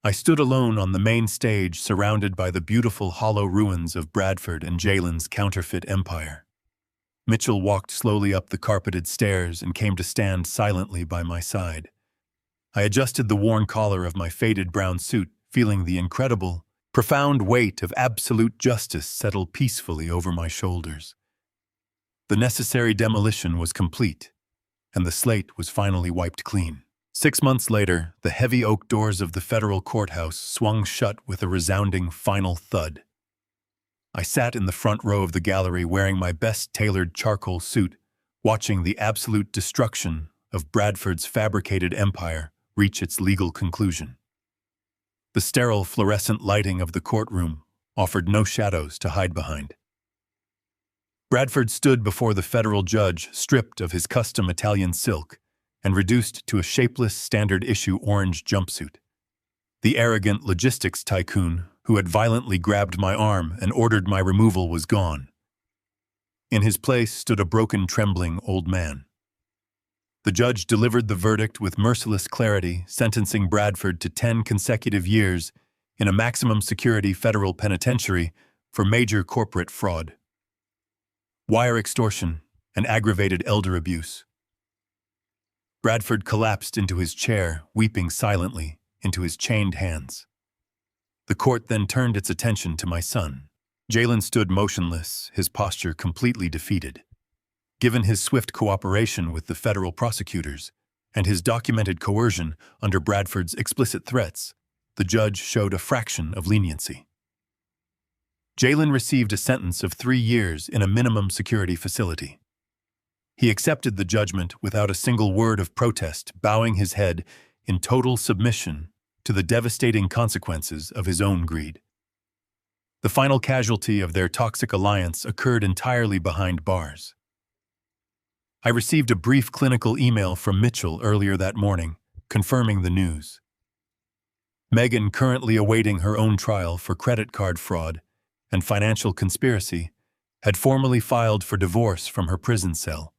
I stood alone on the main stage, surrounded by the beautiful hollow ruins of Bradford and Jalen's counterfeit empire. Mitchell walked slowly up the carpeted stairs and came to stand silently by my side. I adjusted the worn collar of my faded brown suit, feeling the incredible, profound weight of absolute justice settle peacefully over my shoulders. The necessary demolition was complete, and the slate was finally wiped clean. 6 months later, the heavy oak doors of the federal courthouse swung shut with a resounding final thud. I sat in the front row of the gallery wearing my best tailored charcoal suit, watching the absolute destruction of Bradford's fabricated empire reach its legal conclusion. The sterile fluorescent lighting of the courtroom offered no shadows to hide behind. Bradford stood before the federal judge, stripped of his custom Italian silk and reduced to a shapeless standard-issue orange jumpsuit. The arrogant logistics tycoon who had violently grabbed my arm and ordered my removal was gone. In his place stood a broken, trembling old man. The judge delivered the verdict with merciless clarity, sentencing Bradford to 10 consecutive years in a maximum security federal penitentiary for major corporate fraud, wire extortion, and aggravated elder abuse. Bradford collapsed into his chair, weeping silently into his chained hands. The court then turned its attention to my son. Jalen stood motionless, his posture completely defeated. Given his swift cooperation with the federal prosecutors and his documented coercion under Bradford's explicit threats, the judge showed a fraction of leniency. Jalen received a sentence of 3 years in a minimum security facility. He accepted the judgment without a single word of protest, bowing his head in total submission to the devastating consequences of his own greed. The final casualty of their toxic alliance occurred entirely behind bars. I received a brief clinical email from Mitchell earlier that morning, confirming the news. Megan, currently awaiting her own trial for credit card fraud and financial conspiracy, had formally filed for divorce from her prison cell.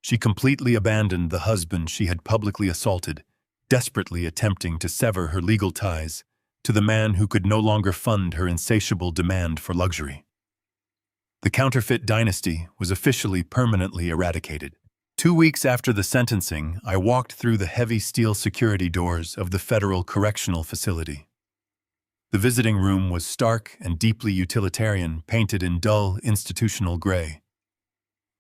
She completely abandoned the husband she had publicly assaulted, desperately attempting to sever her legal ties to the man who could no longer fund her insatiable demand for luxury. The counterfeit dynasty was officially permanently eradicated. 2 weeks after the sentencing, I walked through the heavy steel security doors of the Federal Correctional Facility. The visiting room was stark and deeply utilitarian, painted in dull, institutional gray.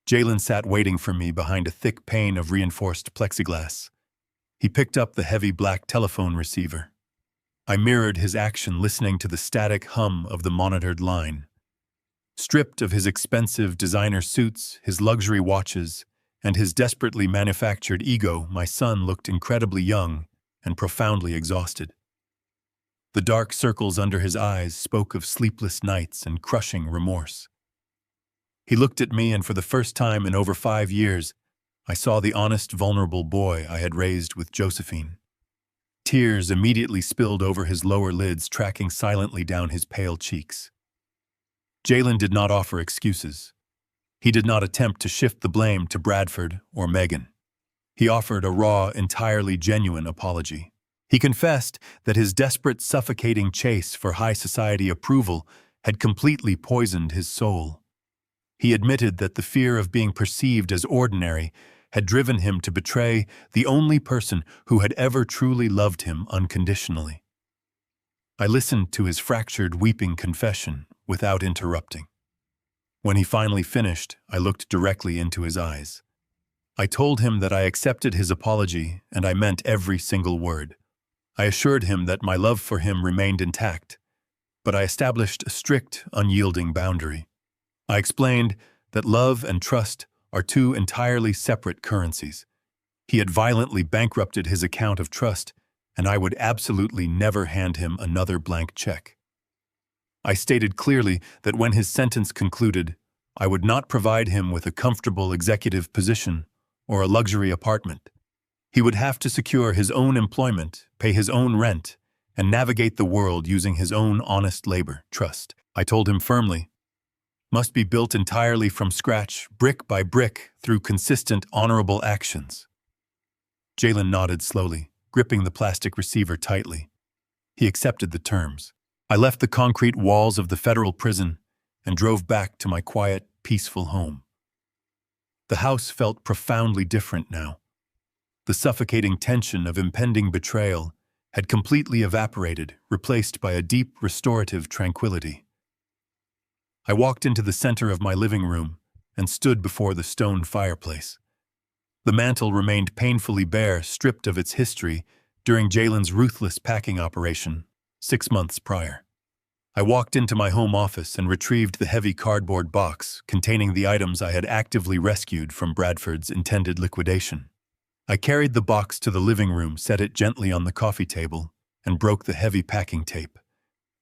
Jalen sat waiting for me behind a thick pane of reinforced plexiglass. He picked up the heavy black telephone receiver. I mirrored his action, listening to the static hum of the monitored line. Stripped of his expensive designer suits, his luxury watches, and his desperately manufactured ego, my son looked incredibly young and profoundly exhausted. The dark circles under his eyes spoke of sleepless nights and crushing remorse. He looked at me, and for the first time in over 5 years, I saw the honest, vulnerable boy I had raised with Josephine. Tears immediately spilled over his lower lids, tracking silently down his pale cheeks. Jalen did not offer excuses. He did not attempt to shift the blame to Bradford or Megan. He offered a raw, entirely genuine apology. He confessed that his desperate, suffocating chase for high society approval had completely poisoned his soul. He admitted that the fear of being perceived as ordinary had driven him to betray the only person who had ever truly loved him unconditionally. I listened to his fractured, weeping confession without interrupting. When he finally finished, I looked directly into his eyes. I told him that I accepted his apology, and I meant every single word. I assured him that my love for him remained intact, but I established a strict, unyielding boundary. I explained that love and trust are 2 entirely separate currencies. He had violently bankrupted his account of trust, and I would absolutely never hand him another blank check. I stated clearly that when his sentence concluded, I would not provide him with a comfortable executive position or a luxury apartment. He would have to secure his own employment, pay his own rent, and navigate the world using his own honest labor. Trust, I told him firmly, must be built entirely from scratch, brick by brick, through consistent, honorable actions. Jalen nodded slowly, gripping the plastic receiver tightly. He accepted the terms. I left the concrete walls of the federal prison and drove back to my quiet, peaceful home. The house felt profoundly different now. The suffocating tension of impending betrayal had completely evaporated, replaced by a deep, restorative tranquility. I walked into the center of my living room and stood before the stone fireplace. The mantel remained painfully bare, stripped of its history during Jalen's ruthless packing operation 6 months prior. I walked into my home office and retrieved the heavy cardboard box containing the items I had actively rescued from Bradford's intended liquidation. I carried the box to the living room, set it gently on the coffee table, and broke the heavy packing tape.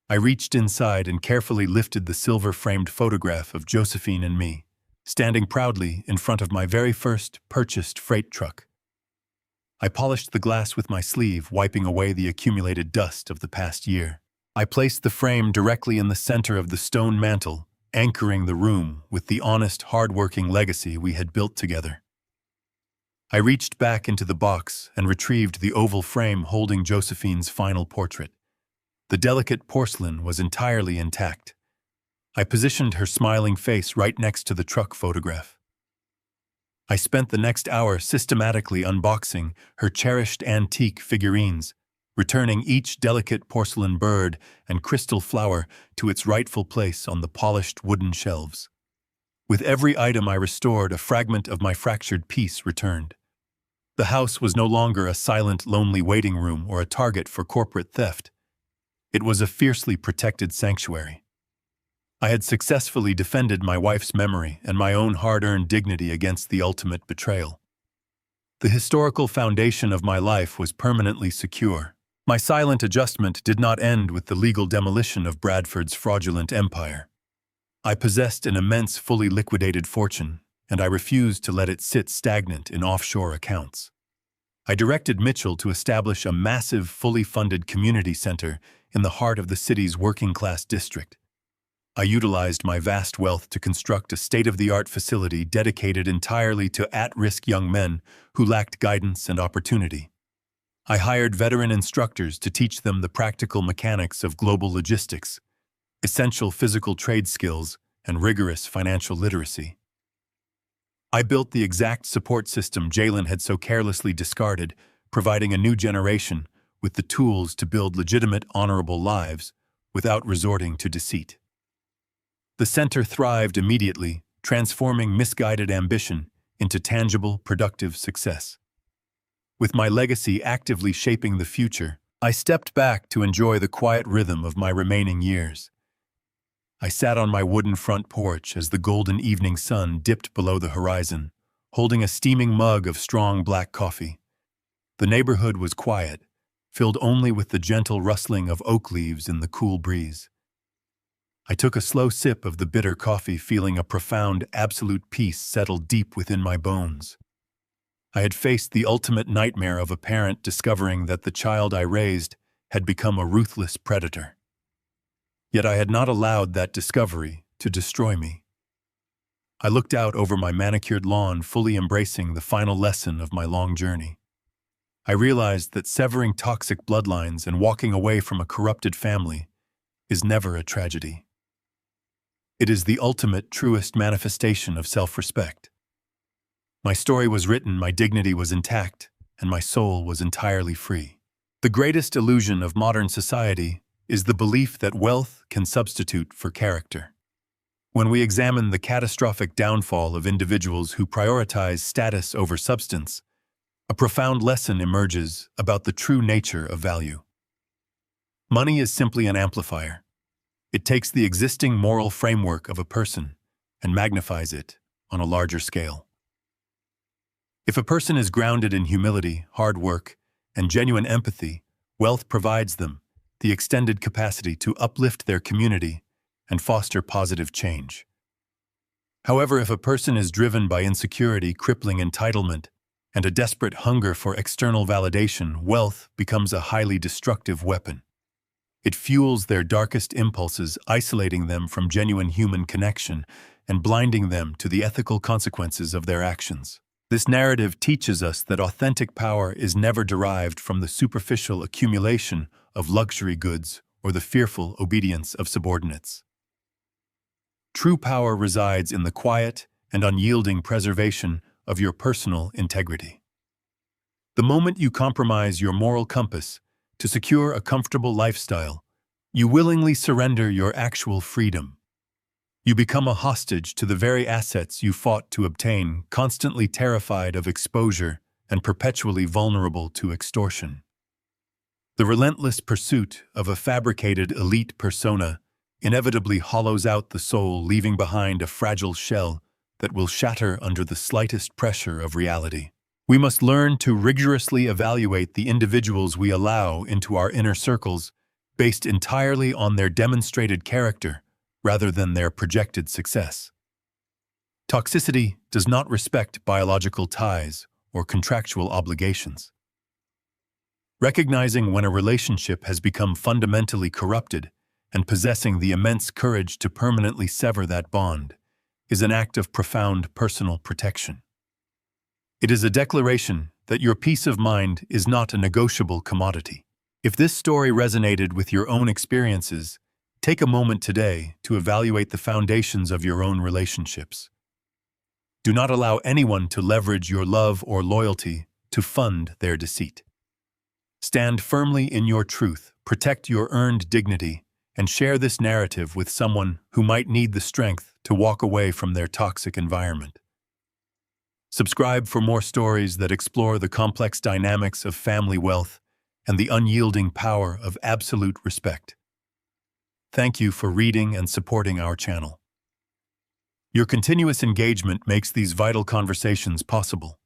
I reached inside and carefully lifted the silver-framed photograph of Josephine and me, standing proudly in front of my very first purchased freight truck. I polished the glass with my sleeve, wiping away the accumulated dust of the past year. I placed the frame directly in the center of the stone mantel, anchoring the room with the honest, hard-working legacy we had built together. I reached back into the box and retrieved the oval frame holding Josephine's final portrait. The delicate porcelain was entirely intact. I positioned her smiling face right next to the truck photograph. I spent the next hour systematically unboxing her cherished antique figurines, returning each delicate porcelain bird and crystal flower to its rightful place on the polished wooden shelves. With every item I restored, a fragment of my fractured piece returned. The house was no longer a silent, lonely waiting room or a target for corporate theft. It was a fiercely protected sanctuary. I had successfully defended my wife's memory and my own hard-earned dignity against the ultimate betrayal. The historical foundation of my life was permanently secure. My silent adjustment did not end with the legal demolition of Bradford's fraudulent empire. I possessed an immense fully liquidated fortune, and I refused to let it sit stagnant in offshore accounts. I directed Mitchell to establish a massive, fully funded community center in the heart of the city's working-class district. I utilized my vast wealth to construct a state-of-the-art facility dedicated entirely to at-risk young men who lacked guidance and opportunity. I hired veteran instructors to teach them the practical mechanics of global logistics, essential physical trade skills, and rigorous financial literacy. I built the exact support system Jalen had so carelessly discarded, providing a new generation with the tools to build legitimate, honorable lives without resorting to deceit. The center thrived immediately, transforming misguided ambition into tangible, productive success. With my legacy actively shaping the future, I stepped back to enjoy the quiet rhythm of my remaining years. I sat on my wooden front porch as the golden evening sun dipped below the horizon, holding a steaming mug of strong black coffee. The neighborhood was quiet, filled only with the gentle rustling of oak leaves in the cool breeze. I took a slow sip of the bitter coffee, feeling a profound, absolute peace settle deep within my bones. I had faced the ultimate nightmare of a parent discovering that the child I raised had become a ruthless predator. Yet I had not allowed that discovery to destroy me. I looked out over my manicured lawn, fully embracing the final lesson of my long journey. I realized that severing toxic bloodlines and walking away from a corrupted family is never a tragedy. It is the ultimate, truest manifestation of self-respect. My story was written, my dignity was intact, and my soul was entirely free. The greatest illusion of modern society is the belief that wealth can substitute for character. When we examine the catastrophic downfall of individuals who prioritize status over substance, a profound lesson emerges about the true nature of value. Money is simply an amplifier. It takes the existing moral framework of a person and magnifies it on a larger scale. If a person is grounded in humility, hard work, and genuine empathy, wealth provides them the extended capacity to uplift their community and foster positive change. However, if a person is driven by insecurity, crippling entitlement, and a desperate hunger for external validation, wealth becomes a highly destructive weapon. It fuels their darkest impulses, isolating them from genuine human connection and blinding them to the ethical consequences of their actions. This narrative teaches us that authentic power is never derived from the superficial accumulation of luxury goods or the fearful obedience of subordinates. True power resides in the quiet and unyielding preservation of your personal integrity. The moment you compromise your moral compass to secure a comfortable lifestyle, you willingly surrender your actual freedom. You become a hostage to the very assets you fought to obtain, constantly terrified of exposure and perpetually vulnerable to extortion. The relentless pursuit of a fabricated elite persona inevitably hollows out the soul, leaving behind a fragile shell that will shatter under the slightest pressure of reality. We must learn to rigorously evaluate the individuals we allow into our inner circles based entirely on their demonstrated character rather than their projected success. Toxicity does not respect biological ties or contractual obligations. Recognizing when a relationship has become fundamentally corrupted and possessing the immense courage to permanently sever that bond is an act of profound personal protection. It is a declaration that your peace of mind is not a negotiable commodity. If this story resonated with your own experiences, take a moment today to evaluate the foundations of your own relationships. Do not allow anyone to leverage your love or loyalty to fund their deceit. Stand firmly in your truth, protect your earned dignity, and share this narrative with someone who might need the strength to walk away from their toxic environment. Subscribe for more stories that explore the complex dynamics of family wealth and the unyielding power of absolute respect. Thank you for reading and supporting our channel. Your continuous engagement makes these vital conversations possible.